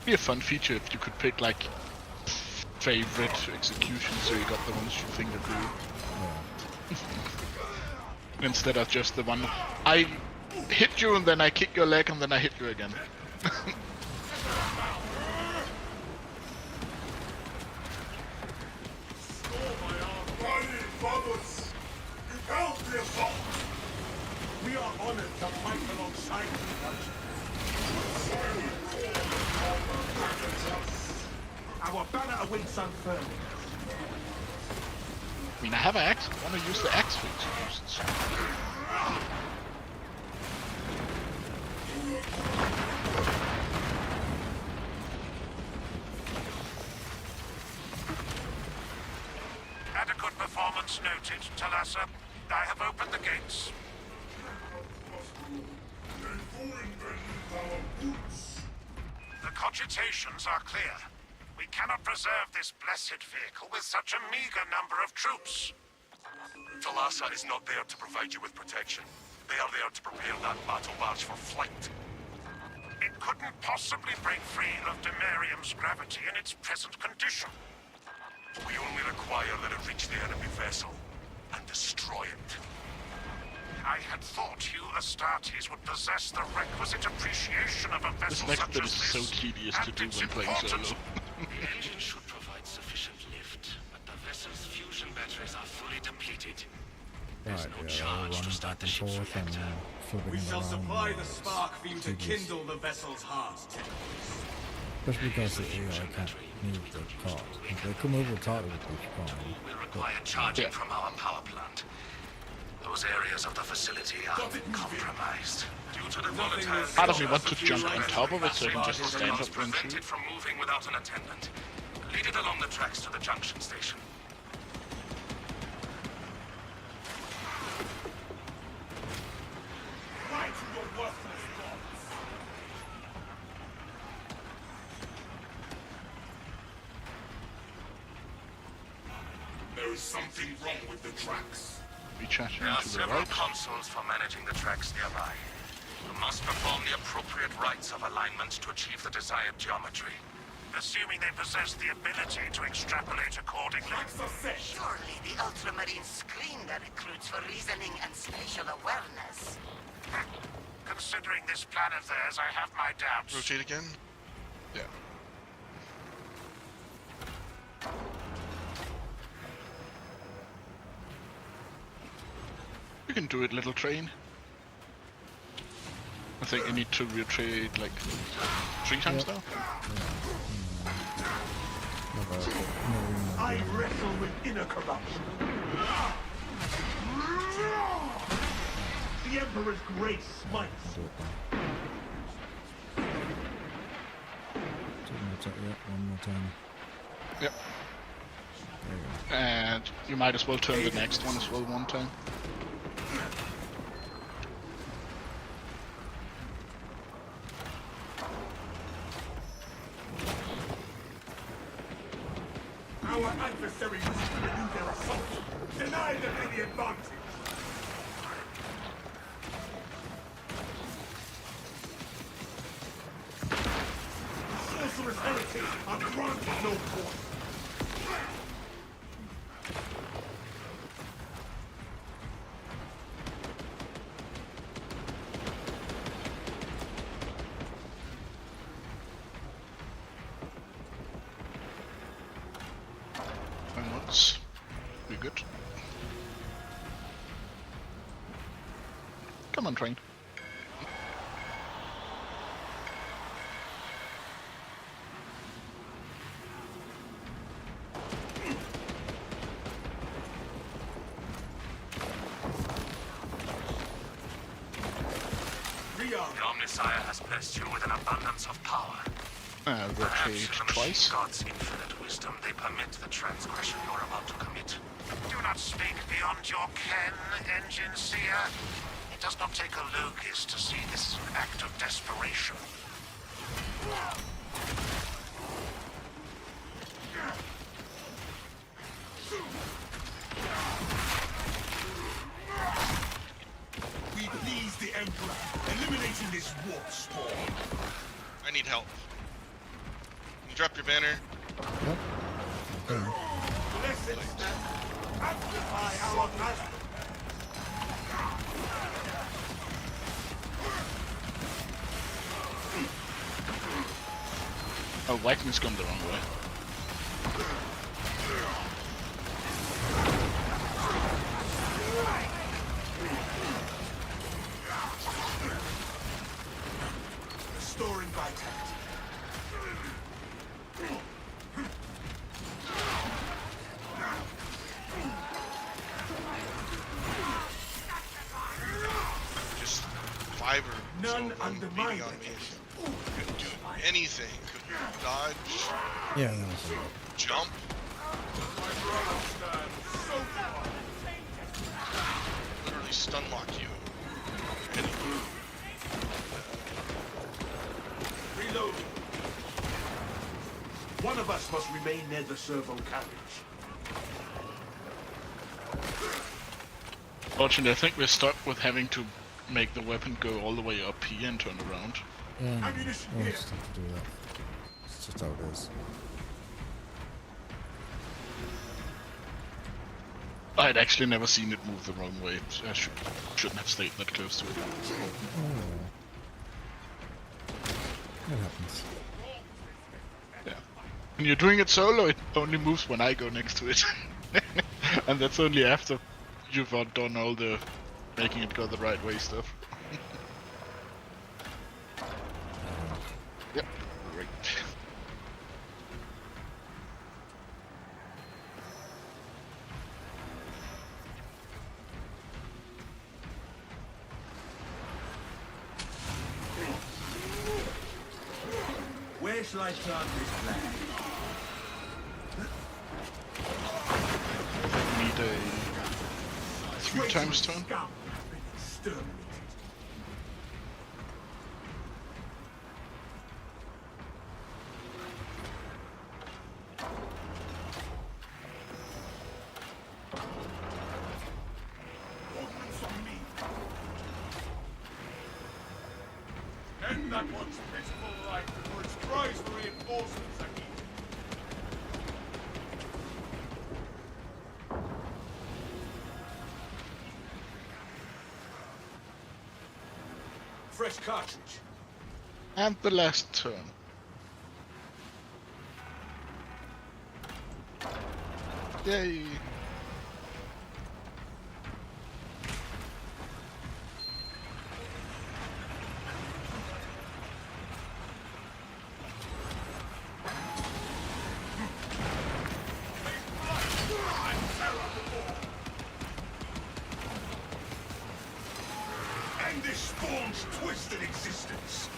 Be a fun feature if you could pick like favorite executions, so you got the ones you think are cool. Instead of just the one I hit you and then I kick your leg and then I hit you again. We are honored to fight alongside you. Our banner awaits unfurled. I mean, I have an axe. I want to use the axe for executions. Adequate performance noted, Talassa. I have opened the gates. The cogitations are clear. We cannot preserve this blessed vehicle with such a meager number of troops. Talassa is not there to provide you with protection. They are there to prepare that battle barge for flight. It couldn't possibly break free of Imperium's gravity in its present condition. We only require that it reach the enemy vessel and destroy it. I had thought you Astartes would possess the requisite appreciation of a This vessel next such bit as is this. so tedious to and do its when playing solo. importance. The engine should provide sufficient lift, but the vessel's fusion batteries are fully depleted. There's Right, no yeah, charge to running start back the and ship's forth and reactor. flipping We it shall around. supply the spark for you to tedious. kindle the vessel's heart. Especially because the AI can't move the card. If they could move the card, it would be fine. Will require charging from our power plant. Those areas of the facility are compromised. Due to the volatile Part of me wants to jump on top of it so I can just stand up and prevented shoot. from moving without an attendant. Lead it along the tracks to the junction station. Right to your worthless gods. There is something wrong with the tracks. Recharging There are to the several right. consoles for managing the tracks nearby. You must perform the appropriate rites of alignment to achieve the desired geometry. Assuming they possess the ability to extrapolate accordingly. Surely the Ultramarine screen the recruits for reasoning and spatial awareness. Considering this plan of theirs, I have my doubts. Rotate again. Yeah. You can do it, little train. I think you need to rotate like 3 times now. I wrestle with inner corruption. The Emperor's grace smites. One more time. Yep. And you might as well turn the next one as well one time. Our adversaries wish to renew their assault. Deny them any advantage. Sorcerer's heritage are granted no point. And once. Be good. Come on, train. The Omnissiah has blessed you with an abundance of power. Rotate twice. God's infinite wisdom, they permit the transgression you're about to commit. Do not speak beyond your ken, Engine Seer. It does not take a Logis to see this is an act of desperation. We please the Emperor, eliminating this warp spawn. I need help. Can you drop your banner? Yep. Okay. Blessed stand, amplify our passion. Oh, lightning's gone the wrong way. Restoring vitality. Just 5 or so None of them undermine beating on me. Couldn't do anything. Couldn't dodge, Yeah, that was it. jump. My brother stands so far. Literally stun lock you. Anything. Reload. One of us must remain near the servo carriage. Fortunately, I think we're stuck with having to make the weapon go all the way up here and turn around. Yeah, Ammunition we'll here. just have to do that. It's just how it is. I'd actually never seen it move the wrong way. I shouldn't have stayed that close to it. Oh. It happens. Yeah. When you're doing it solo, it only moves when I go next to it. And that's only after you've done all the making it go the right way stuff. Yep, great. Where shall I plant this flag? Need a 3 times turn. Scum has been exterminated. Ordnance on me. End that one's pitiful life before its cries for reinforcements are heeded. Fresh cartridge. And the last turn. Yay! End this spawn's twisted existence.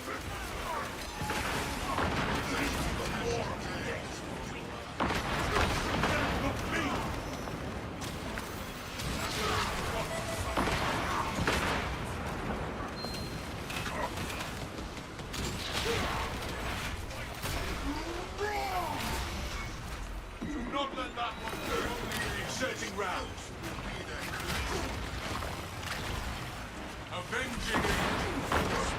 Look me. Do not let that one go. Exerting rounds. Avenging angels.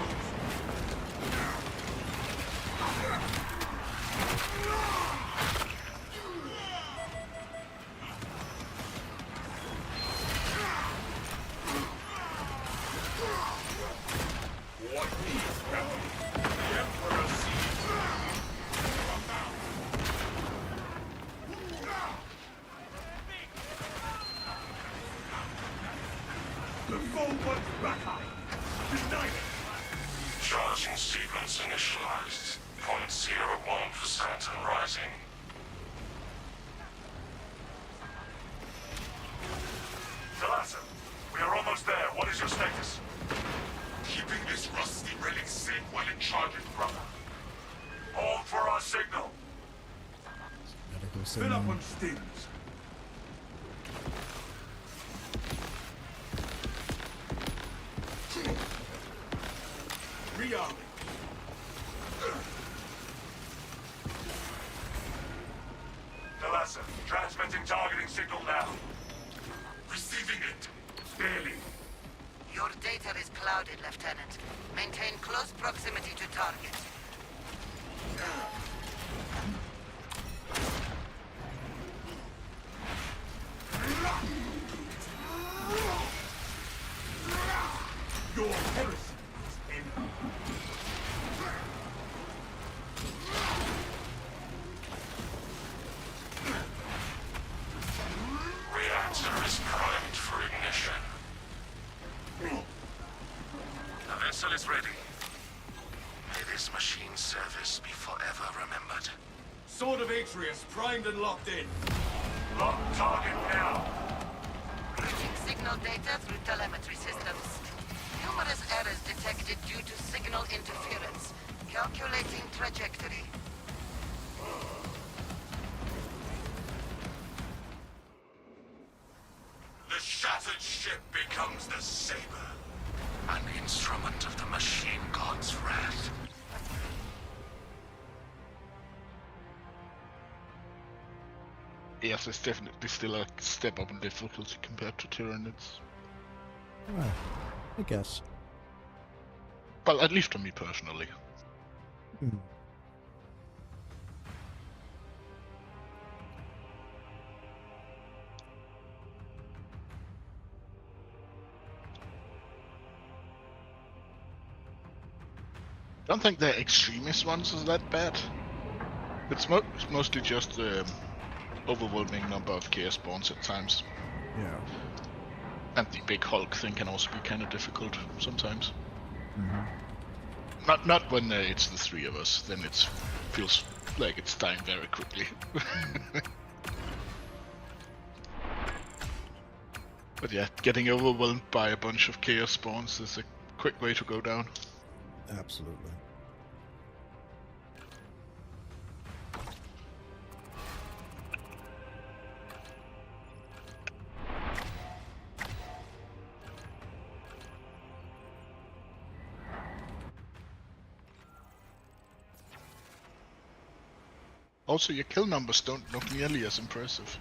What is happening? The Emperor sees. Come down. The forward back. Deny it. Charging sequence initialized. 0.01% and rising. Thalassa, we are almost there. What is your status? Keeping this rusty relic safe while it charges, brother. Hold for some. Fill up on stings. Rearming. Thalassa, transmitting targeting signal now. Receiving it. Barely. Your data is clouded, Lieutenant. Maintain close proximity to target. Your heresy is ended. Reactor is primed for ignition. The vessel is ready. May this machine's service be forever remembered. Sword of Atreus primed and locked in. Lock target now. Reaching signal data through telemetry systems. Numerous errors detected due to signal interference. Calculating trajectory. The shattered ship becomes the Saber. An instrument of the machine god's wrath. Yes, it's definitely still a step up in difficulty compared to Tyranids. Well, I guess. Well, at least for me personally. Hmm. I don't think the extremist ones is that bad. It's mostly just overwhelming number of chaos spawns at times. Yeah. And the big Hulk thing can also be kind of difficult sometimes. Mm-hmm. Not when it's the three of us, then it feels like it's dying very quickly. But yeah, getting overwhelmed by a bunch of chaos spawns is a quick way to go down. Absolutely. Also, your kill numbers don't look nearly as impressive.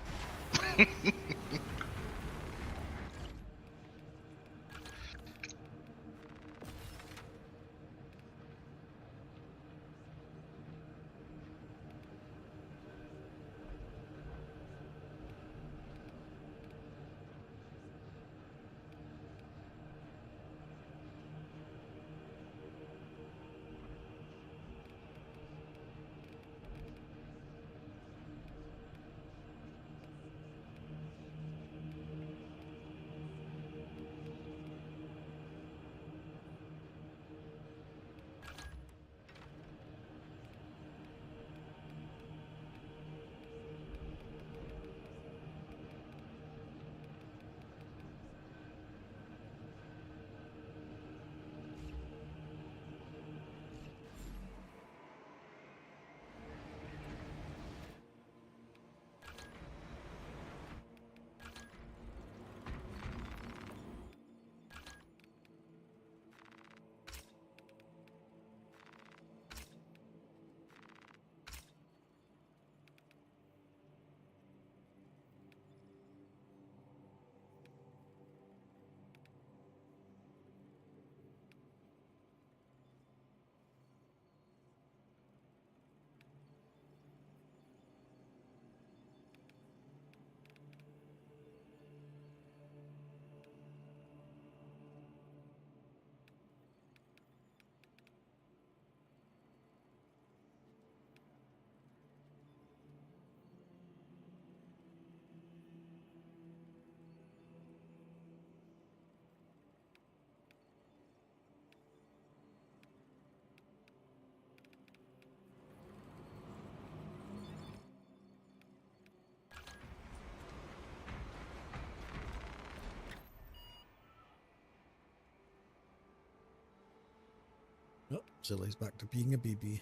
Oh, Zilly's back to being a BB.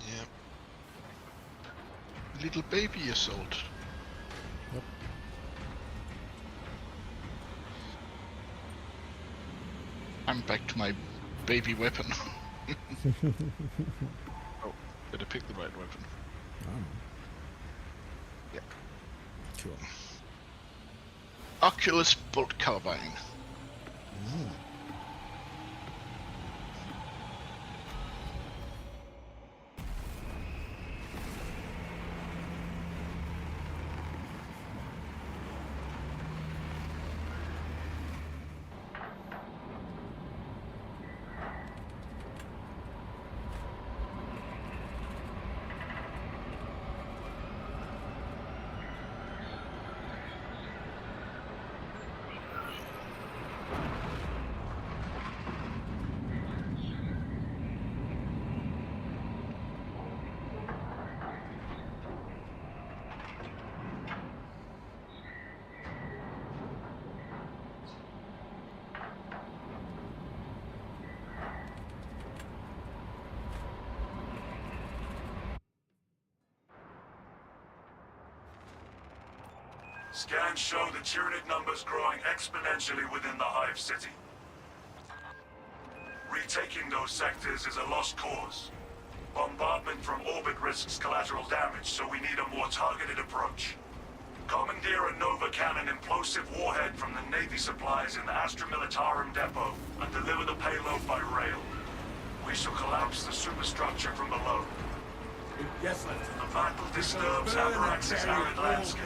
Yeah. little baby assault. Yep. I'm back to my baby weapon. Oh, did I pick the right weapon? Yeah. Cool. Oculus bolt carbine. Scans show the Tyranid numbers growing exponentially within the Hive City. Retaking those sectors is a lost cause. Bombardment from orbit risks collateral damage, so we need a more targeted approach. Commandeer a Nova Cannon implosive warhead from the Navy supplies in the Astra Militarum depot and deliver the payload by rail. We shall collapse the superstructure from below. Yes, Lieutenant. The battle disturbs Avarax's arid landscape.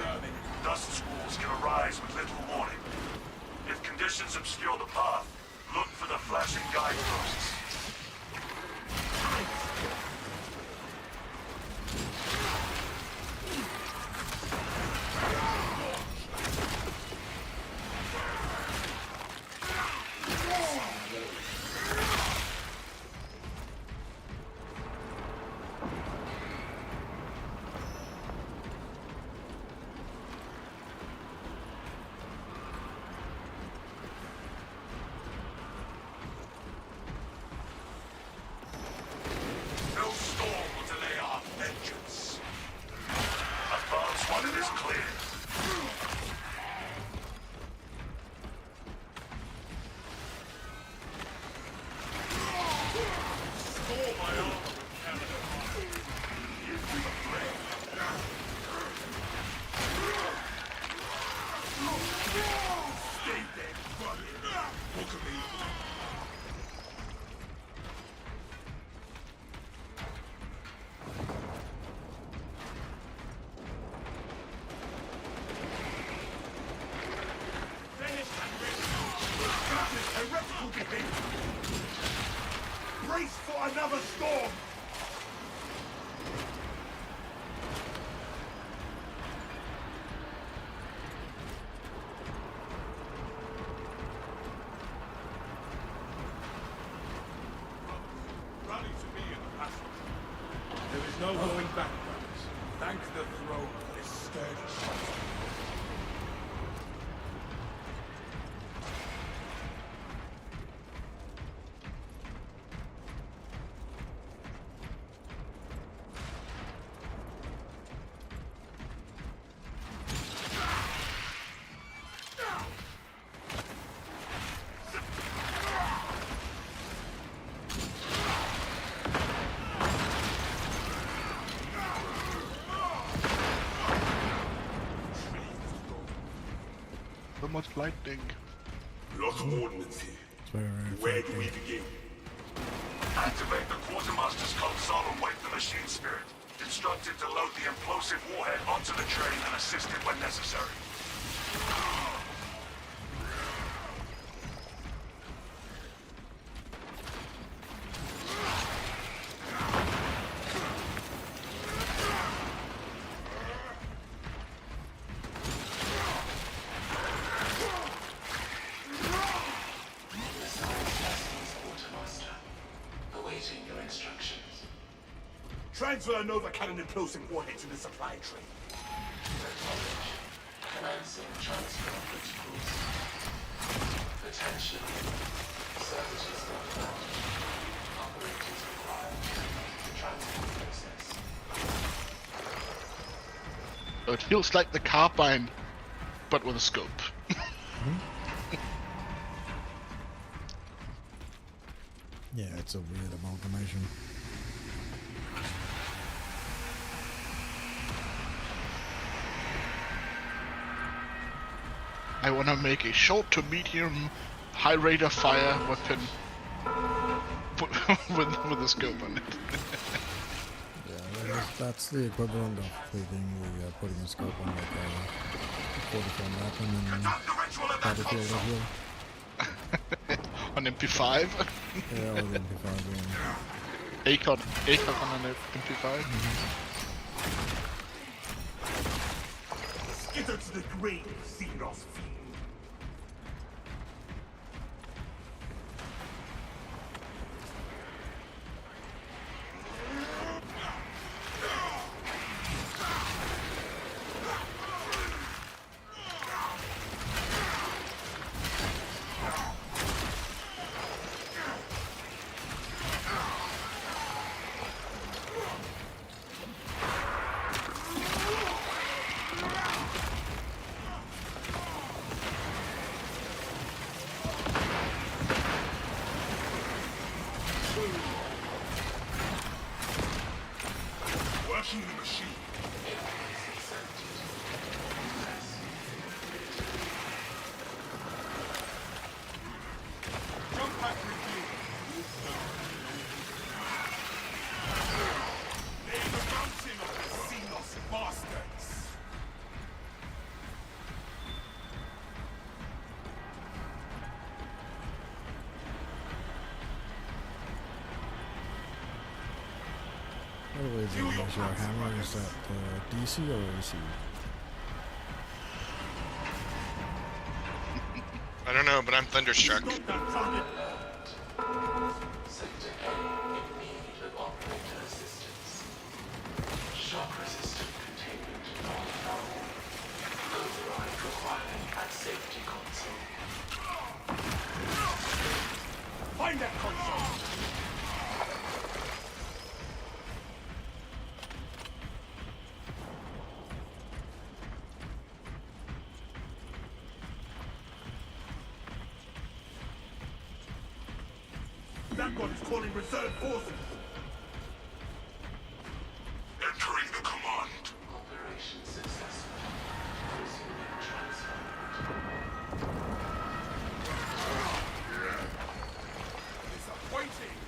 Dust squalls can arise with little warning. If conditions obscure the path, look for the flashing guideposts. No storm will delay our vengeance. Advance when it is clear. Store my armor with Canada. Stay dead, buddy. Look at me. Finish that mission. That is heretical behavior. Brace for another storm. Rally to me in the passage. There is no going back, brothers. Thank the throne for this sturdy shelter. So much lightning. Lot of ordnance here. It's very, very Where do frightening. we begin? Activate the Quartermaster's console and wake the machine spirit. Instructed to load the implosive warhead onto the train and assist it when necessary. Quartermaster, awaiting your instructions. Transfer Nova Cannon implosive warhead to the supply train. Acknowledge. Commencing transfer of criticals. Attention. Services not found. Operators required. Transfer process. it feels like the carbine, but with a scope. Yeah, it's a weird amalgamation. I want to make a short to medium high rate of fire weapon with a scope on it. Yeah, that's the equivalent of putting a scope on like a 44 weapon and battlefield as well. On MP5? Yeah, or the MP5. Yeah. Acon on an MP5? Skitter to the grave, Xenos fiend. Working the machine. Jump back with you. Lay the mountain of the Xenos bastards. By the way, is your hammer, is that DC or AC? I don't know, but I'm thunderstruck. Sector A in need of operator assistance. Shock resistant containment not found. Override required at safety console. Find that console. That one is calling reserve forces. Entering the command. Operation successful. Resuming transfer. Disappointing.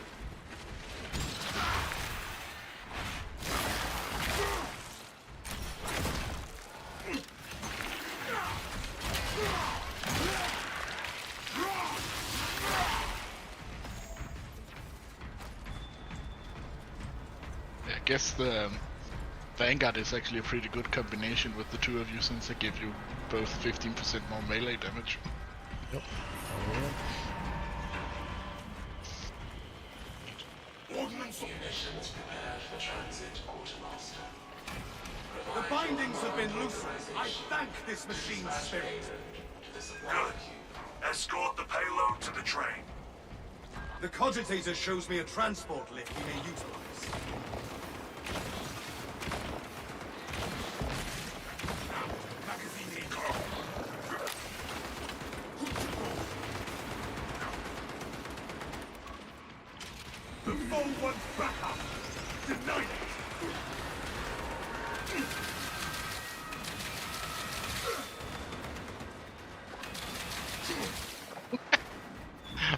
I guess the Vanguard is actually a pretty good combination with the two of you, since they give you both 15% more melee damage. Yep. Ordnance. Munitions prepared for transit, Quartermaster. The bindings have been loosened. I thank this machine's spirit. To the supply Good. queue. Escort the payload to the train. The cogitator shows me a transport lift we may utilize. Magazine eco. The foe wants backup. Deny it.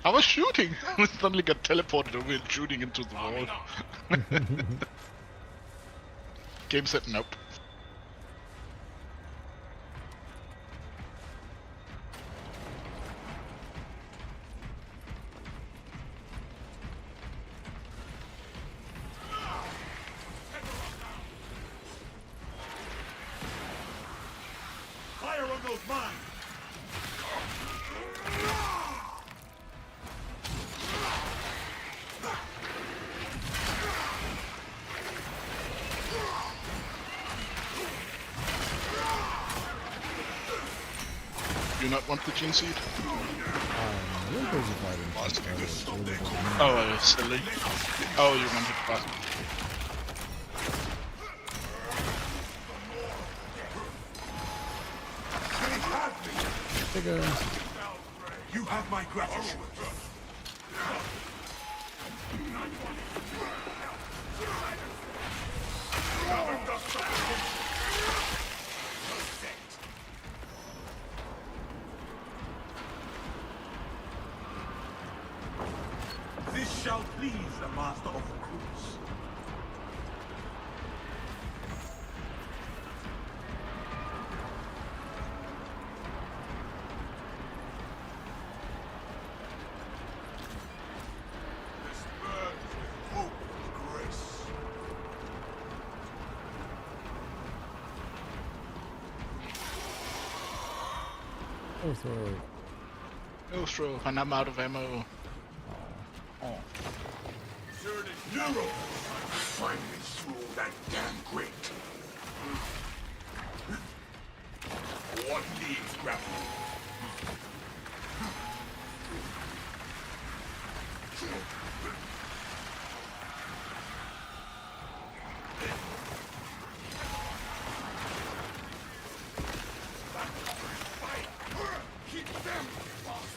I was shooting! I suddenly got teleported over and shooting into the wall. Game said nope. Fire on those mines. Do you not want the gene seed? A little busy fighting. Oh, silly. Oh, you wanted the button. bigger. You have my gratitude. This shall please the master of the cruise. This burns with hope and grace. Oh, throw. No throw, and I'm out of ammo. Oh. Neuro! Finally through that damn grate. What needs grappling? Keep them fast.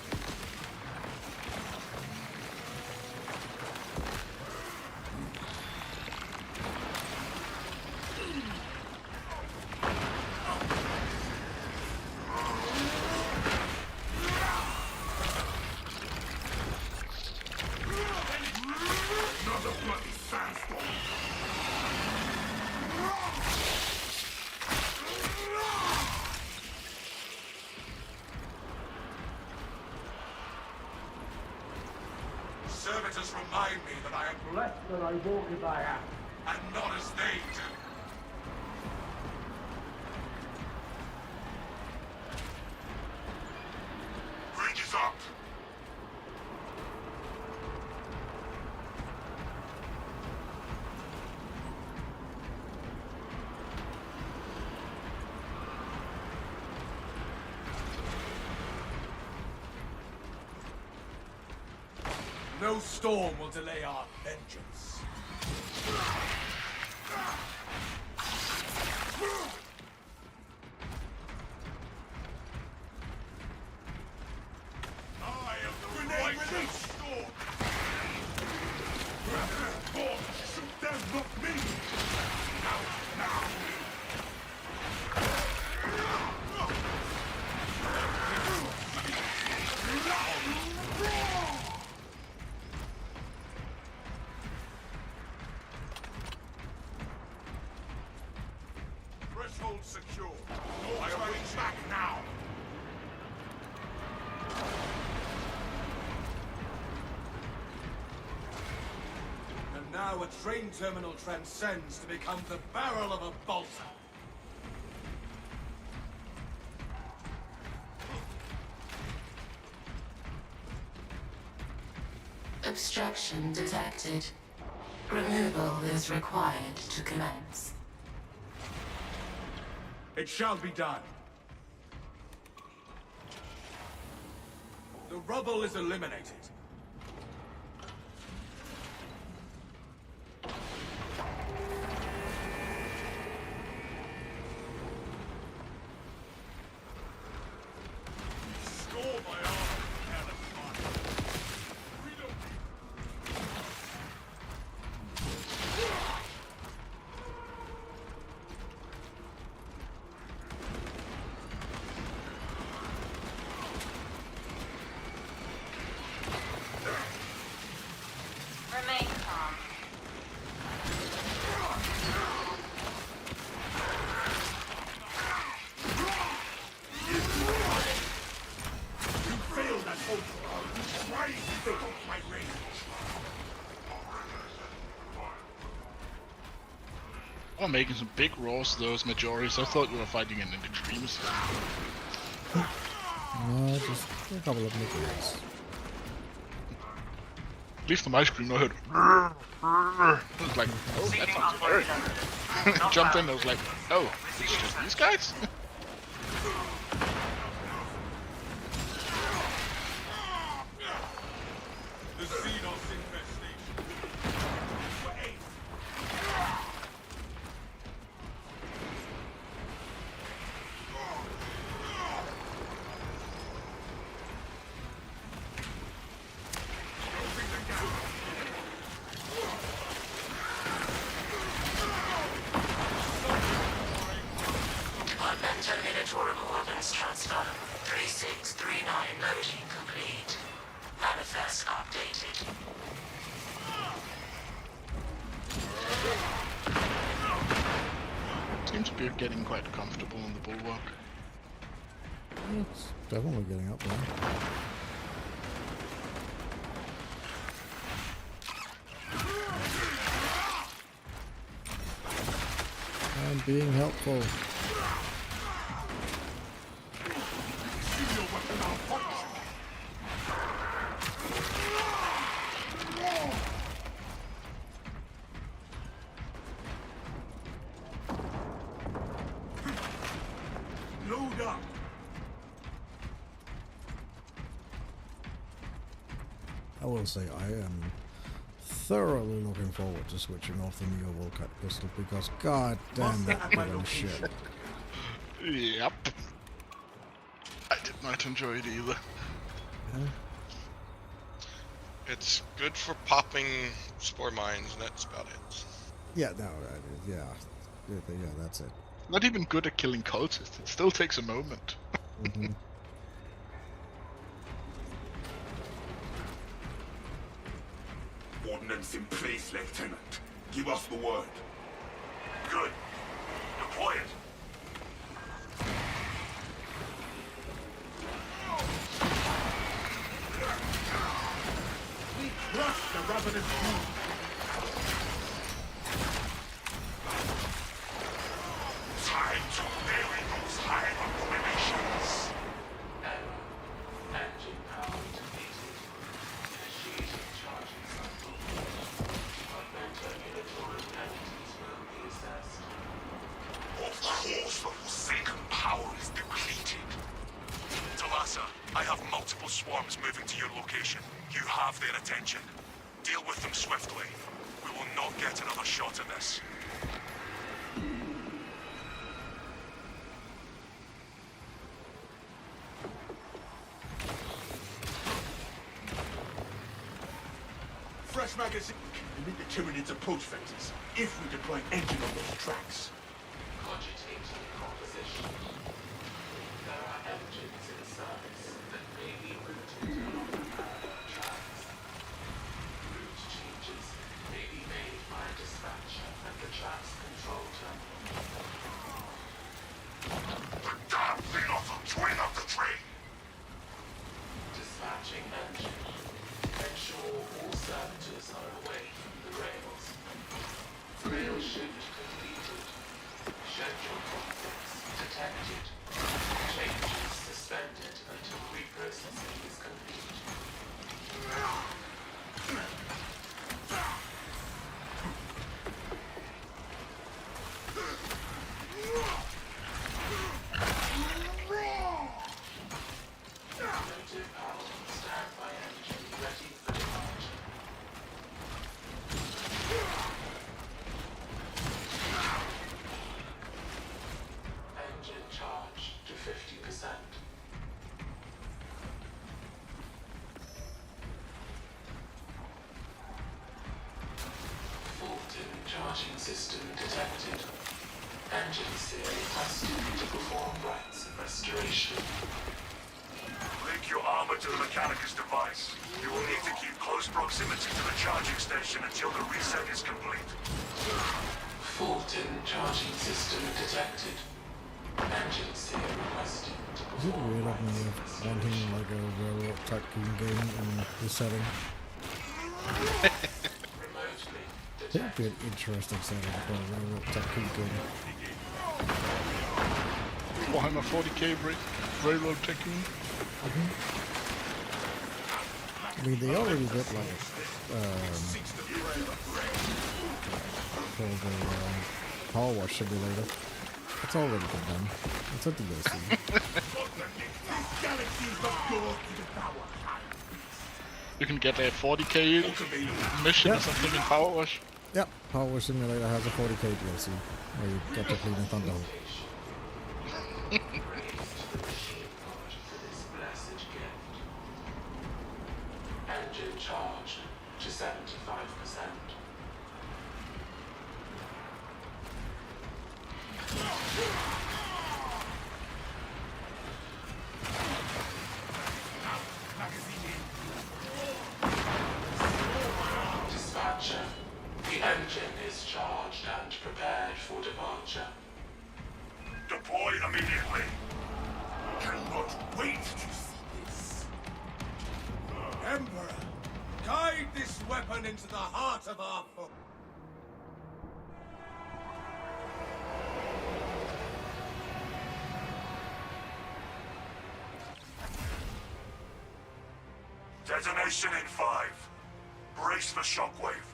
Another bloody sandstorm. Servitors remind me that I am blessed that I walk as I am, and not as they do. Bridge is up. No storm will delay our vengeance. I am the righteous storm. Shoot them, not me! Now! Threshold secure. I await back now. And now a train terminal transcends to become the barrel of a bolter. Obstruction detected. Removal is required to commence. It shall be done. The rubble is eliminated. Score my armor, cannon fire. Reload. Remain calm. You failed at hope. Why is it out of my range? I'm making some big rolls to those Majoris. I thought you were fighting an extremist. No, just a couple of nickels. At least from ice cream, I heard. I was like, oh, that sounds scary. Jumped in, I was like, oh, it's just these guys? The Xenos infestation. For aid. be getting quite comfortable on the bulwark. It's definitely getting up there. I'm being helpful. Load up. I will say I am thoroughly looking forward to switching off the Neo Volcat pistol because god damn that gun is shit. Yep. I did not enjoy it either. Yeah. It's good for popping spore mines, and that's about it. Yeah, no, yeah, that's it. Not even good at killing cultists. It still takes a moment. Mm-hmm. Ordnance in place, Lieutenant. Give us the word. Good. Deploy it. We crush the ravenous food. Time to bury those high abominations. Engine power depleted. Initiating charging cycle. Augmented unitary entities will be assessed. Of course, the forsaken power is depleted. Talassa, I have multiple swarms moving to your location. You have their attention. Deal with them swiftly. We will not get another shot at this. Fresh magazine. We meet the Tyranids' approach vectors if we deploy an engine on those tracks. Cogitating composition. There are engines in service that may be routed along the parallel tracks. Route changes may be made by a dispatcher at the track's control terminal. The damn thing off the twin of the train! Dispatching engine. Ensure all servitors are away from the rails. Rail shift completed. Schedule conflicts detected. Changes suspended until reprocessing is complete. Motive power standby engine ready for departure. Engine charge to 50%. Fault in charging system detected. Engine series tested to perform rites of restoration. Link your armor to the Mechanicus device. You will need to keep close proximity to the charging station until the reset is complete. Fault in charging system detected. Engine seer requested to Is it perform weird of me rites of wanting restoration. like a railroad tycoon game in this setting? Remotely It would be an interesting setting for a railroad tycoon game. Warhammer 40k railroad tycoon. I mean, they already did like called a power wash simulator. It's already been done. It's a DLC. You can get a 40k mission or something in Power Wash. Yep, Power Wash Simulator has a 40k DLC where you get to clean a Thunderbolt. Engine charged to 75%. Dispatcher, the engine is charged and prepared for departure. Deploy immediately. Cannot wait to see this. Emperor, guide this weapon into the heart of our foe. Detonation in 5. Brace for shockwave.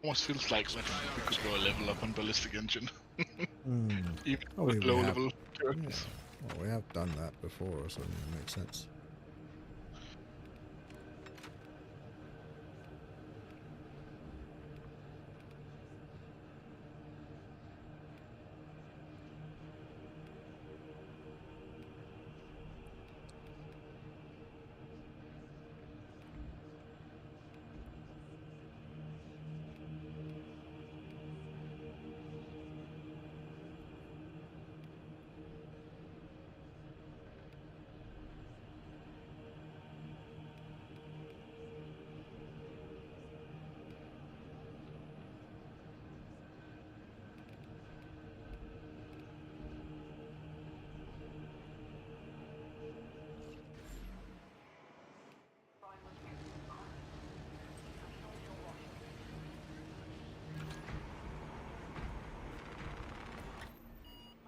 Almost feels like that we could go a level up on ballistic engine. Even Oh, with we low have. level Yeah. turrets. Well, we have done that before, so it makes sense.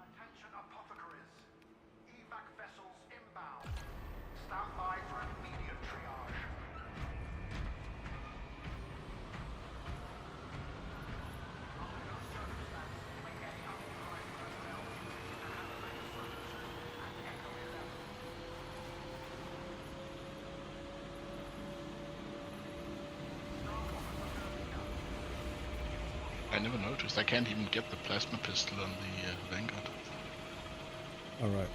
Attention apothecaries. Evac vessels inbound. Stand by for immediate triage. Under no circumstances may any unauthorized personnel use the elevator services at Echo 11. I never noticed. I can't even get the plasma pistol on the Vanguard. Alright.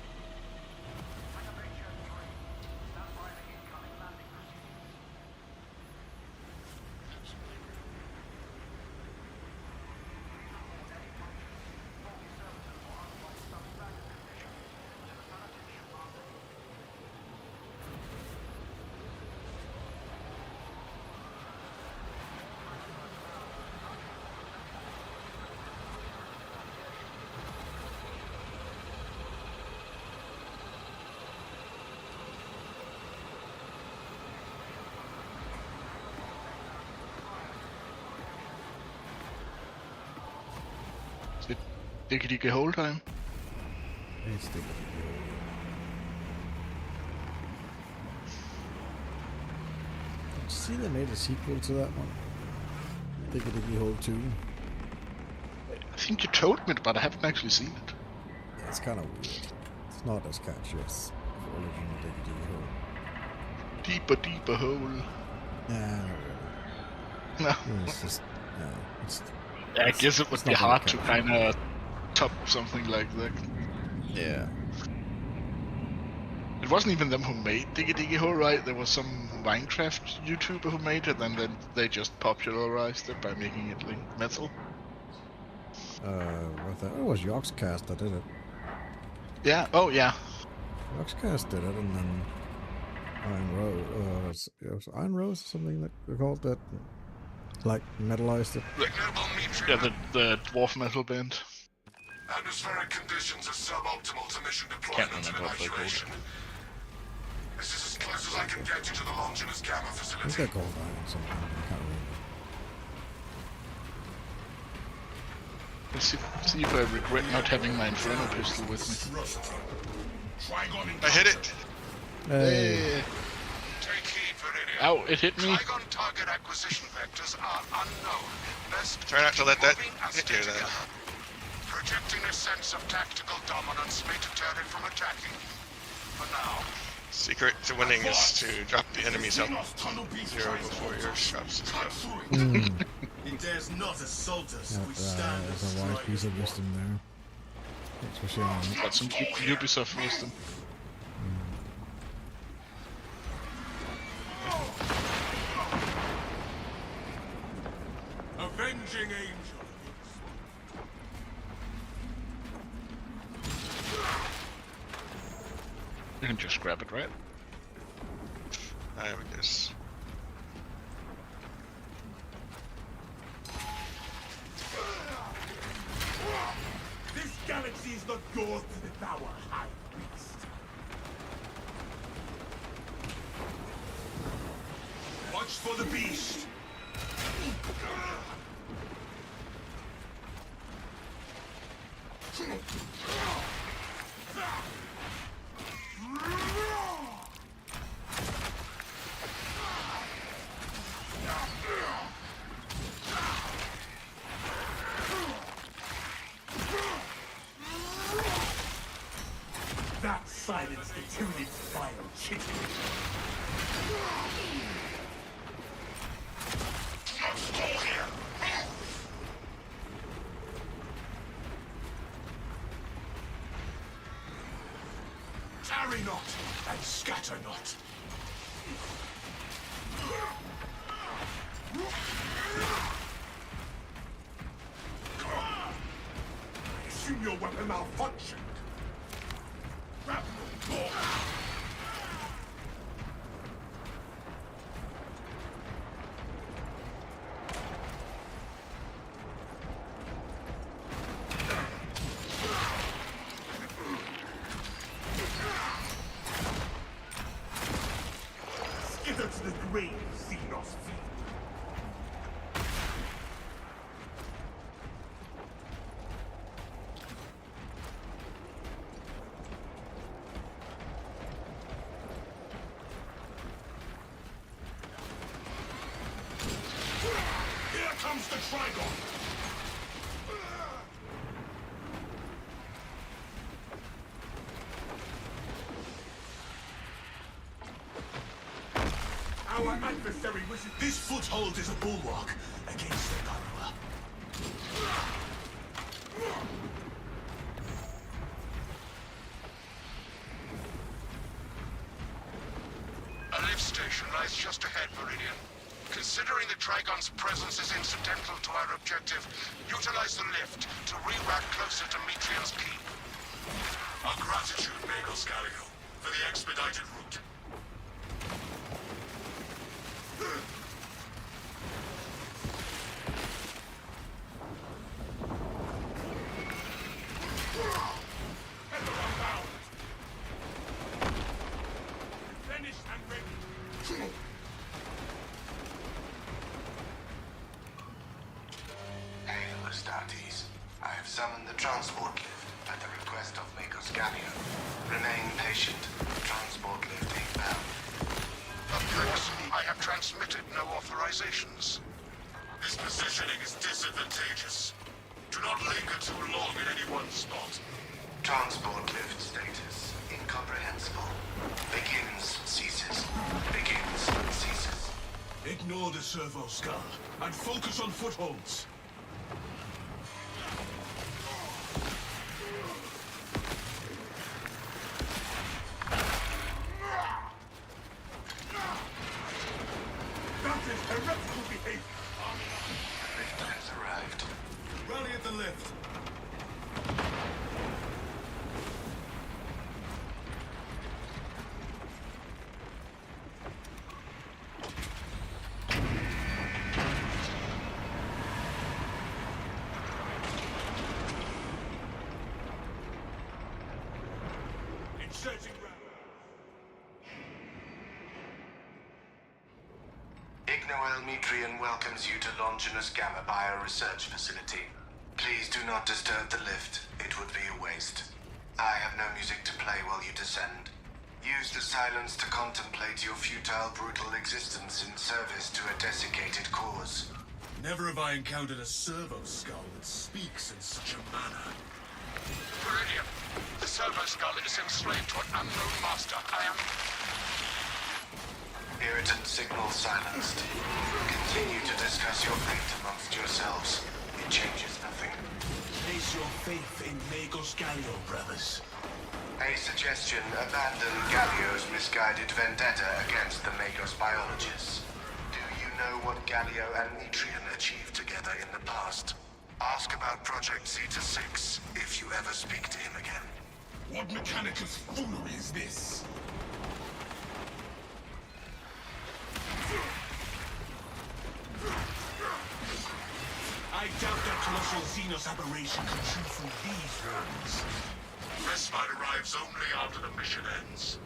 Is it diggy whole time? It's the See, they made a sequel to that one. Diggy Diggy Hole 2. I think you told me, but I haven't actually seen it. Yeah, it's kind of weird. It's not as catchy as the original Diggy Diggy Hole. Deeper hole. Yeah, not No. really. It's just, yeah, it's, I guess it would it's be not hard very to catchy. kind of top something like that. Yeah. It wasn't even them who made Diggy Hole, right? There was some Minecraft YouTuber who made it, and then they just popularized it by making it like metal. What the, it was Yogscast that did it. Yeah. Oh, yeah. Yogscast did it, and then Iron Rose, it was Iron Rose or something that they called that, like metalized it. Yeah, the dwarf metal band. Atmospheric conditions are suboptimal to mission Can't deployment and remember what they're called. evacuation. This is a close as I can get you to the Longinus gamma I think facility. they're called iron something. I can't remember. Let's see if I regret not having my Inferno pistol with me. I hit it. Hey. Take heed, Viridian. Ow, it hit me. Trigon target acquisition vectors are unknown. Best Try not to let that moving as hit you then. together. Projecting a sense of tactical dominance may deter it from attacking. For now, Secret to winning is to drop the enemy's health to 0 before yours drops his health. He dares not assault us. Yep, We stand there's a wise piece of wisdom there. Thanks for sharing. Got some Ubisoft wisdom. avenging angel. You can just grab it, right? I would guess. This galaxy is not yours to devour, High Priest. Watch for the beast. That silence the Tyranid's vile chicken. let's go here. Tarry not and scatter not. I assume your weapon malfunctioned. Grapple. Skither to the grave, Xenos feet. Here comes the Trigon! Our adversary wishes this foothold is a bulwark against the Conqueror. A lift station lies just ahead, Viridian. Considering the Trigon's presence is incidental to our objective, utilize the lift to re-rack closer to Metrian's keep. Our gratitude, Magos Galio, for the expedited route. Finished and ready. Hail, Astartes. I have summoned the transport lift at the request of Magos Galio. Remain patient. Transport lift inbound. Thanks. I have transmitted no authorizations. This positioning is disadvantageous. Do not linger too long in any one spot. Transport lift status incomprehensible. Begins, ceases. Begins, ceases. Ignore the servo skull and focus on footholds. That is heretical behavior. Lift has arrived. Rally at the lift. Inserting round. Manuel Mitrian welcomes you to Longinus Gamma Bio-Research Facility. Please do not disturb the lift. It would be a waste. I have no music to play while you descend. Use the silence to contemplate your futile, brutal existence in service to a desiccated cause. Never have I encountered a servo skull that speaks in such a manner. Imperium, the servo skull is enslaved to an unknown master. I am... Irritant signal silenced. Continue to discuss your fate amongst yourselves. It changes nothing. Place your faith in Magos Galio, brothers. A suggestion, abandon Galio's misguided vendetta against the Magos biologists. Do you know what Galio and Mitrian achieved together in the past? Ask about Project Zeta-6 if you ever speak to him again. What Mechanicus foolery is this? I doubt that colossal Xenos aberration can shoot through these rooms. Respite arrives only after the mission ends.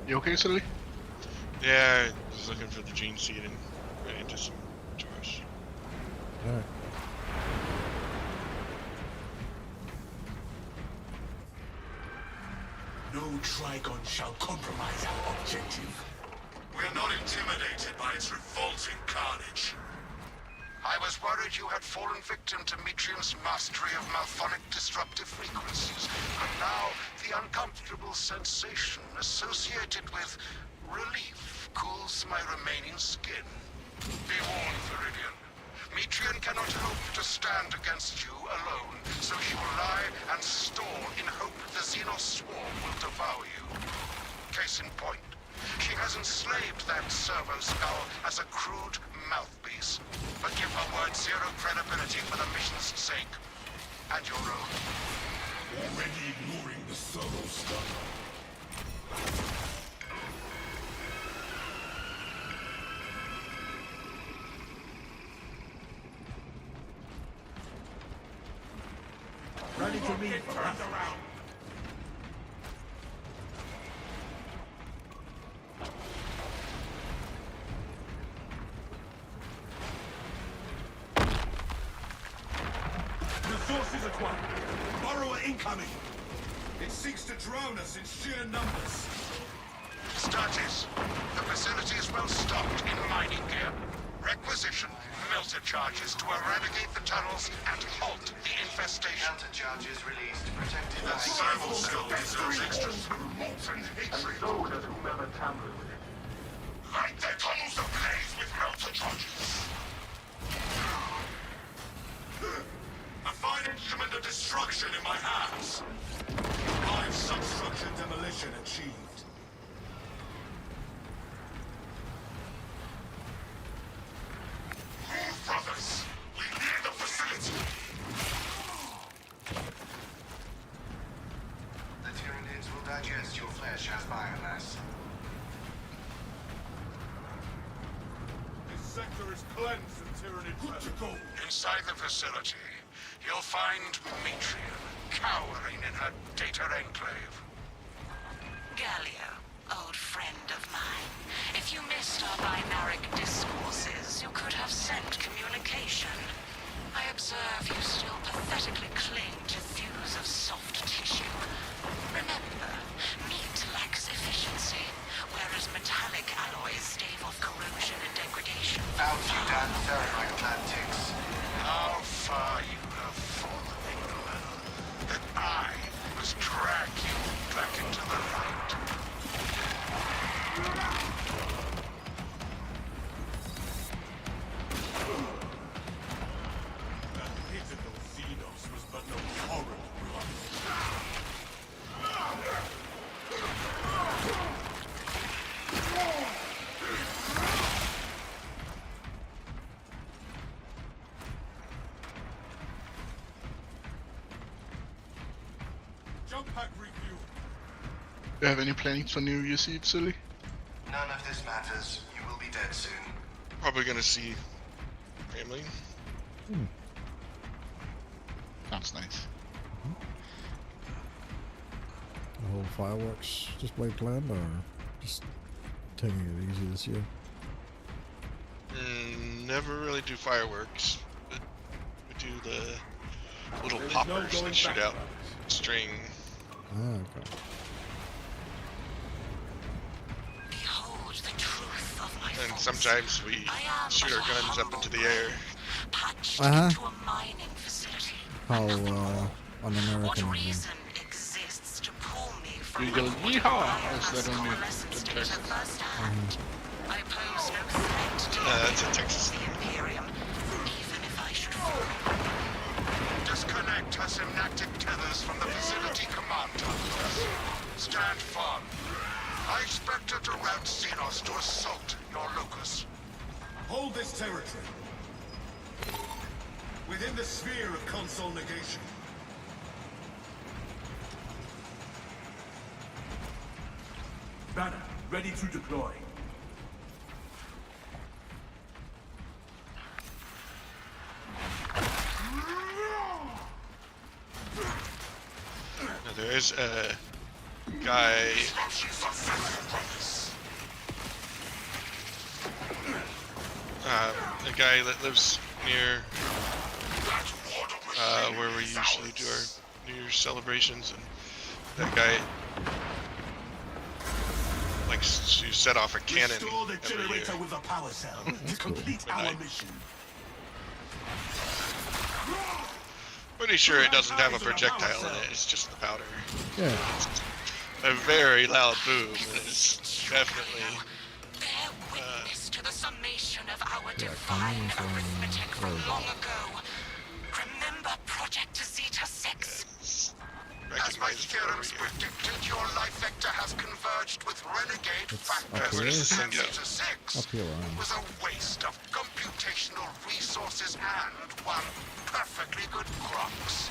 You okay, Silly? Yeah, just looking for the gene seed and ran into some tourists. Alright. No Trigon shall compromise our objective. We are not intimidated by its revolting carnage. I was worried you had fallen victim to Mitrian's mastery of malphonic disruptive frequencies, and now the uncomfortable sensation associated with relief cools my remaining skin. Be warned, Viridian. Mitrian cannot hope to stand against you alone, so she will lie and store in hope the Xenos swarm will devour you. Case in point, she has enslaved that servo skull as a crude mouthpiece, but give her word zero credibility for the mission's sake. And your own. Already ignoring the servo skull. Ready to meet for us. Resources at one. Borrower incoming. It seeks to drown us in sheer numbers. Status. The facility is well stocked in mining gear. Requisition melter charges to eradicate the tunnels and halt the infestation. Counter charges released, protected That by... servo skull deserves extra molten hatred. So does whomever tampered with it. Light their tunnels ablaze with melter charges. A fine instrument of destruction in my hands. Live substructure demolition achieved. Move, brothers. We need the facility. The Tyranids will digest your flesh as biomass. This sector is cleansed of Tyranid. Good to go. Inside the facility, you'll find Mitrian cowering in her data enclave. Galio, old friend of mine. If you missed our binaric discourses, you could have sent communication. I observe you still pathetically cling to thews of soft tissue. Remember, meat lacks efficiency, whereas metallic alloys stave off corrosion and degradation. Out, you damn thermite Atlantics. How far you have fallen, England, that I must drag you back into the light. That pitiful Xenos was but no horrid blood. Jump pack review. you have any plans for New Year's Eve, Sully? None of this matters. You will be dead soon. Probably gonna see family. Sounds nice. The whole fireworks display planned, or just taking it easy this year? Never really do fireworks, but we do the little poppers that shoot out string. Ah, okay. Behold the truth of my And thoughts. sometimes we shoot our guns up into the air. Patched Uh-huh. into a mining facility. How What un-American of me. reason exists to pull me from We go my yeehaw, is past that only coalescence in data Texas? firsthand? I pose no threat to That's a Texas the thing. Imperium, even if I should fall. Disconnect her synaptic tethers from the facility command tower. Stand firm. I expect her to route Xenos to assault your locus. Hold this territory. Within the sphere of console negation. Banner, ready to deploy. Now, there is a guy. A guy that lives near where we usually do our New Year's celebrations, and that guy likes to set off a cannon Restore the every year. generator with a power cell to complete our Midnight. mission. Pretty sure it doesn't have a projectile in it, it's just the powder. Yeah. A very loud boom, and it's definitely Bear witness to the summation of our Yeah, divine coming from arithmetic from where? long ago. Remember Project Zeta 6? it's As my recognized every theorems year. predicted, your life vector has converged with renegade It's factors. up Where does this here. thing go? Zeta 6 Up here, around. was a waste of computational resources and one perfectly good Crocs.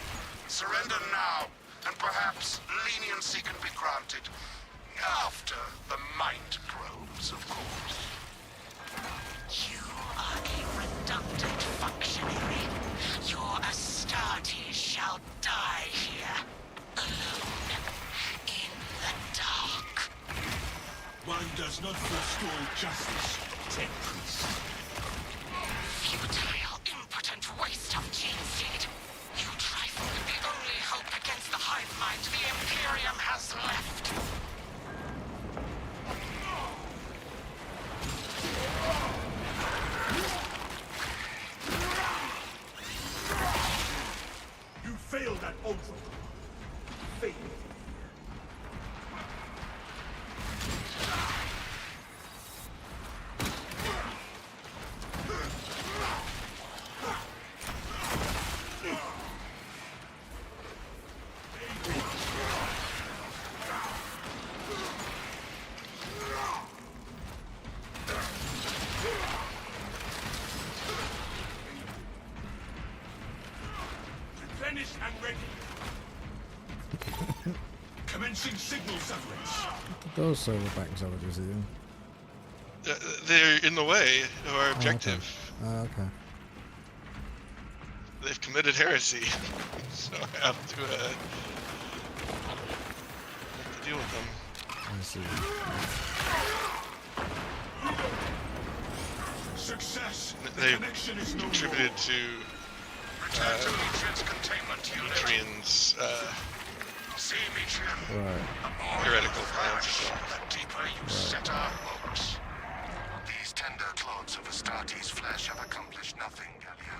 Surrender now, and perhaps leniency can be granted. After the mind probes, of course. You are a redundant functionary. Your Astartes shall die here, alone, in the dark. One does not forestall justice, Tech Priest. Futile, impotent waste of gene seed. You trifle with the only hope against the hive mind the Imperium has left. You failed at Ultra. Failed. Replenished and ready. Commencing signal severance. Those silver back savages again. They're in the way of our objective. Okay. They've committed heresy, so I have to deal with them. I see. Success. The They connection is no contributed more. to Return to Metrian's containment unit. Metrian's See, Metrian. Right. The more heretical you plans as thrash, well. the deeper you set our hooks. These tender clods of Astartes' flesh have accomplished nothing, Galio.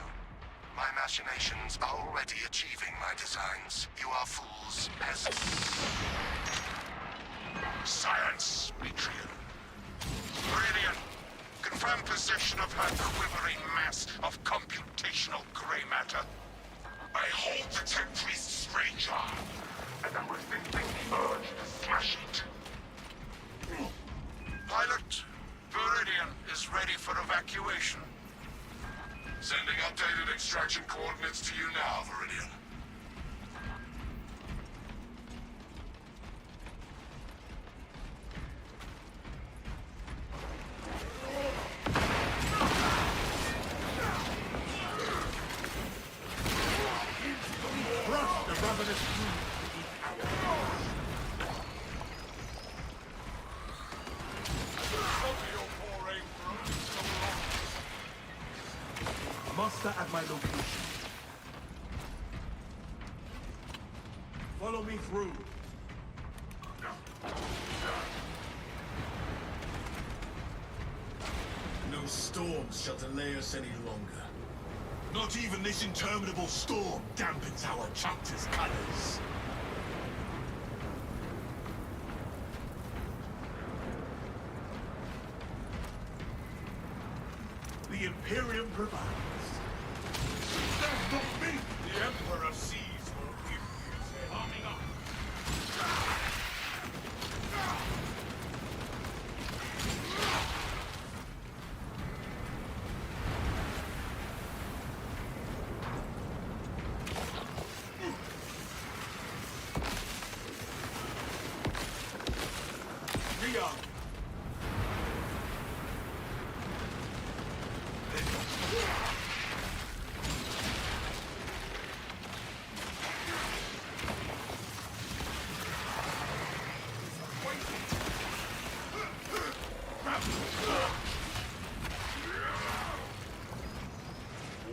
My machinations are already achieving my designs. You are fools, peasants. Science, Metrian. Meridian, confirm possession of her quivering mass of computational gray matter. I hold the Tech Priest's Ranger, and I was thinking the urge to smash it. Pilot, Viridian is ready for evacuation. Sending updated extraction coordinates to you now, Viridian. ravenous food to eat hours. Muster at my location. Follow me through. No storms shall delay us any longer. Not even this interminable storm dampens our chapter's colors. The Imperium provides. That's not me! The Emperor sees will give you his arming up. Leon.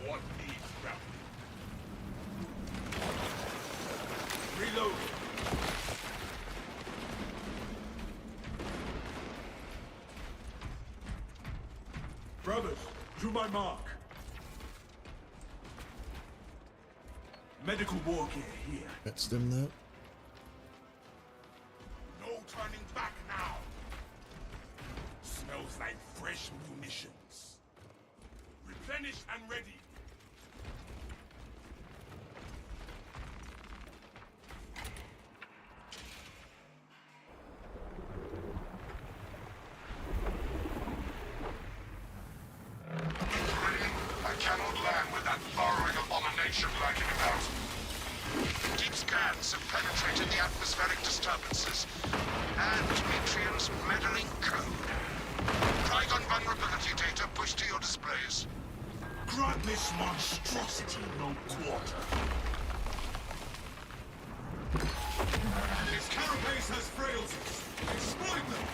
What needs grappling? Reload. Brothers, to my mark. Medical war gear here. That's them there. No turning back now! Smells like fresh munitions. Replenished and ready. I cannot land with that burrowing abomination lurking about. Deep scans have penetrated the atmospheric disturbances and Imperium's meddling code. Trigon vulnerability data pushed to your displays. Grant this monstrosity no quarter. Its carapace has frailties. Exploit them!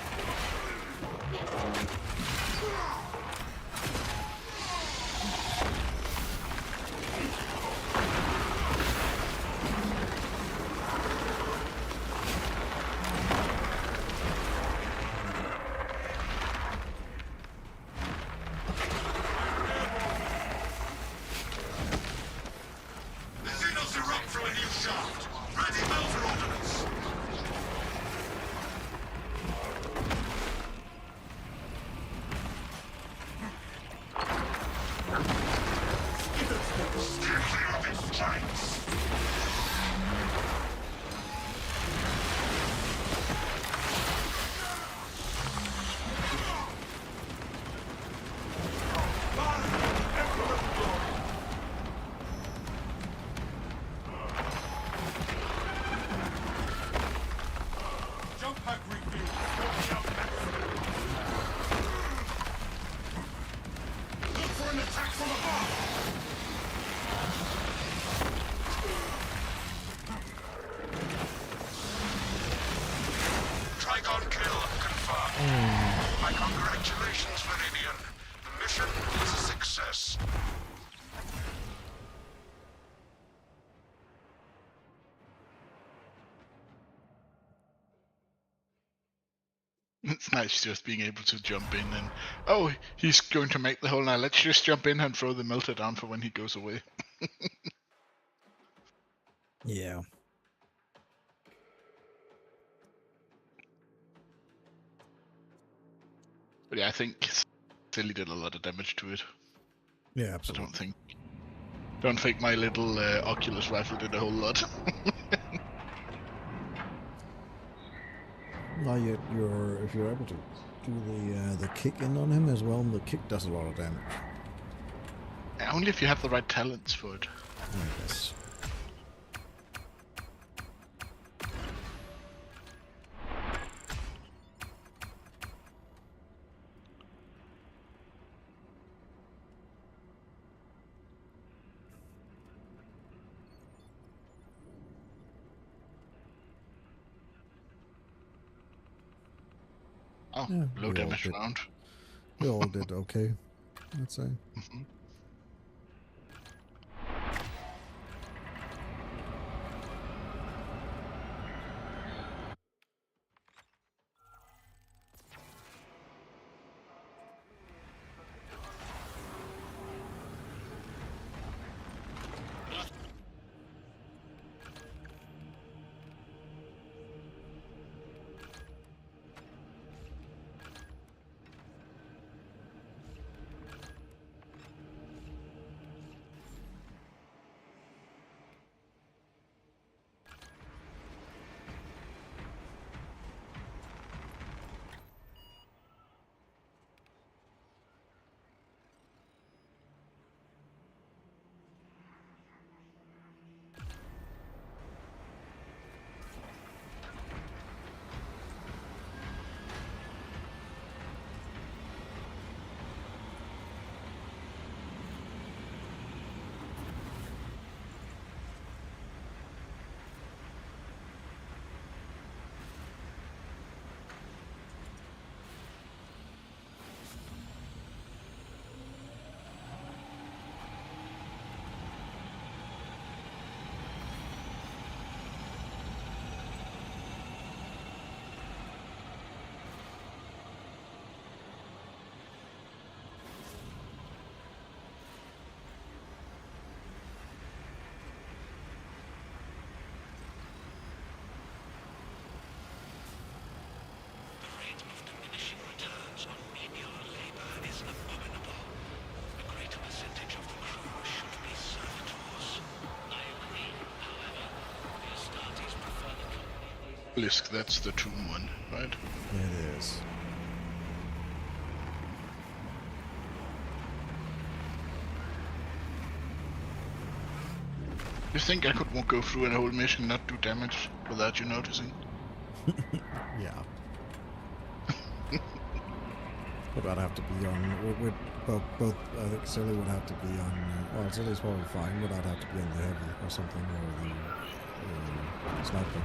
The Xenos erupt from a new shaft. Ready melter ordnance. Steer clear of its giants. Jump pack refill. Look for an attack from above! Trigon kill confirmed. My congratulations, Viridian. The mission is a success. It's nice just being able to jump in and, oh, he's going to make the hole now. Let's just jump in and throw the melter down for when he goes away. Yeah. But yeah, I think Silly did a lot of damage to it. Yeah, I absolutely. don't think my little Oculus rifle did a whole lot. Now if you're able to do the kick in on him as well, the kick does a lot of damage. Only if you have the right talents for it. I guess. Oh, Yeah, low we all damage did. round. We all did okay, I'd say. Blisk, that's the tomb one, right? It is. You think I could go through a whole mission and not do damage without you noticing? Yeah. But I'd have to be on. With both, I think Silly would have to be on. Well, Silly's probably fine, but I'd have to be on the heavy or something, or the sniper.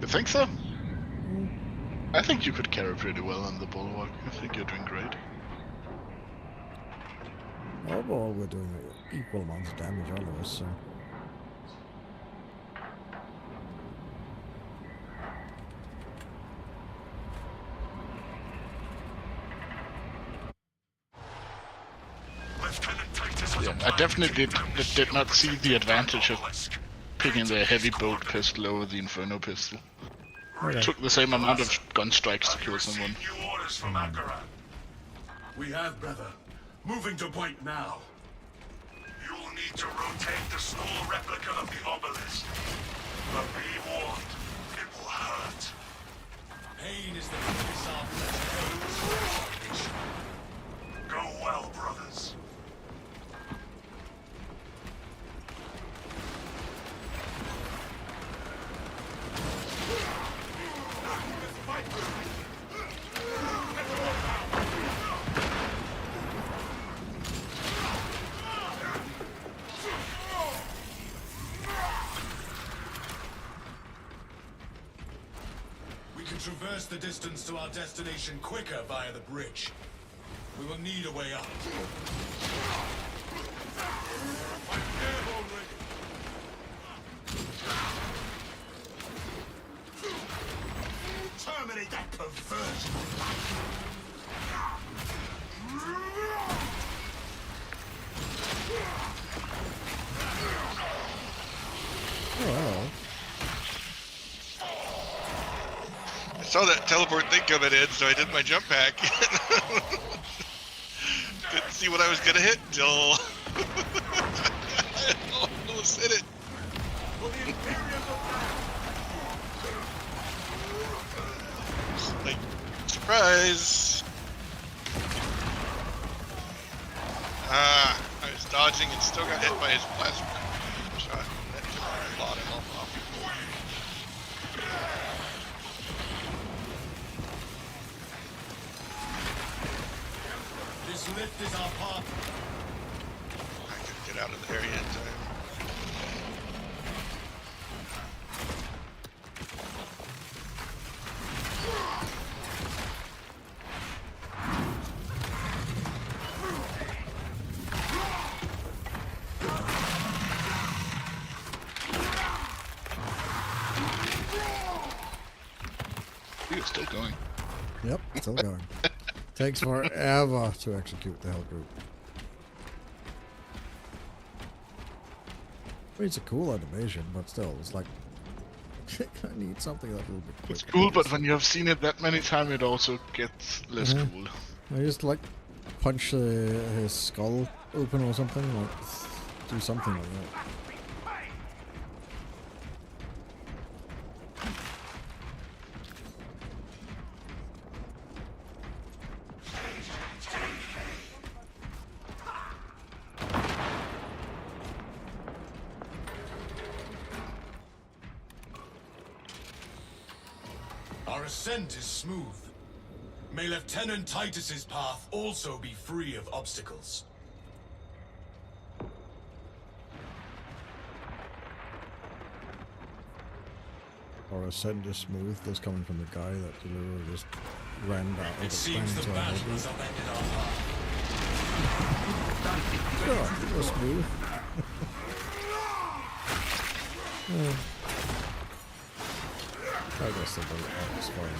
You think so? I think you could carry pretty well on the bulwark. I think you're doing great. Overall, we're doing equal amounts of damage, all of us, so. Yeah, I definitely did not see the advantage of picking the heavy bolt pistol over the Inferno pistol. Okay. It took the same amount of gun strikes to kill someone. New orders from Ankara. We have, brother. Moving to point now. You'll need to rotate the small replica of the obelisk. But be warned, it will hurt. Pain is the biggest salvation. Go well, brothers. We can traverse the distance to our destination quicker via the bridge. We will need a way up. Terminate that perversion. Oh, well. I saw that teleport thing coming in, so I did my jump pack. Didn't see what I was gonna hit till I almost hit it. Like, surprise! I was dodging and still got hit by his plasma shot. That took a lot of health off. This lift is our path. I could get out of the area in time. Still going. Yep, still going. Takes forever to execute the hell group. I mean, it's a cool animation, but still, it's like I need something that will be quick. It's cool, but when you have seen it that many times, it also gets less cool. I just like punch his skull open or something, like do something like that. Our ascent is smooth. May Lieutenant Titus's path also be free of obstacles. Our ascent is smooth. This coming from the guy that literally just ran down. It seems the battle has upended our path. Yeah, it was smooth. I guess the boat was fine.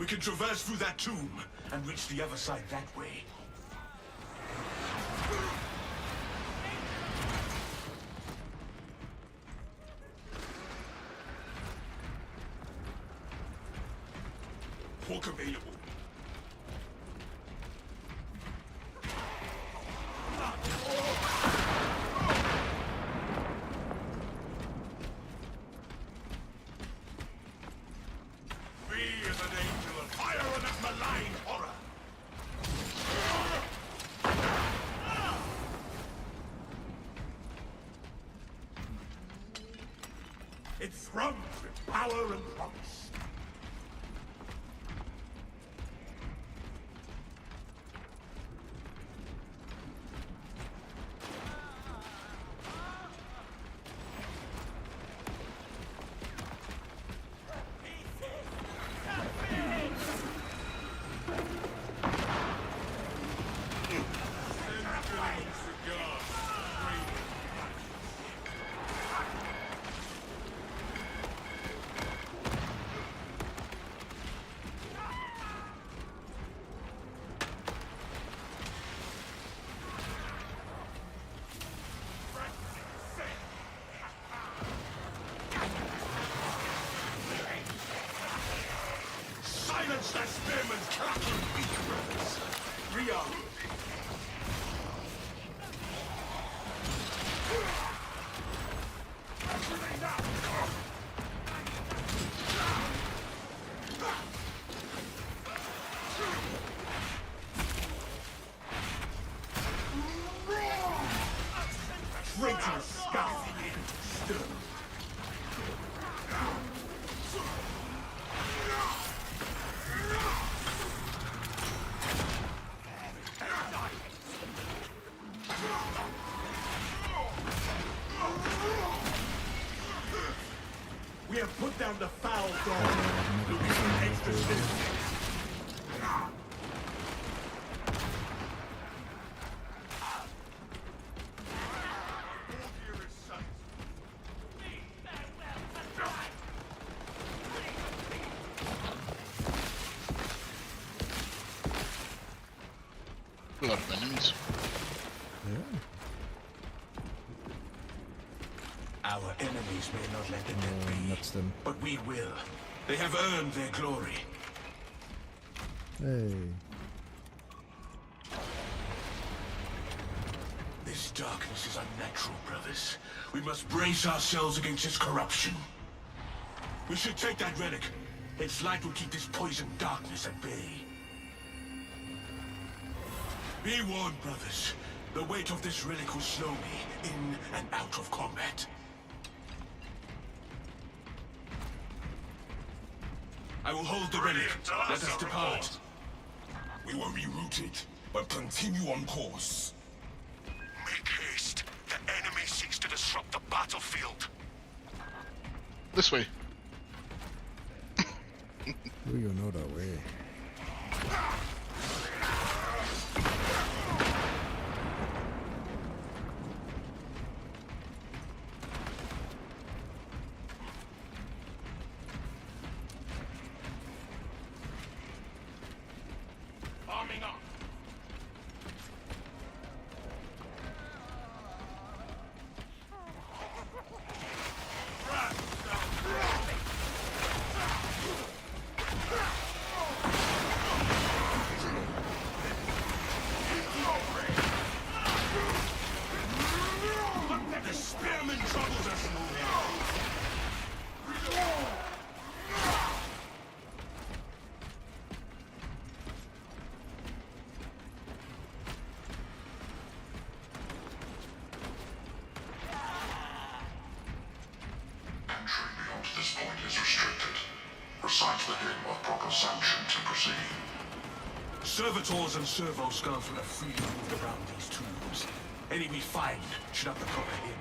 We can traverse through that tomb and reach the other side that way. Walk available. It thrums with power and promise. Silence that spearman's clacking beak, brothers! Rearm! Traitorous scum! Still. We have put down the foul dog. Looking for extra distance. A lot of enemies. Yeah. Our enemies may not let the dead be, That's them. but we will. They have earned their glory. Hey. This darkness is unnatural, brothers. We must brace ourselves against its corruption. We should take that relic. Its light will keep this poisoned darkness at bay. Be warned, brothers. The weight of this relic will slow me in and out of combat. I will hold the relic. Let us depart. We were rerouted, but continue on course. Make haste. The enemy seeks to destroy disrupt the battlefield. This way. Do you know the way? Arming up. The spearman troubles us. Entry beyond this point is restricted. Recite the hymn of proper sanction to proceed. Servitors and servo skulls will have freely moved around these tombs. Any we find should have the proper hymn.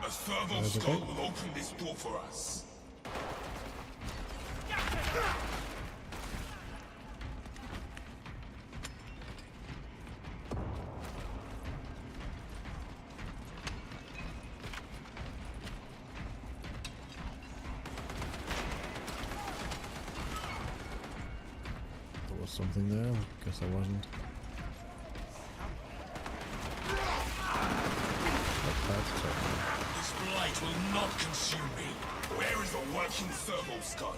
A servo skull will open this door for us. There was something there. Guess there wasn't. This blight will not consume me. Where is the working servo skull?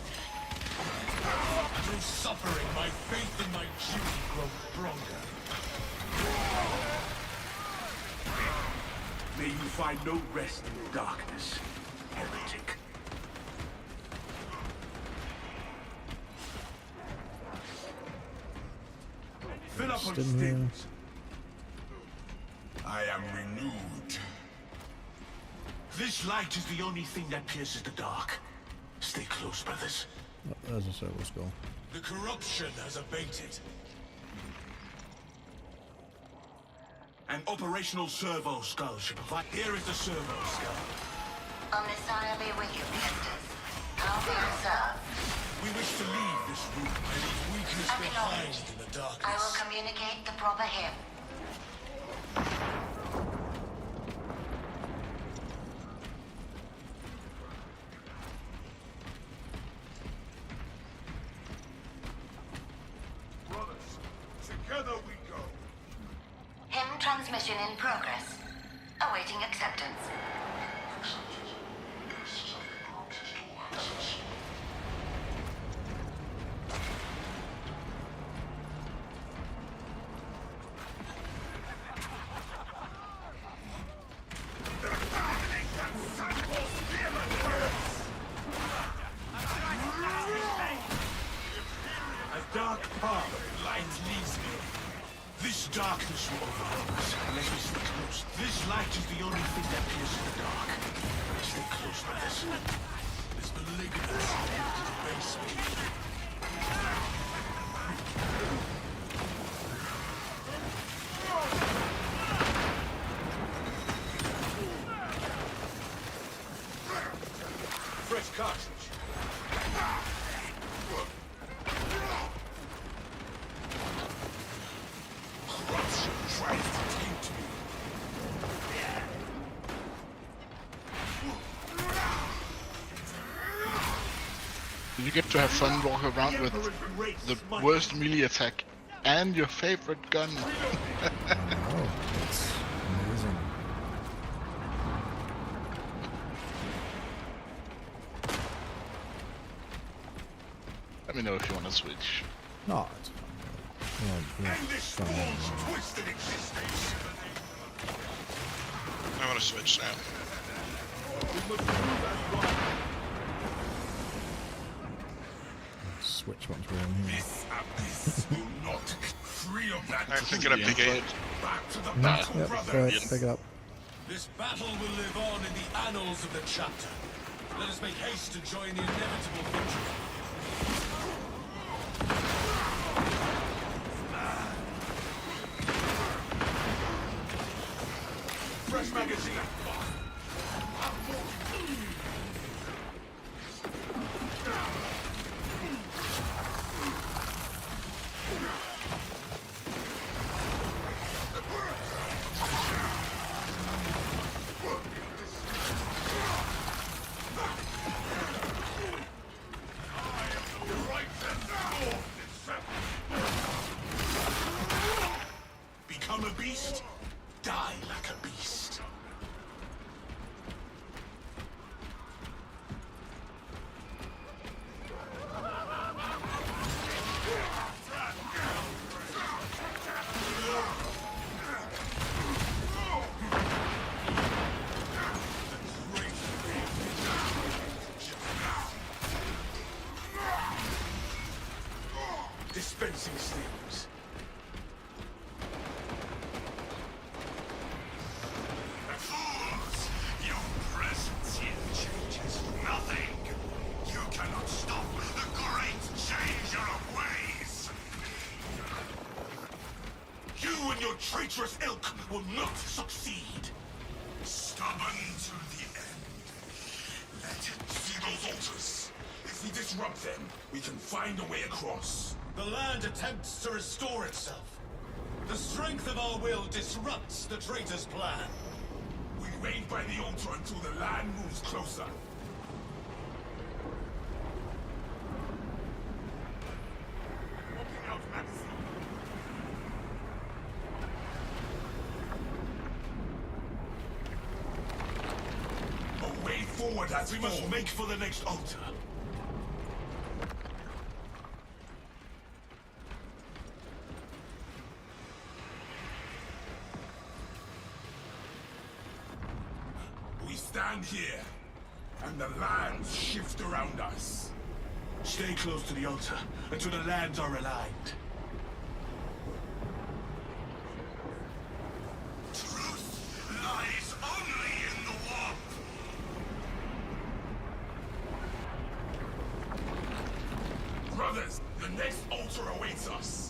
Through suffering, my faith in my duty grows stronger. May you find no rest in the darkness, heretic. Fill up on Just in here. stings. I am renewed. This light is the only thing that pierces the dark. Stay close, brothers. Oh, there's a servo skull. The corruption has abated. An operational servo skull should provide. Here is the servo skull. Omnissiah be with you, Pistis. How may I serve? We wish to leave this room. I leave weakness behind in the I will darkness. communicate the proper hymn. Brothers, together we go. Hymn transmission in progress. Awaiting acceptance. A dark path of light leads me. This darkness will overwhelm us unless we stay close. This light is the only thing that pierces the dark. Stay close, brothers. This malignance to debase me. Fresh cartridge. Corruption tries to taint me. You get to have fun walking around with the worst melee attack and your favorite gun. Oh, that's amazing. Let me know if you want to switch. No, it's fine. Yeah, And this fine. spawn's twisted existence. I want to switch now. Switch once we're in here. This abyss will not free of that. Alright, pick it up, P-Gate. Back to the Mm, battle, yep, brother. go ahead, pick it up. This battle will live on in the annals of the chapter. Let us make haste to join the inevitable victory. Fresh magazine. Become a beast, die like a beast. Dispensing stings. Fools! Your presence here changes nothing. You cannot stop the great changer of ways. You and your traitorous ilk will not succeed. Stubborn to the end. Let it see those altars. If we disrupt them, we can find a way across. The land attempts to restore itself. The strength of our will disrupts the traitor's plan. We wait by the altar until the land moves closer. Walking out magazine. A way forward as we must make for the next altar. We stand here, and the lands shift around us. Stay close to the altar until the lands are aligned. Truth lies only in the warp. Brothers, the next altar awaits us.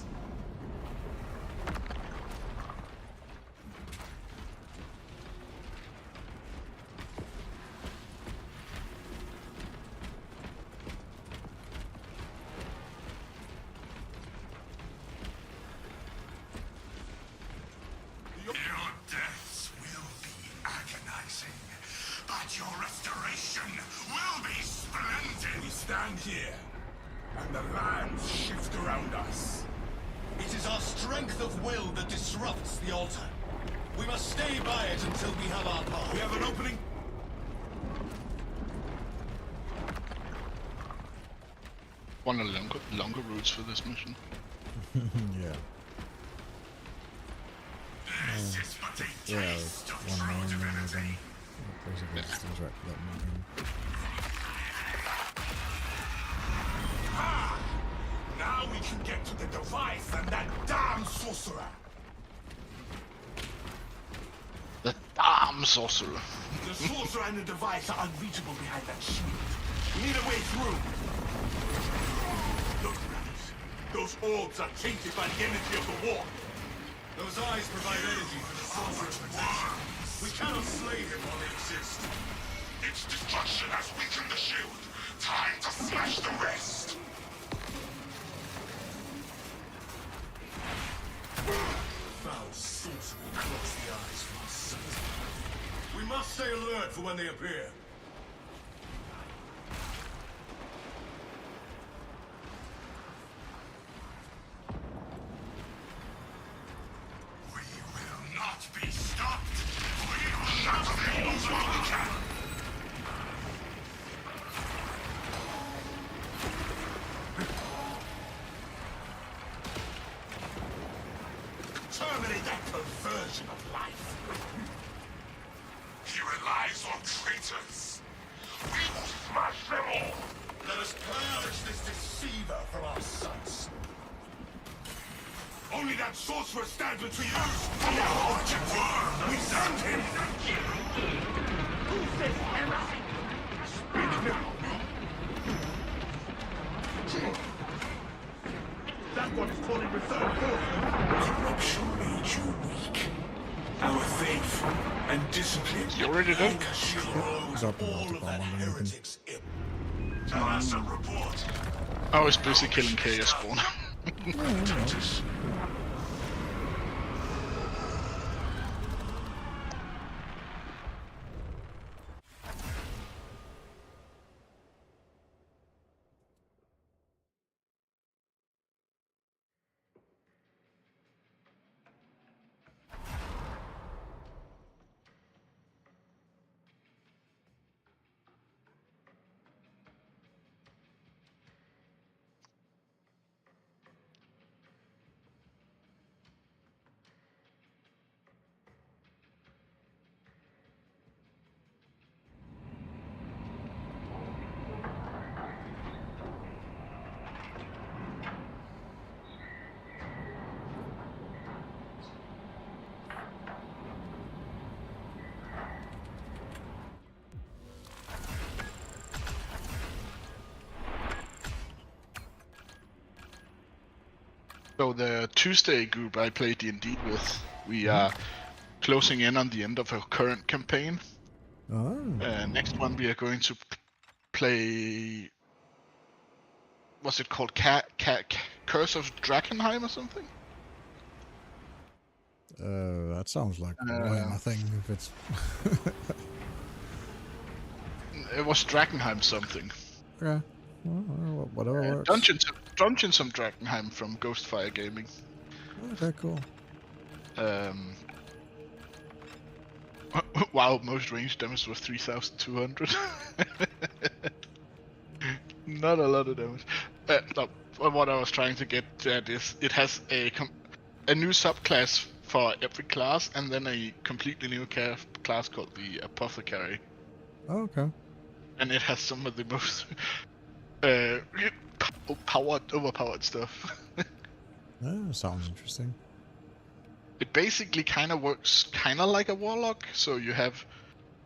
Your deaths will be agonizing, but your restoration will be splendid. We stand here, and the lands shift around us. It is our strength of will that disrupts the altar. We must stay by it until we have our path. We have an opening. One of the longer routes for this mission. Yeah. This is but a Yeah, taste of one true more divinity. basically just interact with that meeting. Ah! Now we can get to the device and that damn sorcerer. The damn sorcerer. The sorcerer and the device are unreachable behind that shield. We need a way through. Look, brothers. Those orbs are tainted by the energy of the war. Those eyes provide energy for the sorcerer's protection. We cannot slay them while they exist. Its destruction has weakened the shield. Time to smash the rest. Foul sorcery close the eyes from our sight. We must stay alert for when they appear. We will not be stopped. We will shut things while we can. Terminate that perversion of life. He relies on traitors. We will smash them all. Let us purge this deceiver from our sights. Only that sorcerer stands between us and our objective. We send him. Who says heresy? Speak That one is calling return force. Corruption made you weak. Our faith and discipline You already done? make us heroes. Drop the All multiple of that one, then you can- heretics. Tell us a report. I was busy killing Chaos Spawn. So the Tuesday group I play D&D with, we are closing in on the end of our current campaign. Oh. Next one we are going to play. What's it called? Curse of Drakenheim or something? That sounds like Warhammer thing. If it's It was Drakenheim something. yeah, well, whatever works. Dungeons of Drakenheim from Ghostfire Gaming. Okay, cool. Wow, most range damage was 3,200. Not a lot of damage. No, what I was trying to get at is it has a new subclass for every class, and then a completely new class called the Apothecary. Oh, okay. And it has some of the most overpowered stuff. Sounds interesting. It basically kind of works kind of like a warlock, so you have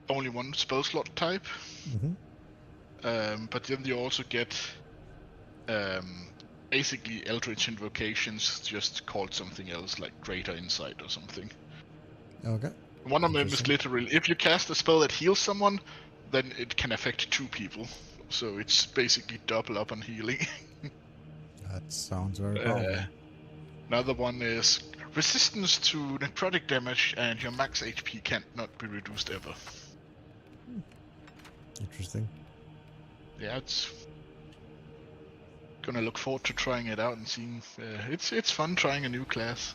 only one spell slot type. Mm-hmm. But then you also get basically Eldritch invocations, just called something else, like Greater Insight or something. Okay. One of them is literally, if you cast a spell that heals someone, then it can affect 2 people. So it's basically double up on healing. That sounds very powerful. Another one is resistance to necrotic damage, and your max HP can't not be reduced ever. Interesting. Yeah, it's gonna look forward to trying it out and seeing. It's fun trying a new class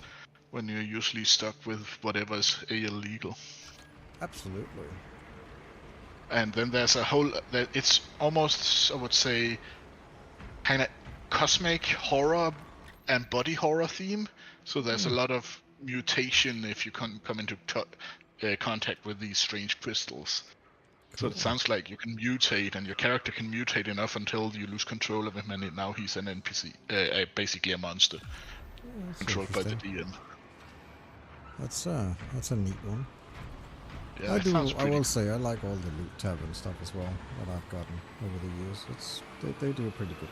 when you're usually stuck with whatever's illegal. Absolutely. And then there's a whole. It's almost, I would say, kind of cosmic horror and body horror theme. So there's a lot of mutation if you come into contact with these strange crystals. So it sounds like you can mutate, and your character can mutate enough until you lose control of him, and now he's an NPC, basically a monster, controlled by the DM. That's a neat one. Yeah, I will say I like all the loot tavern stuff as well that I've gotten over the years. They do a pretty good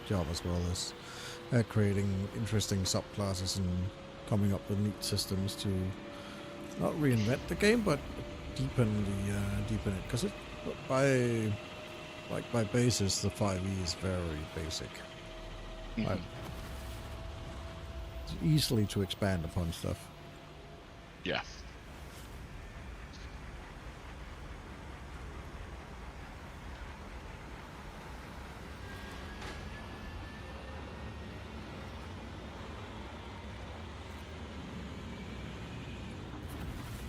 job as well as creating interesting subclasses and coming up with neat systems to not reinvent the game, but deepen it, because it by basis the 5e is very basic. Like, it's easily to expand upon stuff. Yeah.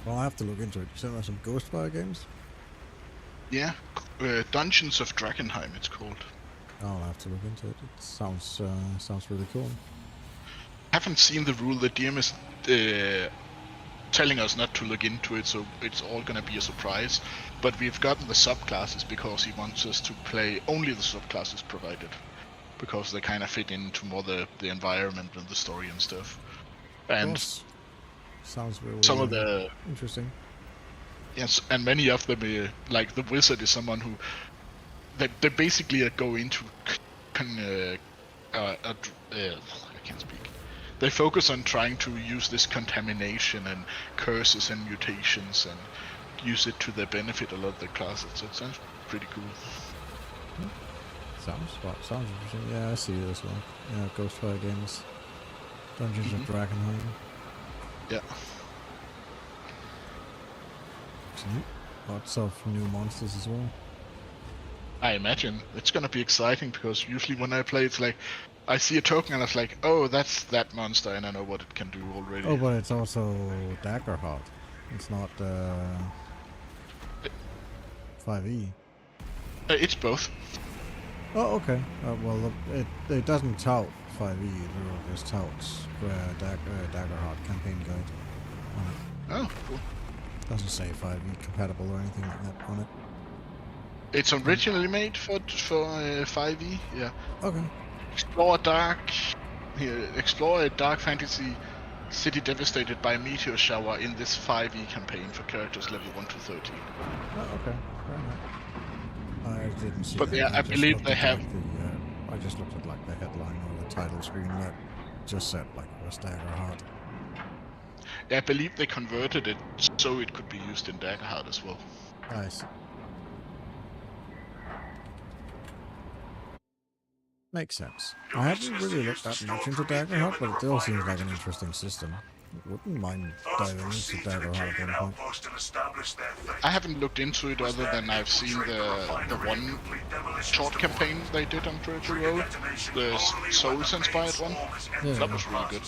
Well, I have to look into it. You said there's some Ghostfire games? Yeah, Dungeons of Drakenheim it's called. I'll have to look into it. It sounds really cool. Haven't seen the rule. The DM is telling us not to look into it, so it's all gonna be a surprise. But we've gotten the subclasses because he wants us to play only the subclasses provided, because they kind of fit into more the environment and the story and stuff. And sounds really some of the interesting. Yes, and many of them, like the wizard, is someone who they basically go into I can't speak. They focus on trying to use this contamination and curses and mutations and use it to their benefit a lot of the classes. So it sounds pretty cool. Sounds interesting. Yeah, I see this one. Yeah, Ghostfire Games. Dungeons of Dragonheim. Yeah. Lots of new monsters as well. I imagine it's gonna be exciting because usually when I play, it's like I see a token and I was like, oh, that's that monster, and I know what it can do already. Oh, but it's also Daggerheart. It's not 5e. It's both. Oh, okay. Well, it doesn't tout 5e. It just touts Daggerheart campaign guide on it. Oh, cool. Doesn't say 5e compatible or anything like that on it. It's originally made for 5e. Yeah. Okay. Explore a dark fantasy city devastated by a meteor shower in this 5e campaign for characters level 1 to 13. Oh, okay. Fair enough. I didn't see. But yeah, I believe they have. I just looked at like the headline or the title screen that just said like it was Daggerheart. Yeah, I believe they converted it so it could be used in Daggerheart as well. Nice. Makes sense. I haven't really looked that much into Daggerheart, but it still seems like an interesting system. Wouldn't mind diving into Daggerheart at one point. I haven't looked into it other than I've seen the one short campaign they did on Virtual Road, the Souls inspired one. Yeah. That was really good.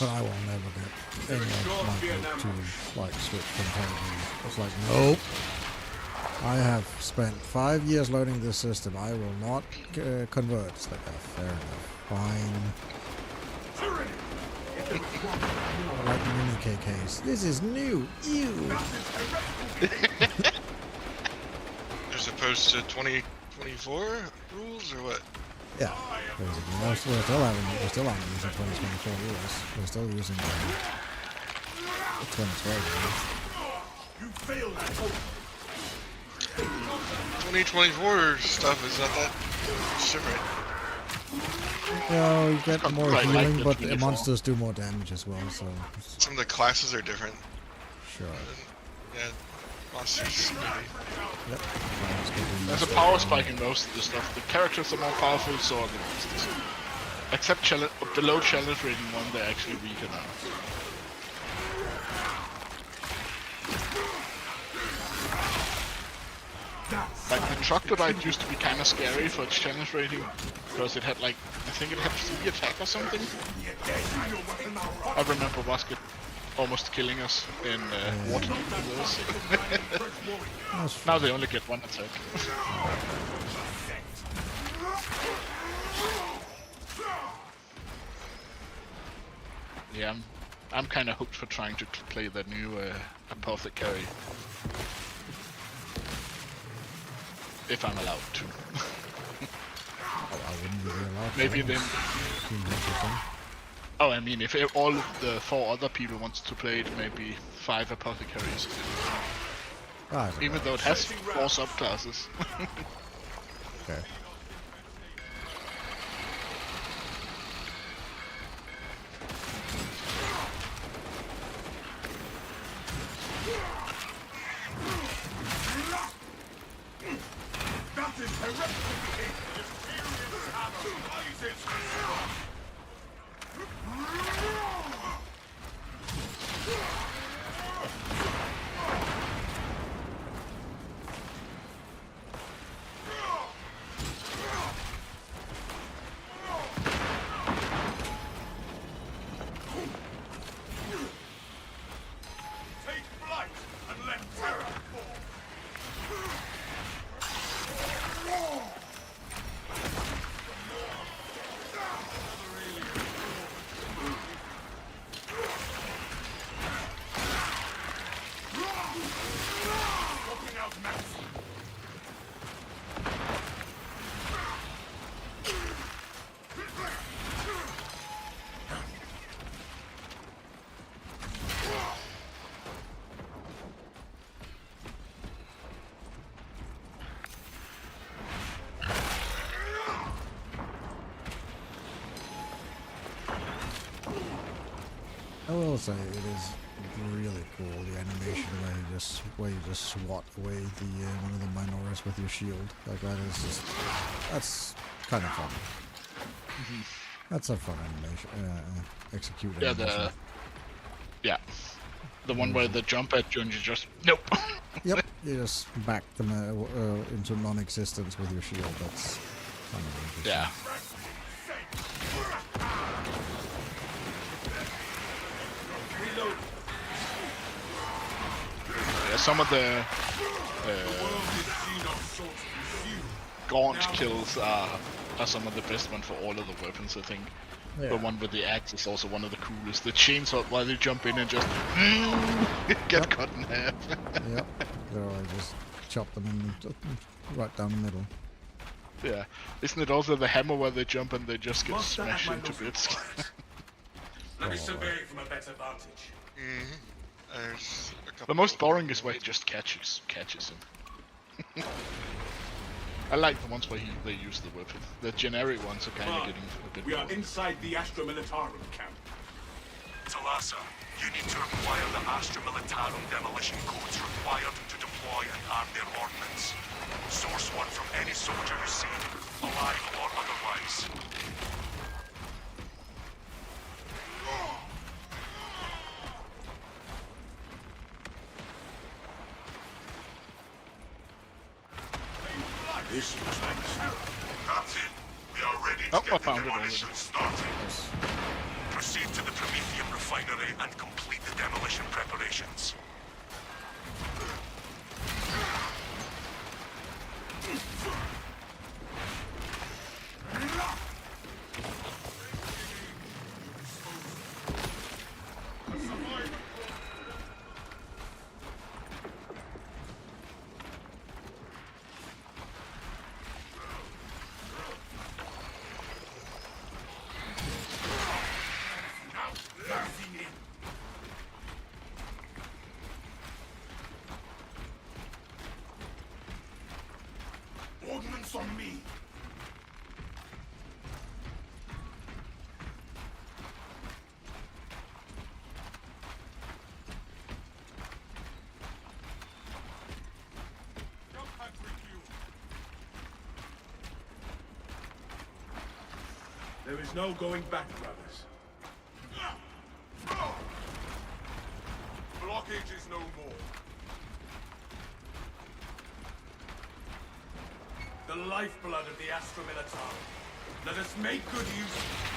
But I will never get any of my group to like switch from PUBG. It's like, nope. I have spent 5 years learning this system. I will not convert. It's like, fair enough. Fine. Like mini KKs. This is new. Ew. As opposed to 2024 rules or what? Yeah. Basically. We're still having using 2024 rules. We're still using 2012 rules. You failed that hope. 2024 stuff is not that shit, right? Yeah, you get more Right, healing, like but the the monsters do more damage as well, so... Some of the classes are different. Sure. Yeah, monsters maybe. Yep. There's a power spike in most of the stuff. The characters are more powerful, so are the monsters. Except below challenge rating 1, they're actually weaker now. Like the Troglodyte used to be kind of scary for its challenge rating because it had like, I think it had 3 attack or something. I remember Wazka almost killing us in water. Now they only get 1 attack. Yeah, I'm kind of hooked for trying to play the new Apothecary. If I'm allowed to. I wouldn't be allowed Maybe to. then... Oh, I mean, if all of the 4 other people wants to play it, maybe 5 Apothecaries. Even though it has 4 subclasses. Okay. I will say it is really cool, the animation where you just swat away the one of the Minoras with your shield. Like that is just, that's kind of fun. That's a fun animation, execute animation. The one where they jump at you and you just nope. Yep, you just back them into non-existence with your shield. That's kind of interesting. Yeah. Yeah, some of the gaunt kills are some of the best one for all of the weapons, I think. Yeah. The one with the axe is also one of the coolest. The chainsaw, while they jump in and just get cut in half. Yep, so I just chop them in right down the middle. Yeah, isn't it also the hammer where they jump and they just get smashed into bits? Let me survey from a better vantage. There's a couple The most of- boring is where he just catches him. I like the ones where they use the weapon. The generic ones are kind of getting a bit We are boring. inside the Astra Militarum camp. Talassa, you need to acquire the Astra Militarum demolition codes required to deploy and arm their ordnance. Source one from any soldier you see, alive or otherwise. This looks like Captain, we are ready to Oh, I get the found it demolition started. Proceed to the Prometheum refinery and complete the demolition preparations. Ordnance on me. There is no going back, brothers. Blockage is no more. The lifeblood of the Astra Militarum. Let us make good use of it.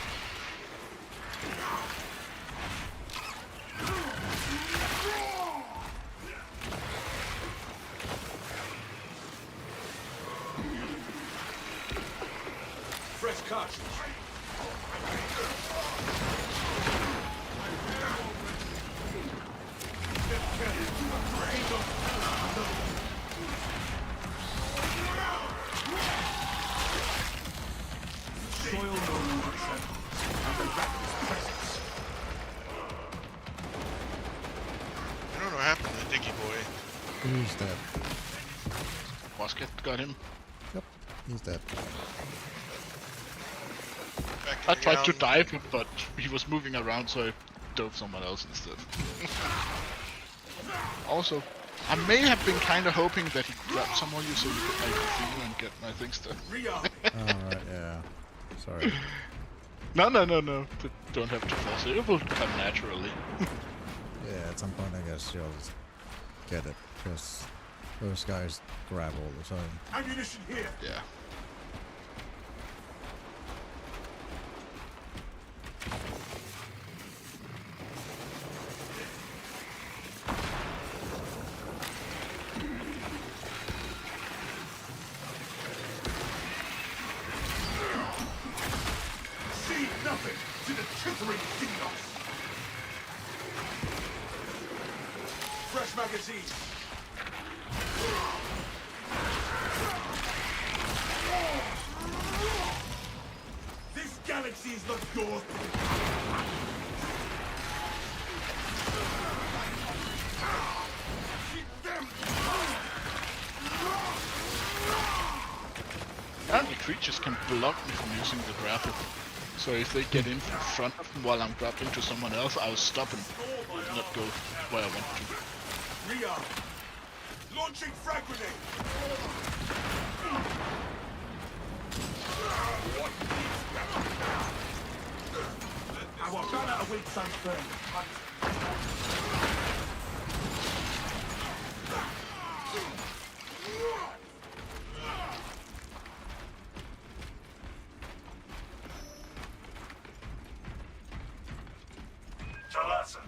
Fresh cartridge. Soil no longer trembles, and the rapid's presence. I don't know what happened to the Diggy Boy. He's dead. Wazka got him. Yep, he's dead. Back I in the tried to ground. dive him, but he was moving around, so I dove someone else instead. Also, I may have been kind of hoping that he grabbed some of you so you could make a thing and get my things done. Alright, yeah. Sorry. No. Don't have to force it. It will come naturally. Yeah, at some point I guess you'll just get it, because those guys grab all the time. Ammunition here. Yeah. See nothing to the chittering Xenos. Fresh magazine. This galaxy is not yours. Keep them. Apparently creatures can block me from using the grapple. So if they get in front of them while I'm grappling to someone else, I'll stop and not go where I want to. Ria! Launching frag grenade! Our banner awaits sunburn. Talassa,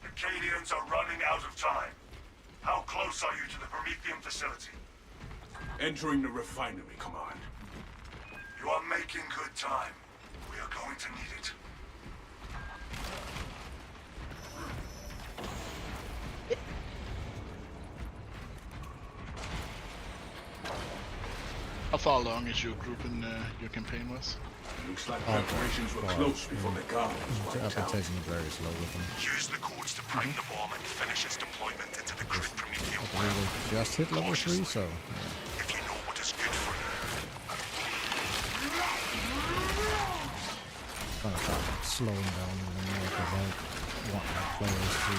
the Cadians are running out of time. How close are you to the Prometheum facility? Entering the refinery, Command. You are making good time. We are going to need it. How far along is your group in your campaign was? Looks like preparations were close before the guard was I've wiped been out. taking it very slow with them. Use the codes to prime the bomb and finish its deployment into the crypt Prometheum I really just hit level 3, so if you know what is good for you. kind of start slowing down even more because I want my players to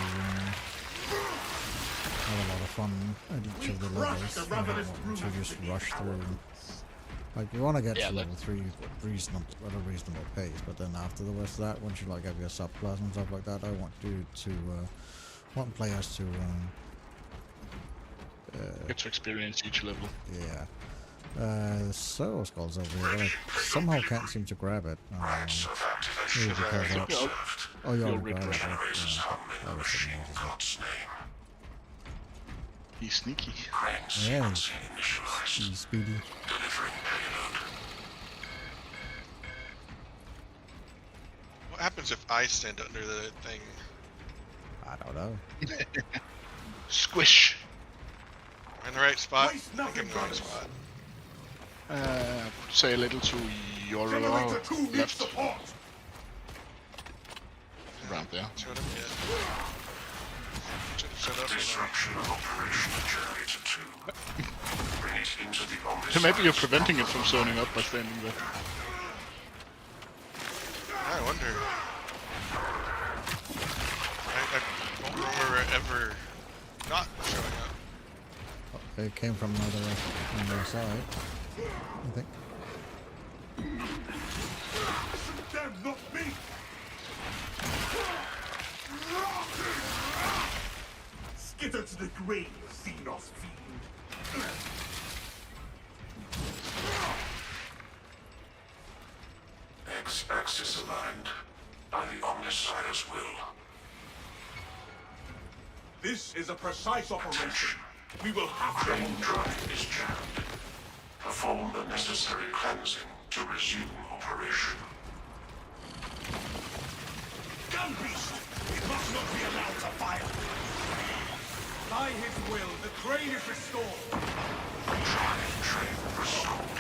have a lot of fun at each of the levels. I don't want them to just rush through. Like, you want to get to level 3 at a reasonable pace, but then after the rest of that, once you like have your subclass and stuff like that, I want you to want players to Get to experience each level. yeah. Servo Skull's over here, but I somehow can't seem to grab it. Maybe because oh, you already grabbed it. That was something else as well. He's sneaky. Yeah, he's speedy. What happens if I stand under the thing? I don't know. Squish. Am I in the right spot? Waste I think I'm nothing, in the right brothers. spot. Say a little to your Generator 2 needs left, support. around there. Shut up yet. Shut up. Disruption of operation generator 2. Bring it into the So maybe you're preventing it from zoning up by standing there. I wonder. I don't remember ever not showing up. Oh, it came from another side, I think. Them, not me. Skitter to the grave, Xenos fiend. X-axis aligned by the Omnissiah's will. This is a precise operation. We will have Crane to... drive is jammed. Perform the necessary cleansing to resume operation. Gun beast! It must not be allowed to fire! By his will, the crane is restored! Drive train restored.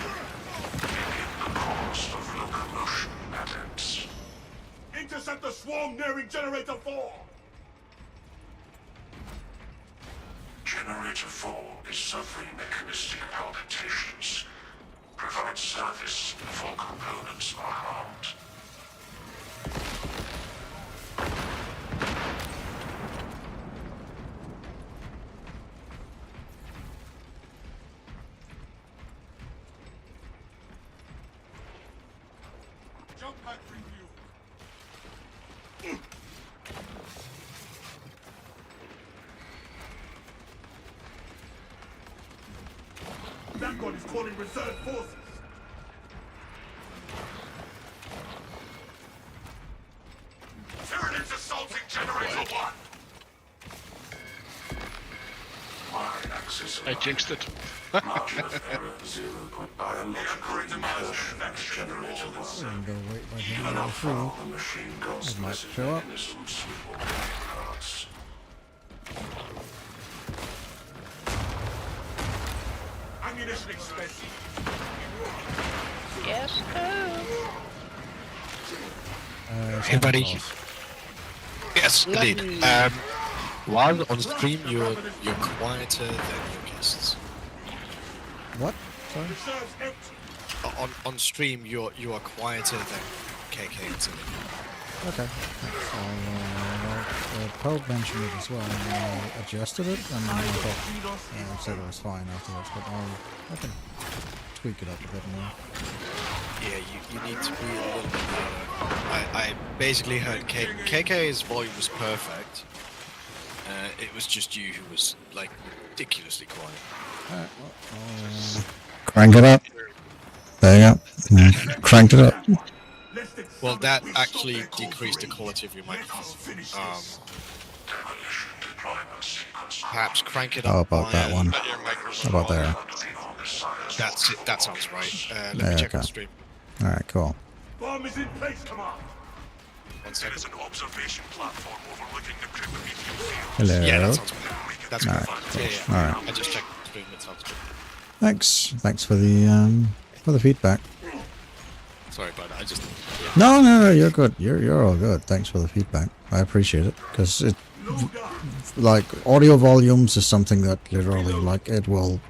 Begin the course of locomotion, adepts. Intercept the swarm nearing Generator 4! Generator 4 is suffering mechanistic palpitations. Provide service before components are harmed. Jump back review. That one is calling reserve forces. Tyranid's assaulting Generator 1. Y-axis I jinxed it. margin of error 0.biological incursion at Generator 1. I'm gonna wait by him Even to go up through. while the machine goes That might missing show up. mechanisms with organic parts. Ammunition expensive. Yes, Anybody? Santa Yes, indeed. Lovely. While on stream, you're quieter than your guests. Claus. What? Sorry? Reserves empty. On stream, you are quieter than KK incident. Okay. Pope mentioned it as well, and I adjusted it, and then I thought I said it was fine afterwards, but I can tweak it up a bit more. Yeah, you need to be a little bit louder. I basically heard KK's volume was perfect. It was just you who was like ridiculously quiet. Alright, well, Crank it up. There you go. Cranked it up. Well, that actually decreased the quality of your microphone. Perhaps crank it up. How about that one? How about there? That's it. That sounds right. Let me There, check okay. the stream. Alright, cool. Bomb is in place, Command. 1 There second. is an observation platform overlooking the Imperium field. Hello. Yeah, that sounds good. That's good. Alright. Yeah. Alright. I just checked the stream. It sounds good. Thanks for the feedback. Sorry, bud. I just. No, you're good. You're all good. Thanks for the feedback. I appreciate it, because it, like, audio volumes is something that literally, like, it will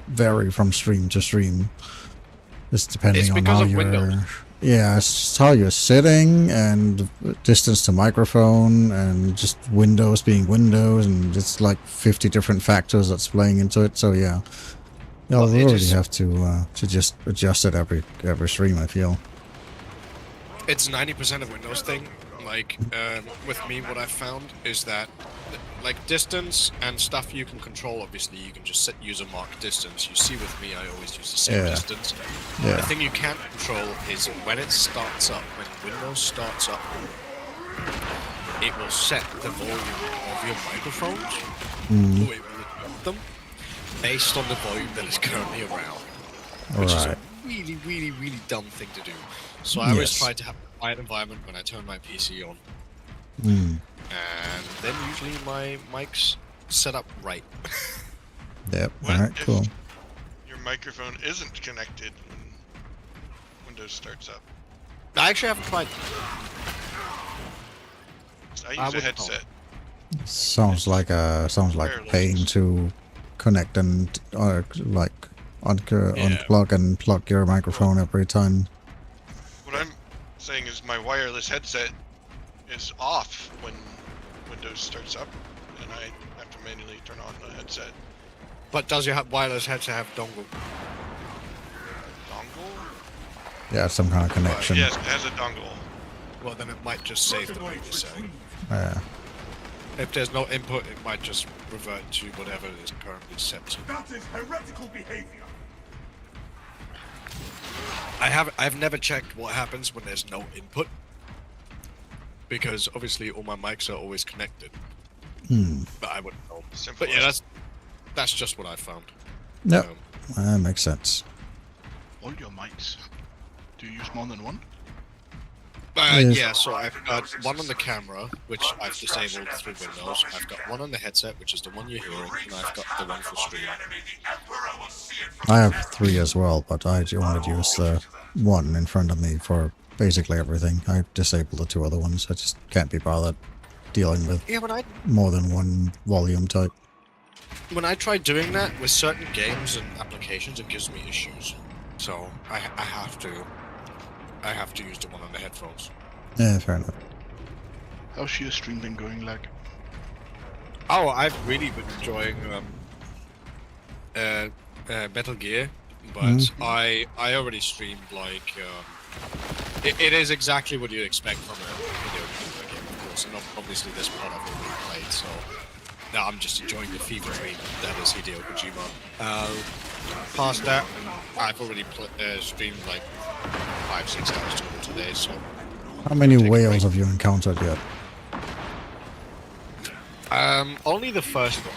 vary from stream to stream. It's depending on how you're. Windows. Yeah, it's just how you're sitting and distance to microphone and just Windows being Windows, and it's like 50 different factors that's playing into it. So yeah. You'll really have to just adjust it every stream, I feel. It's 90% of Windows thing. Like, with me, what I've found is that, like, distance and stuff you can control, obviously, you can just use a marked distance. You see with me, I always use the same distance. Yeah. The thing you can't control is when it starts up, when Windows starts up, it will set the volume of your microphones, the way we adjust them, based on the volume that is currently around. Which is a really, really, really dumb thing to do. So I always try to have a quiet environment when I turn my PC on. And then usually my mic's set up right. Yep, What alright, if cool. your microphone isn't connected when Windows starts up? I actually haven't tried. I use a headset. Sounds like pain to connect and unplug and plug your microphone every time. What I'm saying is my wireless headset is off when Windows starts up, and I have to manually turn on the headset. But does your wireless headset have dongle? Dongle? Yeah, some kind of connection. Yes, it has a dongle. Well, then it might just save the previous setting. Yeah. If there's no input, it might just revert to whatever it is currently set to. That is heretical behavior. I've never checked what happens when there's no input, because obviously all my mics are always connected. But I wouldn't know. But yeah, that's just what I found. Yep, that makes sense. All your mics. Do you use more than one? Yeah, so I've got one on the camera, which I've disabled through Windows. I've got one on the headset, which is the one you're hearing, and I've got the one for stream. I have 3 as well, but I only use the one in front of me for basically everything. I disabled the 2 other ones. I just can't be bothered dealing with more than one volume type. When I try doing that with certain games and applications, it gives me issues. So I have to use the one on the headphones. Yeah, fair enough. How's your stream been going, like? Oh, I've really been enjoying Metal Gear, but I already streamed like it is exactly what you'd expect from a video game, of course, and obviously this part I've already played, so now I'm just enjoying the fever dream that is Hideo Kojima. Past that, I've already streamed like 5-6 hours total today, so... How many whales have you encountered yet? Only the first one.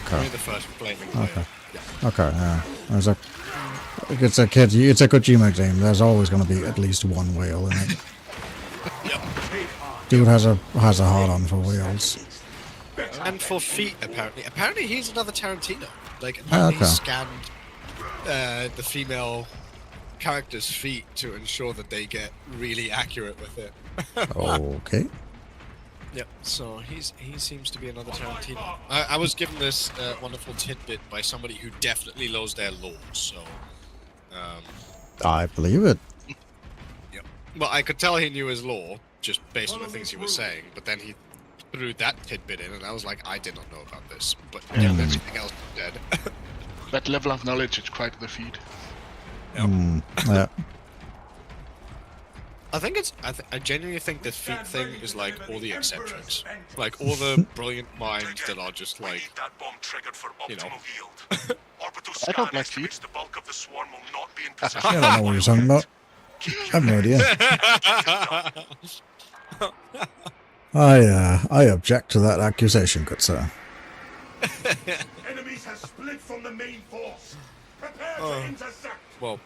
Okay. Only the first flaming whale. Okay. Yeah. Okay, yeah. It's a Kojima game. There's always going to be at least one whale in it. Yep. Dude has a hard-on for whales. And for feet, apparently. Apparently he's another Tarantino. Like, okay. he scanned the female character's feet to ensure that they get really accurate with it. Okay. Yep, so he seems to be another Tarantino. I was given this wonderful tidbit by somebody who definitely knows their lore, so... I believe it. Yep, Well, I could tell he knew his lore, just based on the things he was saying, but then he threw that tidbit in, and I was like, I did not know about this, but everything else is dead. That level of knowledge is quite the feat. Yeah. I think it's. I genuinely think the feat thing is like all the eccentrics, like all the brilliant minds that are just We need like, that bomb triggered for you know. optimal yield. Orbital I don't scan like feet. estimates the bulk of the swarm will not be in position. I don't know what you're talking about. I have no idea. I object to that accusation, good sir. Enemies have split from the main force. Prepare to intercept. well.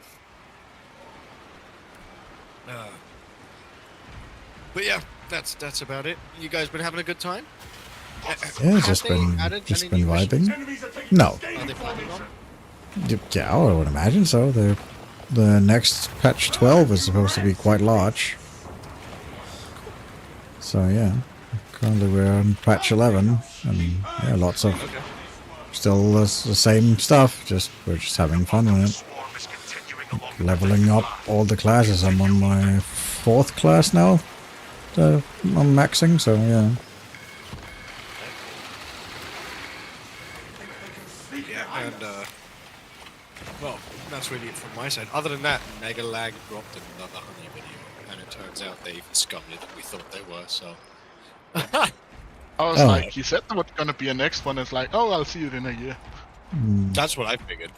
But yeah, that's about it. You guys been having a good time? Yeah, just been vibing. No. Are they planning on? Yeah, I would imagine so. The next patch 12 is supposed to be quite large. So yeah, currently we're on patch 11, and yeah, lots of still the same stuff. We're just having fun with it. Leveling up all the classes. I'm on my 4th class now. I'm maxing, so yeah. Yeah, and well, that's really it from my side. Other than that, Mega Lag dropped another honey video, and it turns out they even scummed it than we thought they were. So. I was like, he said there was gonna be a next one. It's like, oh, I'll see it in a year. That's what I figured.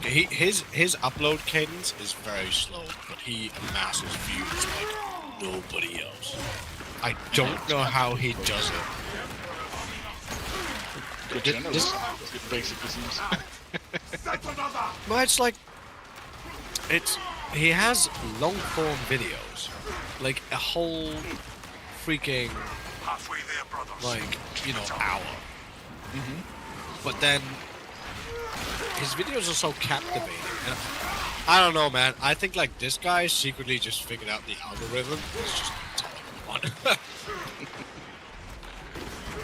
His upload cadence is very slow, but he amasses views like nobody else. I don't know how he does it. Good journalist. It basically seems. Well, it's like he has long form videos, like a whole freaking Halfway there, brothers. like hour. But then his videos are so captivating. And I don't know, man. I think like this guy secretly just figured out the algorithm. It's just telling one.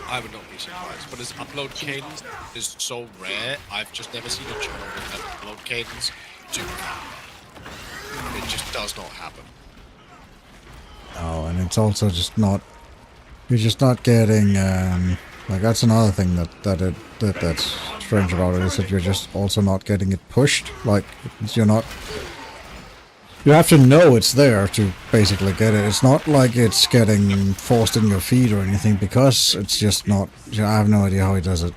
I would not be surprised. But his upload cadence is so rare. I've just never seen a channel with that upload cadence. It just does not happen. Oh, and it's also just not. You're just not getting. Like that's another thing that's strange about it, is that you're just also not getting it pushed. Like you're not. You have to know it's there to basically get it. It's not like it's getting forced in your feed or anything, because it's just not. I have no idea how he does it.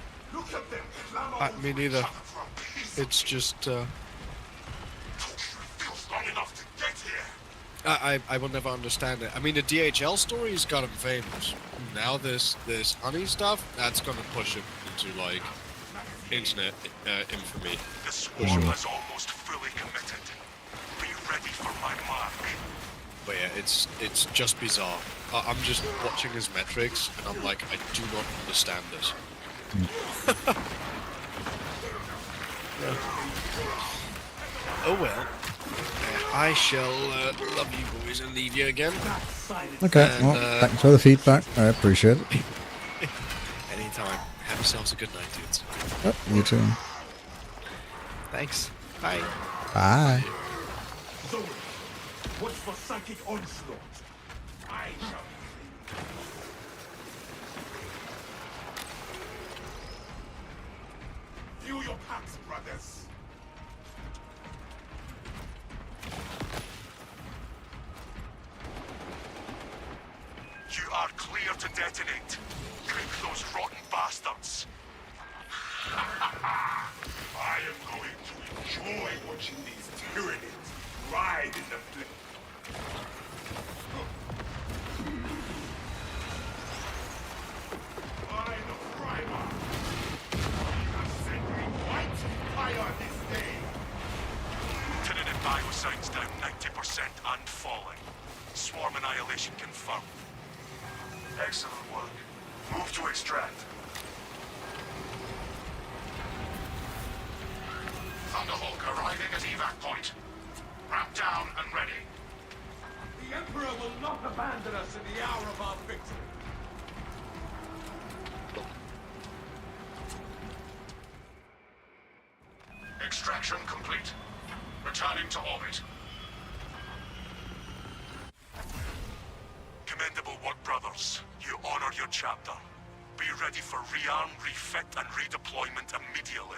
Me neither. It's just. I will never understand it. I mean, the DHL story has got him famous. Now this honey stuff, that's gonna push him into like internet infamy. The swarm is almost fully committed. Be ready for my mark. But yeah, it's just bizarre. I'm just watching his metrics, and I'm like, I do not understand this. Oh well. I shall love you boys and leave you again. Okay, And, well, thanks for the feedback. I appreciate it. Anytime. Have yourselves a good night, dudes. Oh, you too. Thanks. Bye. Bye. Watch for psychic onslaught. I shall. View your packs, brothers. You are clear to detonate. Clip those rotten bastards. I am going to enjoy watching these Tyranids ride in the flame. Line of primer. Sentry white fire this day. Tyranid biosigns down 90% and falling. Swarm annihilation confirmed. Excellent work. Move to extract. Thunderhawk arriving at evac point. Ramp down and ready. The Emperor will not abandon us in the hour of our victory. Extraction complete. Returning to orbit. your chapter. Be ready for rearm, refit, and redeployment immediately.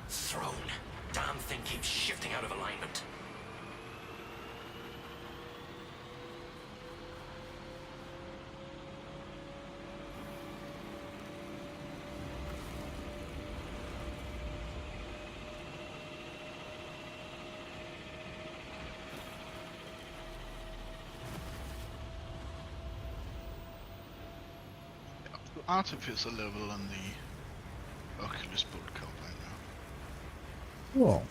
Throne. Damn thing keeps shifting out of alignment. Artificer level on the Oculus bolt combine now. Cool.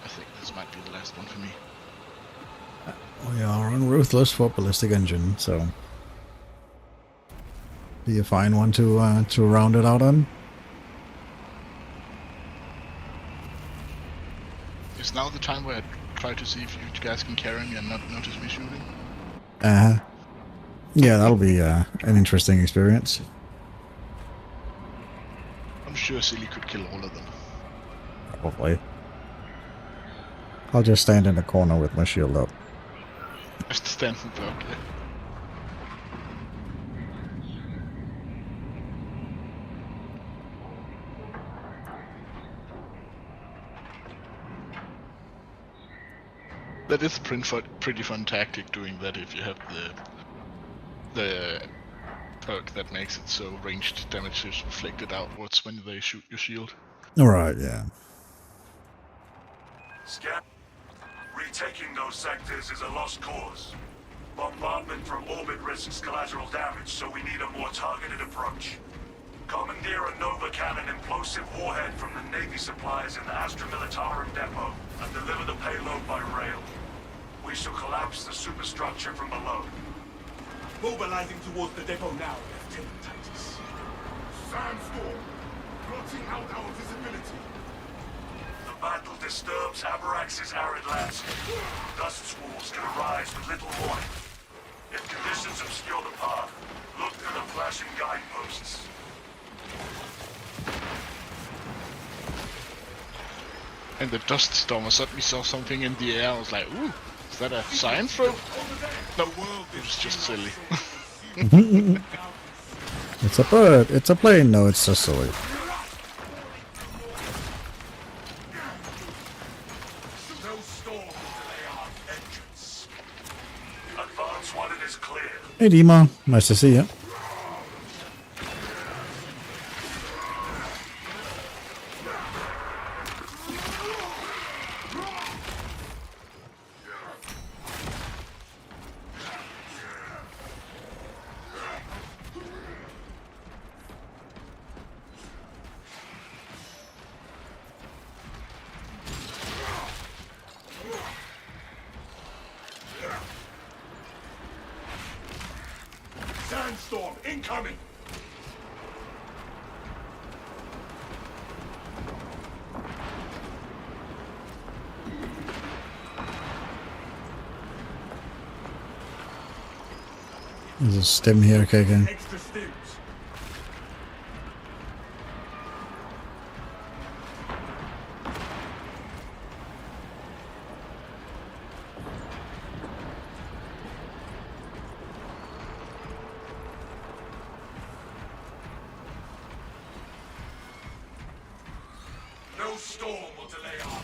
I think this might be the last one for me. We are on Ruthless for Ballistic Engine, so be a fine one to round it out on. Is now the time where I try to see if you guys can carry me and not notice me shooting? Yeah, that'll be an interesting experience. I'm sure Silly could kill all of them. Probably. I'll just stand in the corner with my shield up. Just stand and block, yeah. That is a pretty fun tactic, doing that if you have the perk that makes it so ranged damage is reflected outwards when they shoot your shield. Alright, yeah. Scan. Retaking those sectors is a lost cause. Bombardment from orbit risks collateral damage, so we need a more targeted approach. Commandeer a Nova Cannon implosive warhead from the Navy supplies in the Astra Militarum depot and deliver the payload by rail. We shall collapse the superstructure from below. Mobilizing towards the depot now, Lieutenant Titus. Sandstorm, blotting out our visibility. The battle disturbs Abarax's arid landscape. Dust squalls can arise with little warning. If conditions obscure the path, look to the flashing guideposts. And the dust storm, I suddenly saw something in the air. I was like, ooh, is that a science throw? No, it was just silly. It's a bird. It's a plane. No, it's just silly. Hey Dima, nice to see you. Sandstorm incoming! There's a stim here, KK. Extra stims. No storm will delay our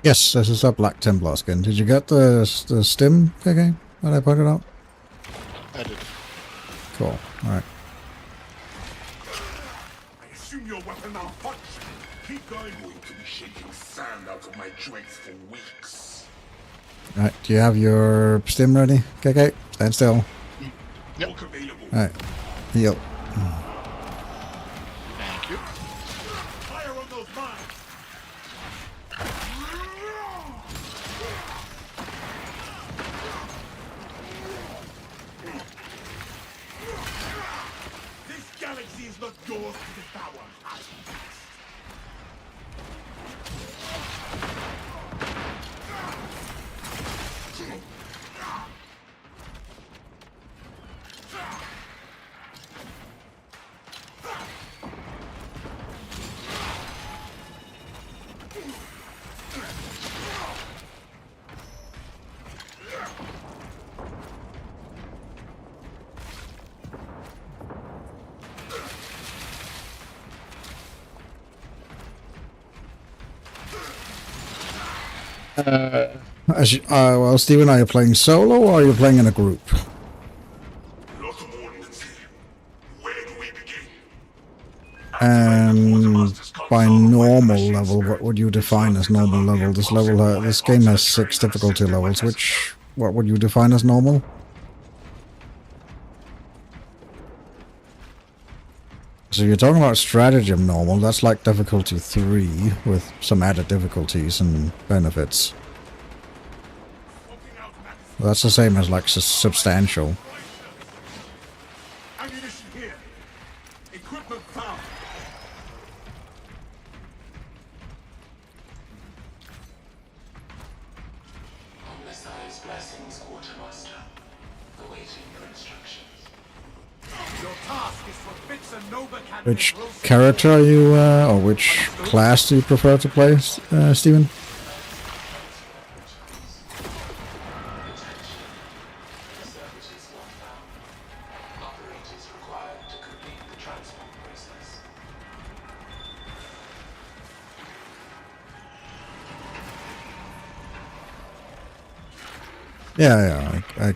Yes, this is a Black Templar skin. Did you get the stim, KK, that I pointed out? I did. Cool, alright. I assume your weapon malfunctioned. Keep going. I'm going to be shaking sand out of my joints for weeks. Alright, do you have your stim ready, KK? Stand still. Yep. Alright, heal. Thank you. Fire on those mines. This galaxy is not yours to devour. Well, Steven, are you playing solo or are you playing in a group? And by normal level, what would you define as normal level? This game has 6 difficulty levels. What would you define as normal? So you're talking about stratagem normal, that's like difficulty 3 with some added difficulties and benefits. That's the same as like substantial. Ammunition here. Equipment found. On Messiah's blessings, Quartermaster. Awaiting your instructions. Your task is for bits and Nova cannon. Which character are you, or which class do you prefer to play, Steven? Yeah, I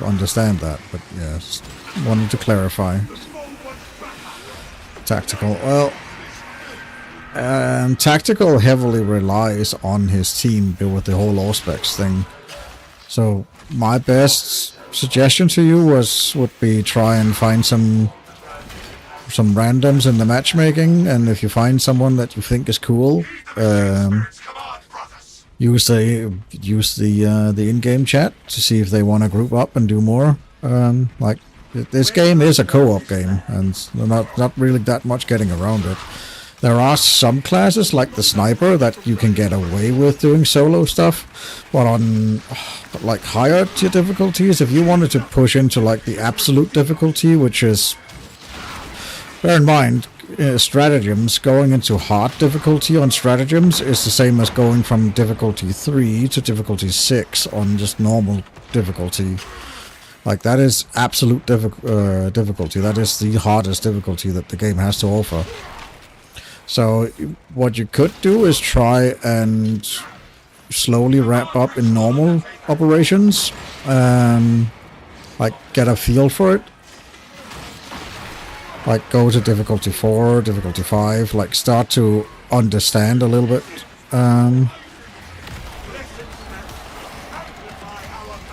understand that, but yes, wanted to clarify. Tactical, well, Tactical heavily relies on his team with the whole Auspex thing. So my best suggestion to you would be try and find some randoms in the matchmaking, and if you find someone that you think is cool, use the in-game chat to see if they want to group up and do more. Like this game is a co-op game, and not really that much getting around it. There are some classes like the sniper that you can get away with doing solo stuff, but on like higher tier difficulties, if you wanted to push into like the absolute difficulty, which is, bear in mind, stratagems, going into hard difficulty on stratagems is the same as going from difficulty 3 to difficulty 6 on just normal difficulty. Like, that is absolute difficulty. That is the hardest difficulty that the game has to offer. So what you could do is try and slowly wrap up in normal operations. Like, get a feel for it. Like, go to difficulty 4, difficulty 5. Like, start to understand a little bit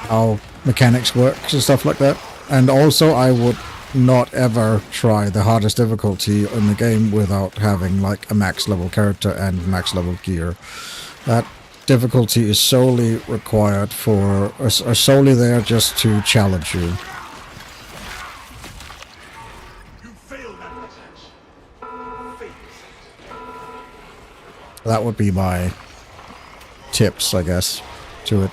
how mechanics works and stuff like that. And also, I would not ever try the hardest difficulty in the game without having like a max level character and max level gear. That difficulty is solely required for, or solely there just to challenge you. That would be my tips, I guess, to it.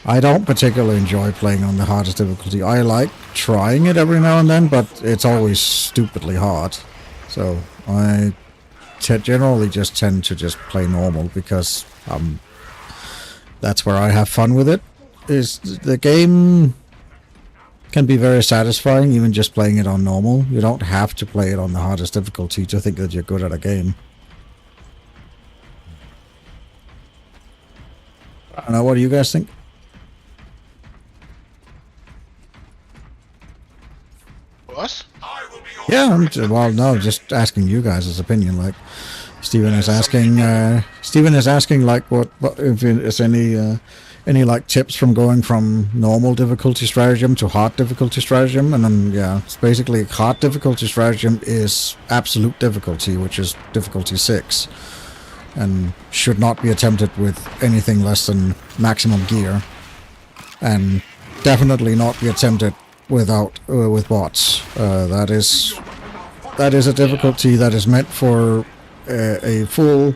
I don't particularly enjoy playing on the hardest difficulty. I like trying it every now and then, but it's always stupidly hard. So I generally just tend to just play normal because that's where I have fun with it. The game can be very satisfying even just playing it on normal. You don't have to play it on the hardest difficulty to think that you're good at a game. I don't know, what do you guys think? Us? Yeah, well, no, just asking you guys' opinion. Like, Steven is asking, like, what if there's any like tips from going from normal difficulty stratagem to hard difficulty stratagem, and then yeah, it's basically hard difficulty stratagem is absolute difficulty, which is difficulty 6, and should not be attempted with anything less than maximum gear, and definitely not be attempted without with bots. That is a difficulty that is meant for a full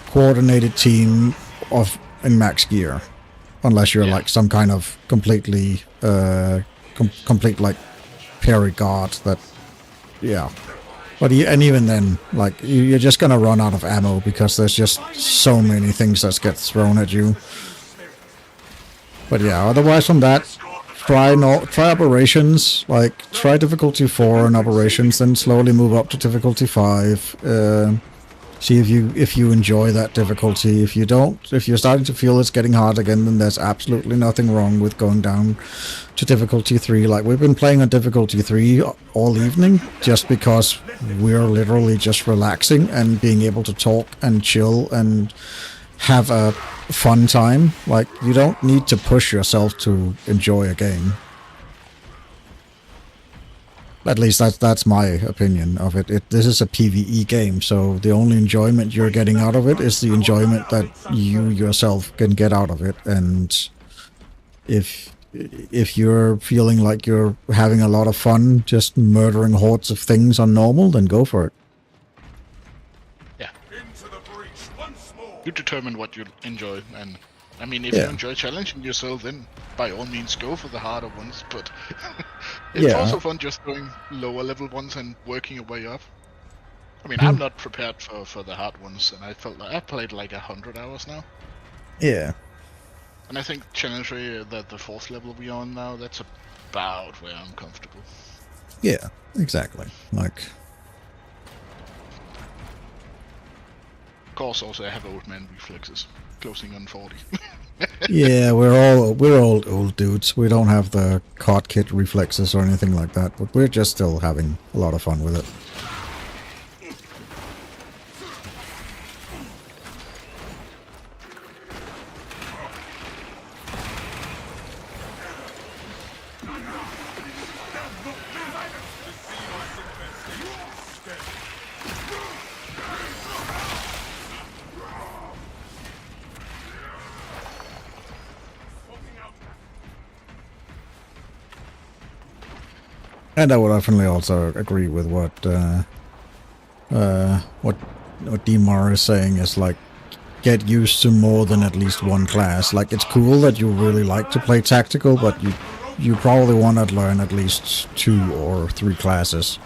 coordinated team in max gear, unless you're like some kind of completely complete like parry guard that, yeah. But and even then, like, you're just gonna run out of ammo because there's just so many things that get thrown at you. But yeah, otherwise from that, try operations, like try difficulty 4 in operations, then slowly move up to difficulty 5. See if you enjoy that difficulty. If you don't, if you're starting to feel it's getting hard again, then there's absolutely nothing wrong with going down to difficulty 3. Like, we've been playing on difficulty 3 all evening just because we're literally just relaxing and being able to talk and chill and have a fun time. Like, you don't need to push yourself to enjoy a game. At least that's my opinion of it. This is a PvE game, so the only enjoyment you're getting out of it is the enjoyment that you yourself can get out of it. And if you're feeling like you're having a lot of fun just murdering hordes of things on normal, then go for it. Yeah. You determine what you enjoy, and I mean, if you enjoy challenging yourself, then by all means go for the harder ones, but it's also fun just going lower level ones and working your way up. I mean, I'm not prepared for the hard ones, and I felt like I played like 100 hours now. Yeah. And I think Challenger, the 4th level we're on now, that's about where I'm comfortable. Yeah, exactly. Like, of course, also I have old man reflexes, closing on 40. yeah, we're all old dudes. We don't have the caught kit reflexes or anything like that, but we're just still having a lot of fun with it. And I would definitely also agree with what Dimar is saying, is like, get used to more than at least one class. Like, it's cool that you really like to play tactical, but you probably want to learn at least 2 or 3 classes.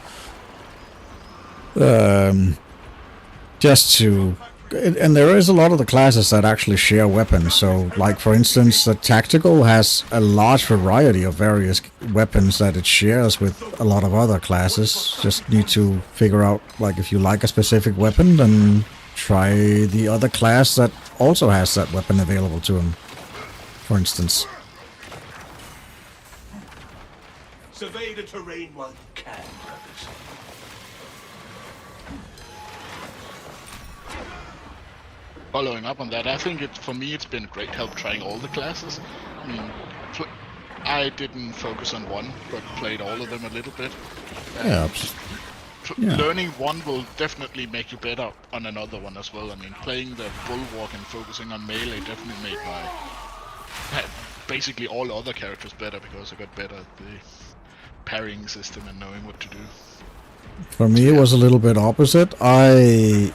Just to And there is a lot of the classes that actually share weapons. So, like for instance, the tactical has a large variety of various weapons that it shares with a lot of other classes. Just need to figure out, like, if you like a specific weapon, then try the other class that also has that weapon available to them. For instance. Survey the terrain while you can, brothers. Following up on that, I think for me it's been great help trying all the classes. I mean, I didn't focus on one, but played all of them a little bit. Yeah. Learning one will definitely make you better on another one as well. I mean, playing the bulwark and focusing on melee definitely made basically all other characters better, because I got better at the parrying system and knowing what to do. For me, it was a little bit opposite. I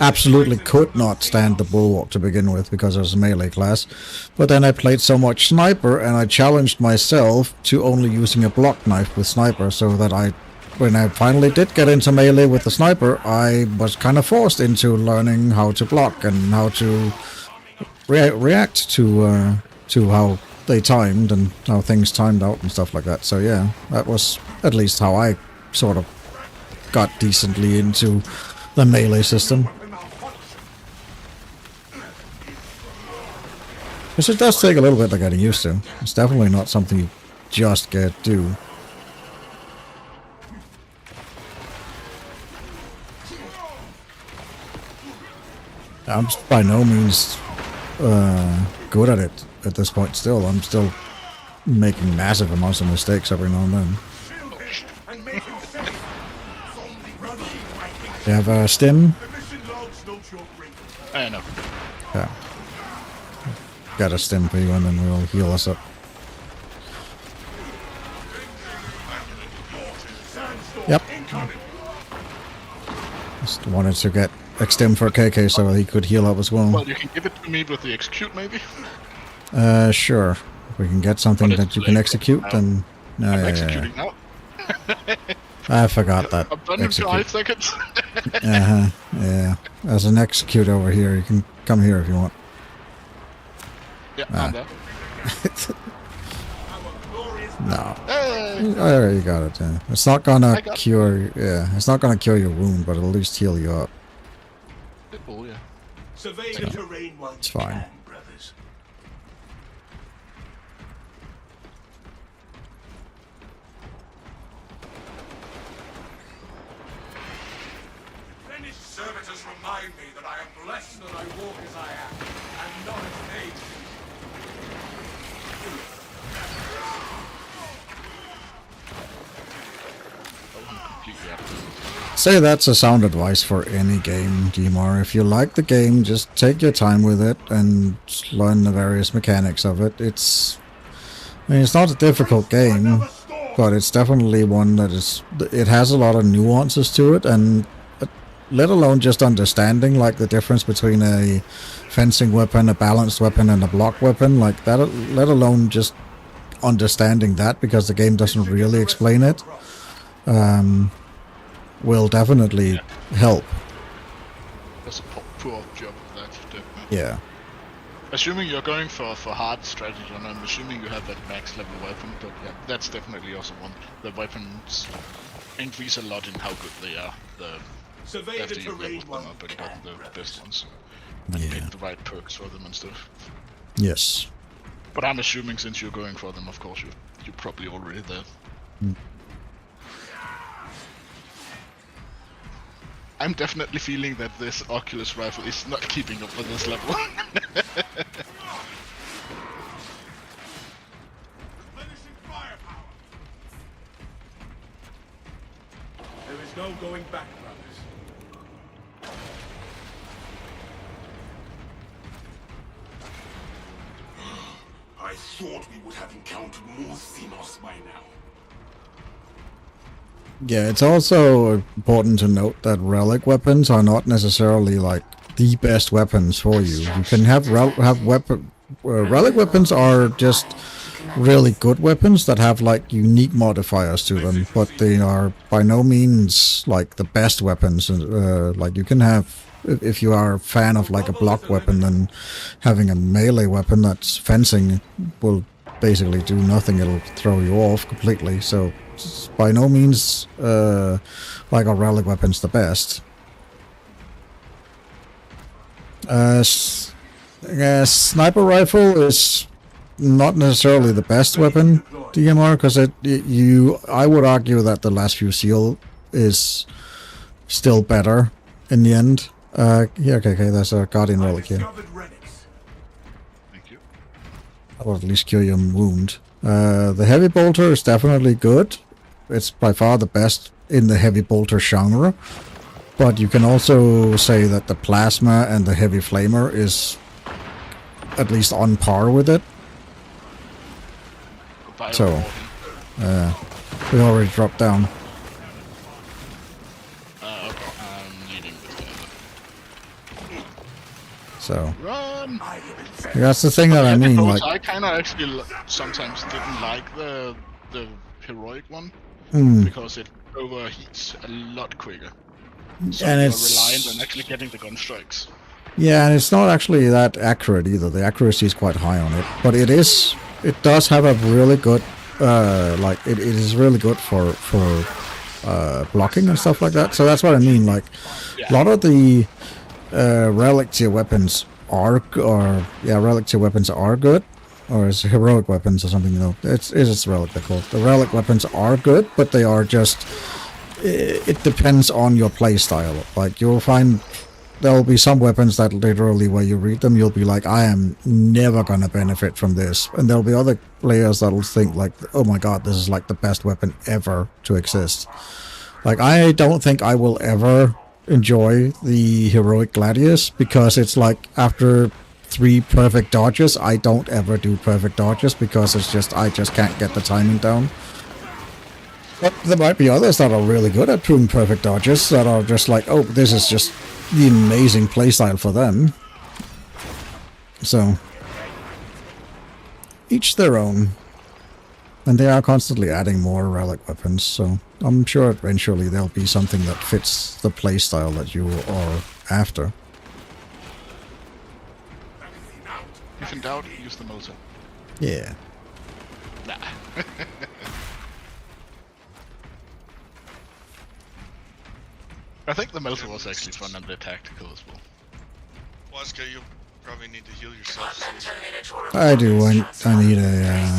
absolutely could not stand the bulwark to begin with because I was a melee class. But then I played so much sniper, and I challenged myself to only using a block knife with sniper, so that when I finally did get into melee with the sniper, I was kind of forced into learning how to block and how to react to how they timed and how things timed out and stuff like that. So yeah, that was at least how I sort of got decently into the melee system. Because it does take a little bit of getting used to. It's definitely not something you just do. I'm by no means good at it at this point still. I'm still making massive amounts of mistakes every now and then. You have a stim? I know. Yeah. Got a stim for you, and then we'll heal us up. Yep. Just wanted to get extend for KK so he could heal up as well. Well, you can give it to me with the execute, maybe? Sure. If we can get something that you can execute, then... No, I'm yeah, executing now. I forgot that. I've done it for 5 seconds. Yeah. There's an execute over here. You can come here if you want. Yeah, I'm there. No. Oh, you got it. Yeah. It's not gonna cure. Yeah, it's not gonna cure your wound, but it'll at least heal you up. Oh yeah. Survey the terrain while it's fine. Can, brothers. Servitors remind me that I am blessed that I walk as I am, and not as age. Say that's a sound advice for any game, Gmar. If you like the game, just take your time with it and learn the various mechanics of it. It's not a difficult game, but it's definitely one that it has a lot of nuances to it, and let alone just understanding like the difference between a fencing weapon, a balanced weapon, and a block weapon, like that, let alone just understanding that, because the game doesn't really explain it, will definitely help. That's a poor job of that, definitely. Yeah. Assuming you're going for hard strategy, and I'm assuming you have that max level weapon, but yeah, that's definitely also one. The weapons increase a lot in how good they are. After you leveled them up and got the best ones. And get the right perks for them and stuff. Yes. But I'm assuming since you're going for them, of course, you're probably already there. I'm definitely feeling that this Oculus rifle is not keeping up with this level. There is no going back, brothers. I thought we would have encountered more Xenos by now. Yeah, it's also important to note that relic weapons are not necessarily like the best weapons for you. You can have relic weapons are just really good weapons that have like unique modifiers to them, but they are by no means like the best weapons. Like you can have, if you are a fan of like a block weapon, then having a melee weapon that's fencing will basically do nothing. It'll throw you off completely. So it's by no means like a relic weapon's the best. Sniper rifle is not necessarily the best weapon, DMR, because I would argue that the last fusil is still better in the end. Yeah, okay, there's a Guardian relic here. Thank you. I will at least cure your wound. The heavy bolter is definitely good. It's by far the best in the heavy bolter genre. But you can also say that the plasma and the heavy flamer is at least on par with it. So, we already dropped down. Okay, I'm needing this. So, Run! that's the thing that I mean. Like, I kind of actually sometimes didn't like the heroic one because it overheats a lot quicker. So and you're it's reliant on actually getting the gun strikes. Yeah, and it's not actually that accurate either. The accuracy is quite high on it, but it does have a really good like it is really good for blocking and stuff like that. So that's what I mean. Like a lot of the relic tier weapons are relic tier weapons are good, or is it heroic weapons or something. You know, it's relic they're called. The relic weapons are good, but they are just. It depends on your play style. Like you'll find there'll be some weapons that literally where you read them you'll be like, I am never gonna benefit from this, and there'll be other players that'll think like, oh my god, this is like the best weapon ever to exist. Like I don't think I will ever enjoy the heroic gladius because it's like after 3 perfect dodges I don't ever do perfect dodges because it's just I just can't get the timing down. But there might be others that are really good at doing perfect dodges that are just like, oh, this is just the amazing playstyle for them. So, each their own. And they are constantly adding more relic weapons, so I'm sure eventually there'll be something that fits the playstyle that you are after. If in doubt, use the motor. Yeah. Nah. I think the motor was actually fun and the tactical as well. Wazka, you probably need to heal yourself. I do. I need a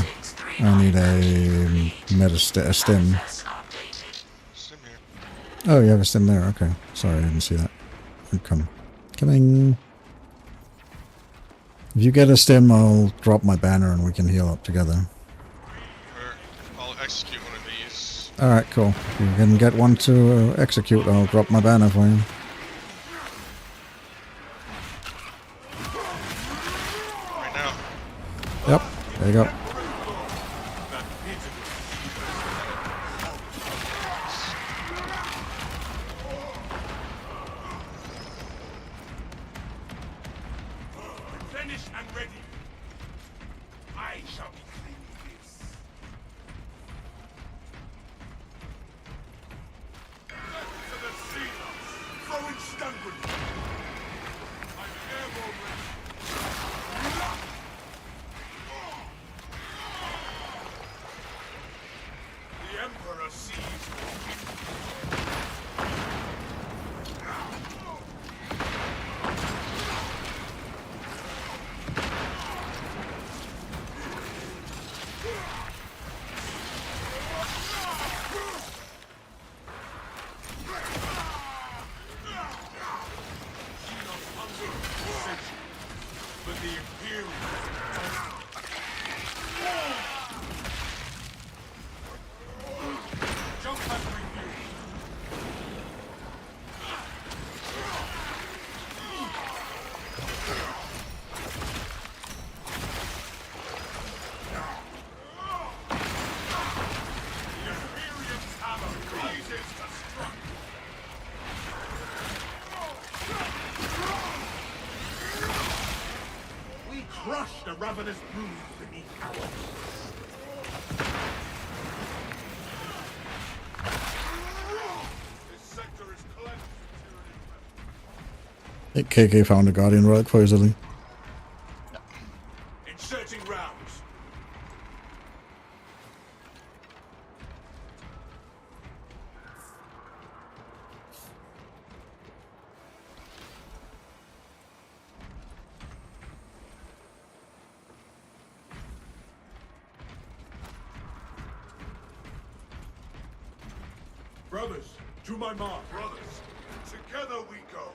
stim. Oh, you have a stim there. Okay. Sorry, I didn't see that. Coming. If you get a stim, I'll drop my banner and we can heal up together. I'll execute one of these. Alright, cool. If you can get one to execute, I'll drop my banner for you. Right now. Yep, there you go. Finished and ready. I shall be claiming this. To the sea, throwing stun grenades. I'm airborne ready. The Emperor sees me. But the Imperium. Jump back review. The Imperium's hammer rises to strike. We crush the ravenous brood beneath our feet. I think KK found a Guardian relic for easily. Inserting rounds. Brothers, to my mark. Brothers, together we go.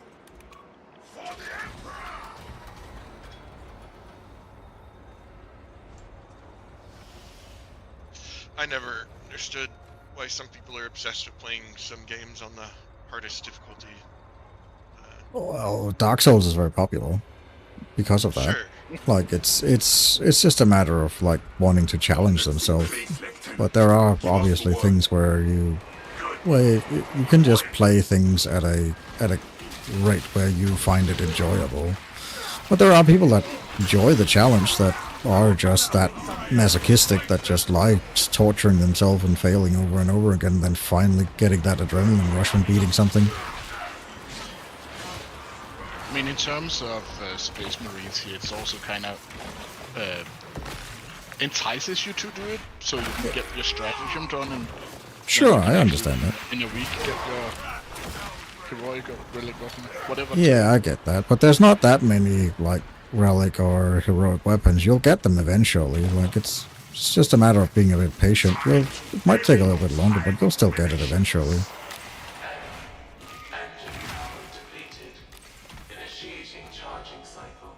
For the Emperor! I never understood why some people are obsessed with playing some games on the hardest difficulty. Well, Dark Souls is very popular because of that. Sure. Like it's just a matter of like wanting to challenge themselves. But there are obviously things where you can just play things at a rate where you find it enjoyable. But there are people that enjoy the challenge, that are just that masochistic, that just likes torturing themselves and failing over and over again, and then finally getting that adrenaline rush from beating something. I mean, in terms of Space Marines here, it's also kind of entices you to do it, so you can get your stratagem done and... Sure, I understand that. In a week, get your heroic or relic weapon, whatever. Yeah, I get that, but there's not that many, like, relic or heroic weapons. You'll get them eventually. Like, it's just a matter of being a bit patient. It might take a little bit longer, but you'll still get it eventually.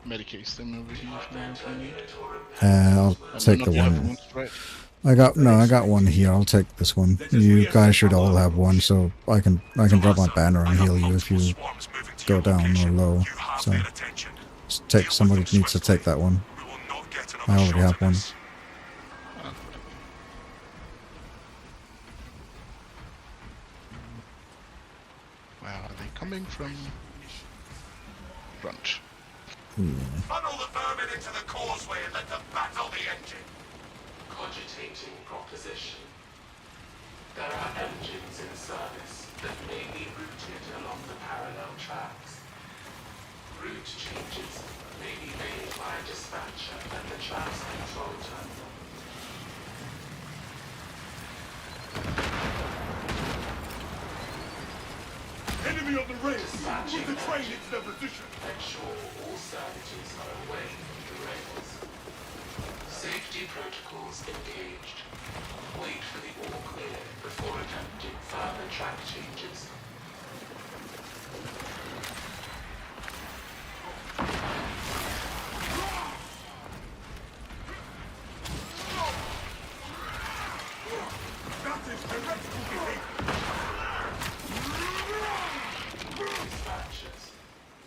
Medicate them over here if you need. I'll take the one. I got one here. I'll take this one. You guys should all have one, so I can drop my banner and heal you if you go down or low. So just take, somebody needs to take that one. I already have one. Where are they coming from? Front. Funnel the vermin into the causeway and let them battle the engine. Cogitating proposition. There are engines in service that may be routed along the parallel tracks. Route changes may be made by a dispatcher at the track's control terminal. Enemy on the rails! Move the train into their position! Ensure all services are away from the rails. Safety protocols engaged. Wait for the all clear before attempting further track changes. That is heretical behavior! Dispatchers,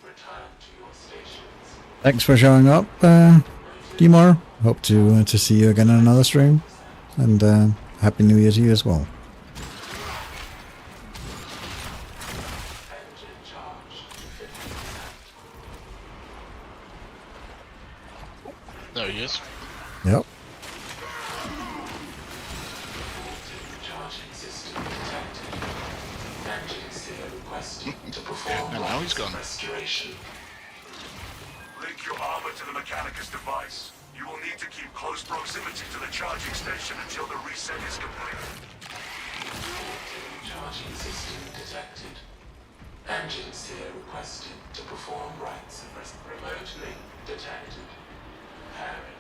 return to your stations. Thanks for showing up, Dimar. Hope to see you again in another stream, and Happy New Year to you as well. Engine charged to 50%. There he is. Yep. Charging system detected. Engine seal requested to perform And now he's gone. restoration. Link your armor to the Mechanicus device. You will need to keep close proximity to the charging station until the reset is complete. Charging system detected. Engine seal requested to perform rites of remotely detected. Pairing.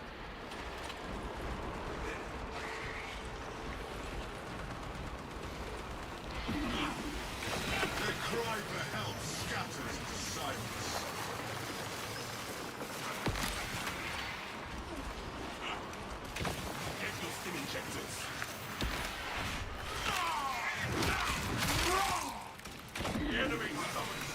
The cry for help scatters into silence. Get your stim injectors. The enemy summons.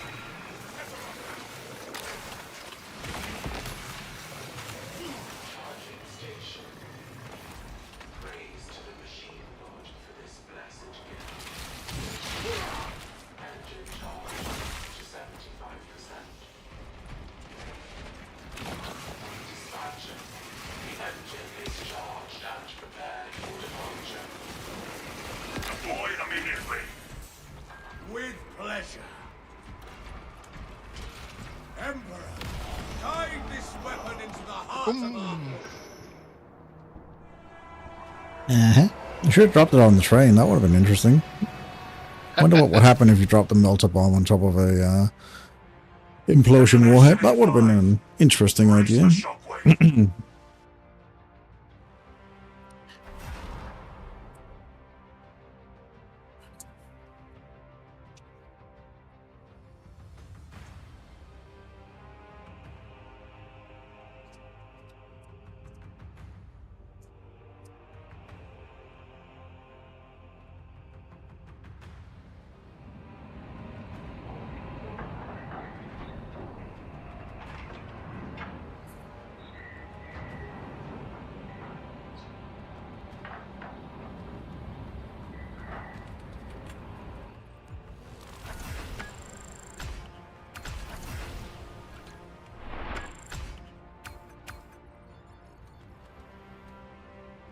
Uh-huh. You should have dropped it on the train. That would have been interesting. Wonder what would happen if you dropped the melter bomb on top of a implosion warhead. That would have been an interesting idea.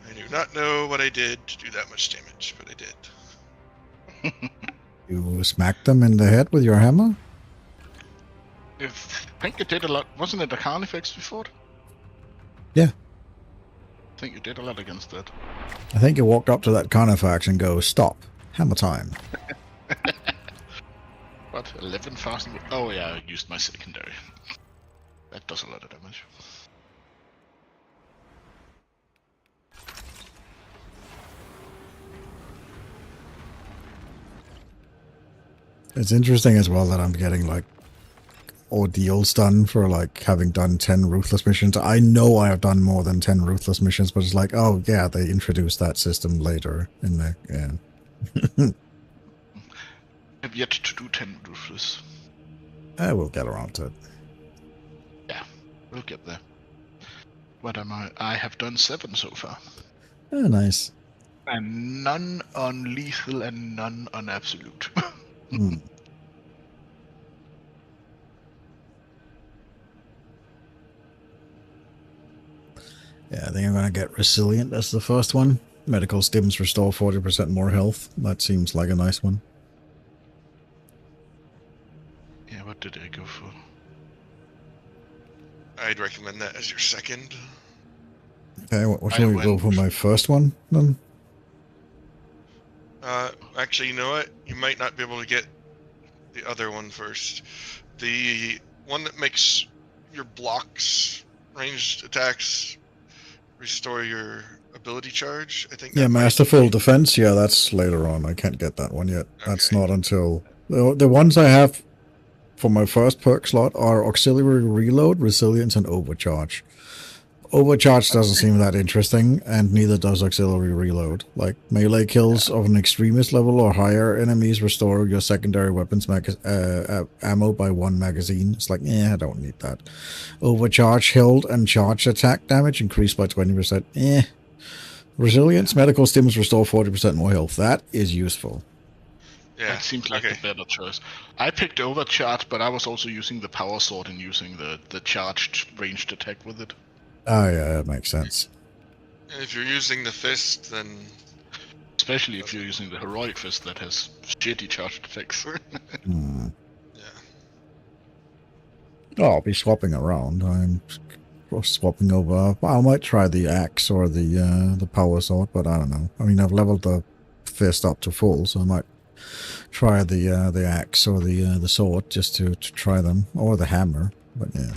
I do not know what I did to do that much damage, but I did. You smacked them in the head with your hammer? I think you did a lot. Wasn't it a Carnifex before? Yeah. I think you did a lot against that. I think you walked up to that Carnifex and go, stop. Hammer time. What? 11,000? Oh yeah, I used my secondary. That does a lot of damage. It's interesting as well that I'm getting like ordeals done for like having done 10 ruthless missions. I know I have done more than 10 ruthless missions, but it's like, oh yeah, they introduced that system later in the I have yet to do 10 ruthless. I will get around to it. Yeah, we'll get there. What am I? I have done 7 so far. Oh, nice. And none on lethal and none on absolute. Hmm. Yeah, I think I'm going to get Resilient as the first one. Medical stims restore 40% more health. That seems like a nice one. Yeah, what did I go for? I'd recommend that as your second. Okay, what should we go for my first one then? Actually, you know what? You might not be able to get the other one first. The one that makes your blocks, ranged attacks, restore your ability charge, I think. Yeah, Masterful Defense. Yeah, that's later on. I can't get that one yet. Okay. That's not until... The ones I have for my first perk slot are Auxiliary Reload, Resilience, and Overcharge. Overcharge doesn't seem that interesting, and neither does Auxiliary Reload. Like, melee kills of an extremist level or higher enemies restore your secondary weapons ammo by 1 magazine. It's like, I don't need that. Overcharge, hild, and charge attack damage increased by 20%. Resilience, medical stims restore 40% more health. That is useful. Yeah, that seems like the better choice. I picked Overcharge, but I was also using the Power Sword and using the charged ranged attack with it. Oh yeah, that makes sense. If you're using the fist, then... Especially if you're using the Heroic Fist that has shitty charged attacks. Yeah. Oh, I'll be swapping around. I'm swapping over... Well, I might try the axe or the Power Sword, but I don't know. I mean, I've leveled the fist up to full, so I might try the axe or the sword just to try them. Or the hammer, but yeah.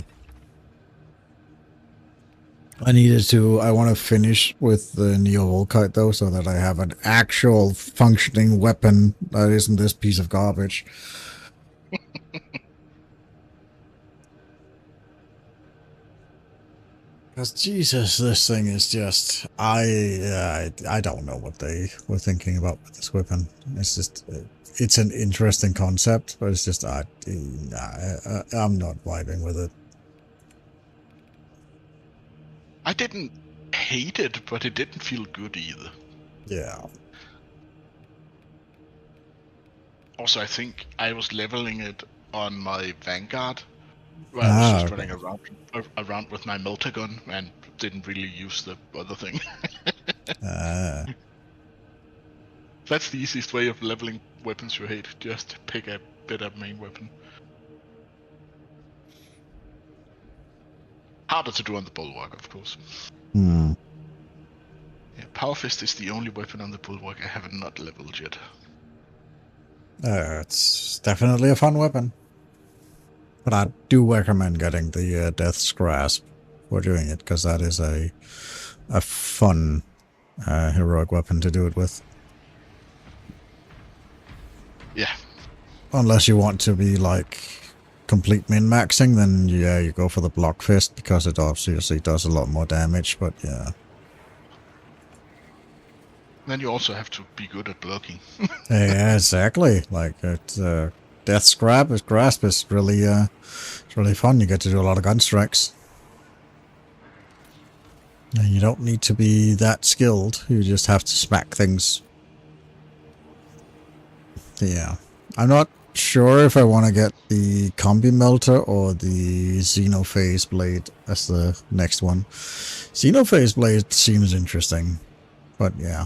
I want to finish with the Neo-Volkite though, so that I have an actual functioning weapon that isn't this piece of garbage. Because Jesus, this thing is just... I don't know what they were thinking about with this weapon. It's just... It's an interesting concept, but it's just... I'm not vibing with it. I didn't hate it, but it didn't feel good either. Yeah. Also, I think I was leveling it on my Vanguard, where I was just running around with my melter gun and didn't really use the other thing. That's the easiest way of leveling weapons you hate. Just pick a better main weapon. harder to do on the Bulwark, of course. Hmm. Yeah, Power Fist is the only weapon on the Bulwark I have not leveled yet. It's definitely a fun weapon. But I do recommend getting the Death's Grasp for doing it, because that is a fun heroic weapon to do it with. Yeah. Unless you want to be like complete min-maxing, then yeah, you go for the Block Fist, because it obviously does a lot more damage, but yeah. Then you also have to be good at blocking. Yeah, exactly. Like Death's Grasp is really it's really fun. You get to do a lot of gun strikes. And you don't need to be that skilled. You just have to smack things. Yeah. I'm not sure if I want to get the Combi Melter or the Xenophase Blade as the next one. Xenophase Blade seems interesting. But yeah.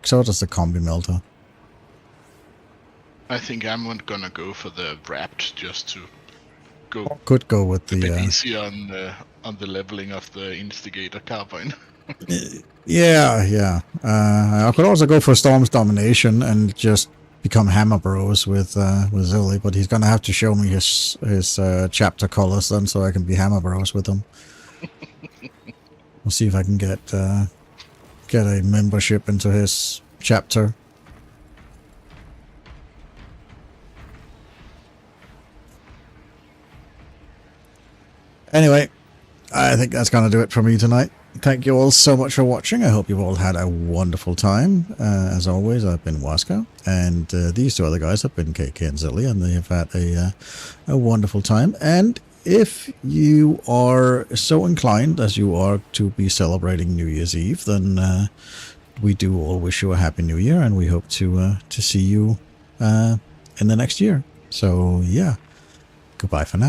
So does the Combi Melter. I think I'm gonna go for the Wrapped just to go. Could go with the a bit easier on the leveling of the Instigator Carbine. Yeah. I could also go for Storm's Domination and just become Hammer Bros with Zilly, but he's gonna have to show me his chapter colors then, so I can be Hammer Bros with him. We'll see if I can get a membership into his chapter. Anyway, I think that's going to do it for me tonight. Thank you all so much for watching. I hope you've all had a wonderful time. As always, I've been Wazka, and these two other guys have been KK and Zilly, and they have had a wonderful time. And if you are so inclined as you are to be celebrating New Year's Eve, then we do all wish you a Happy New Year, and we hope to see you in the next year. So, yeah. Goodbye for now.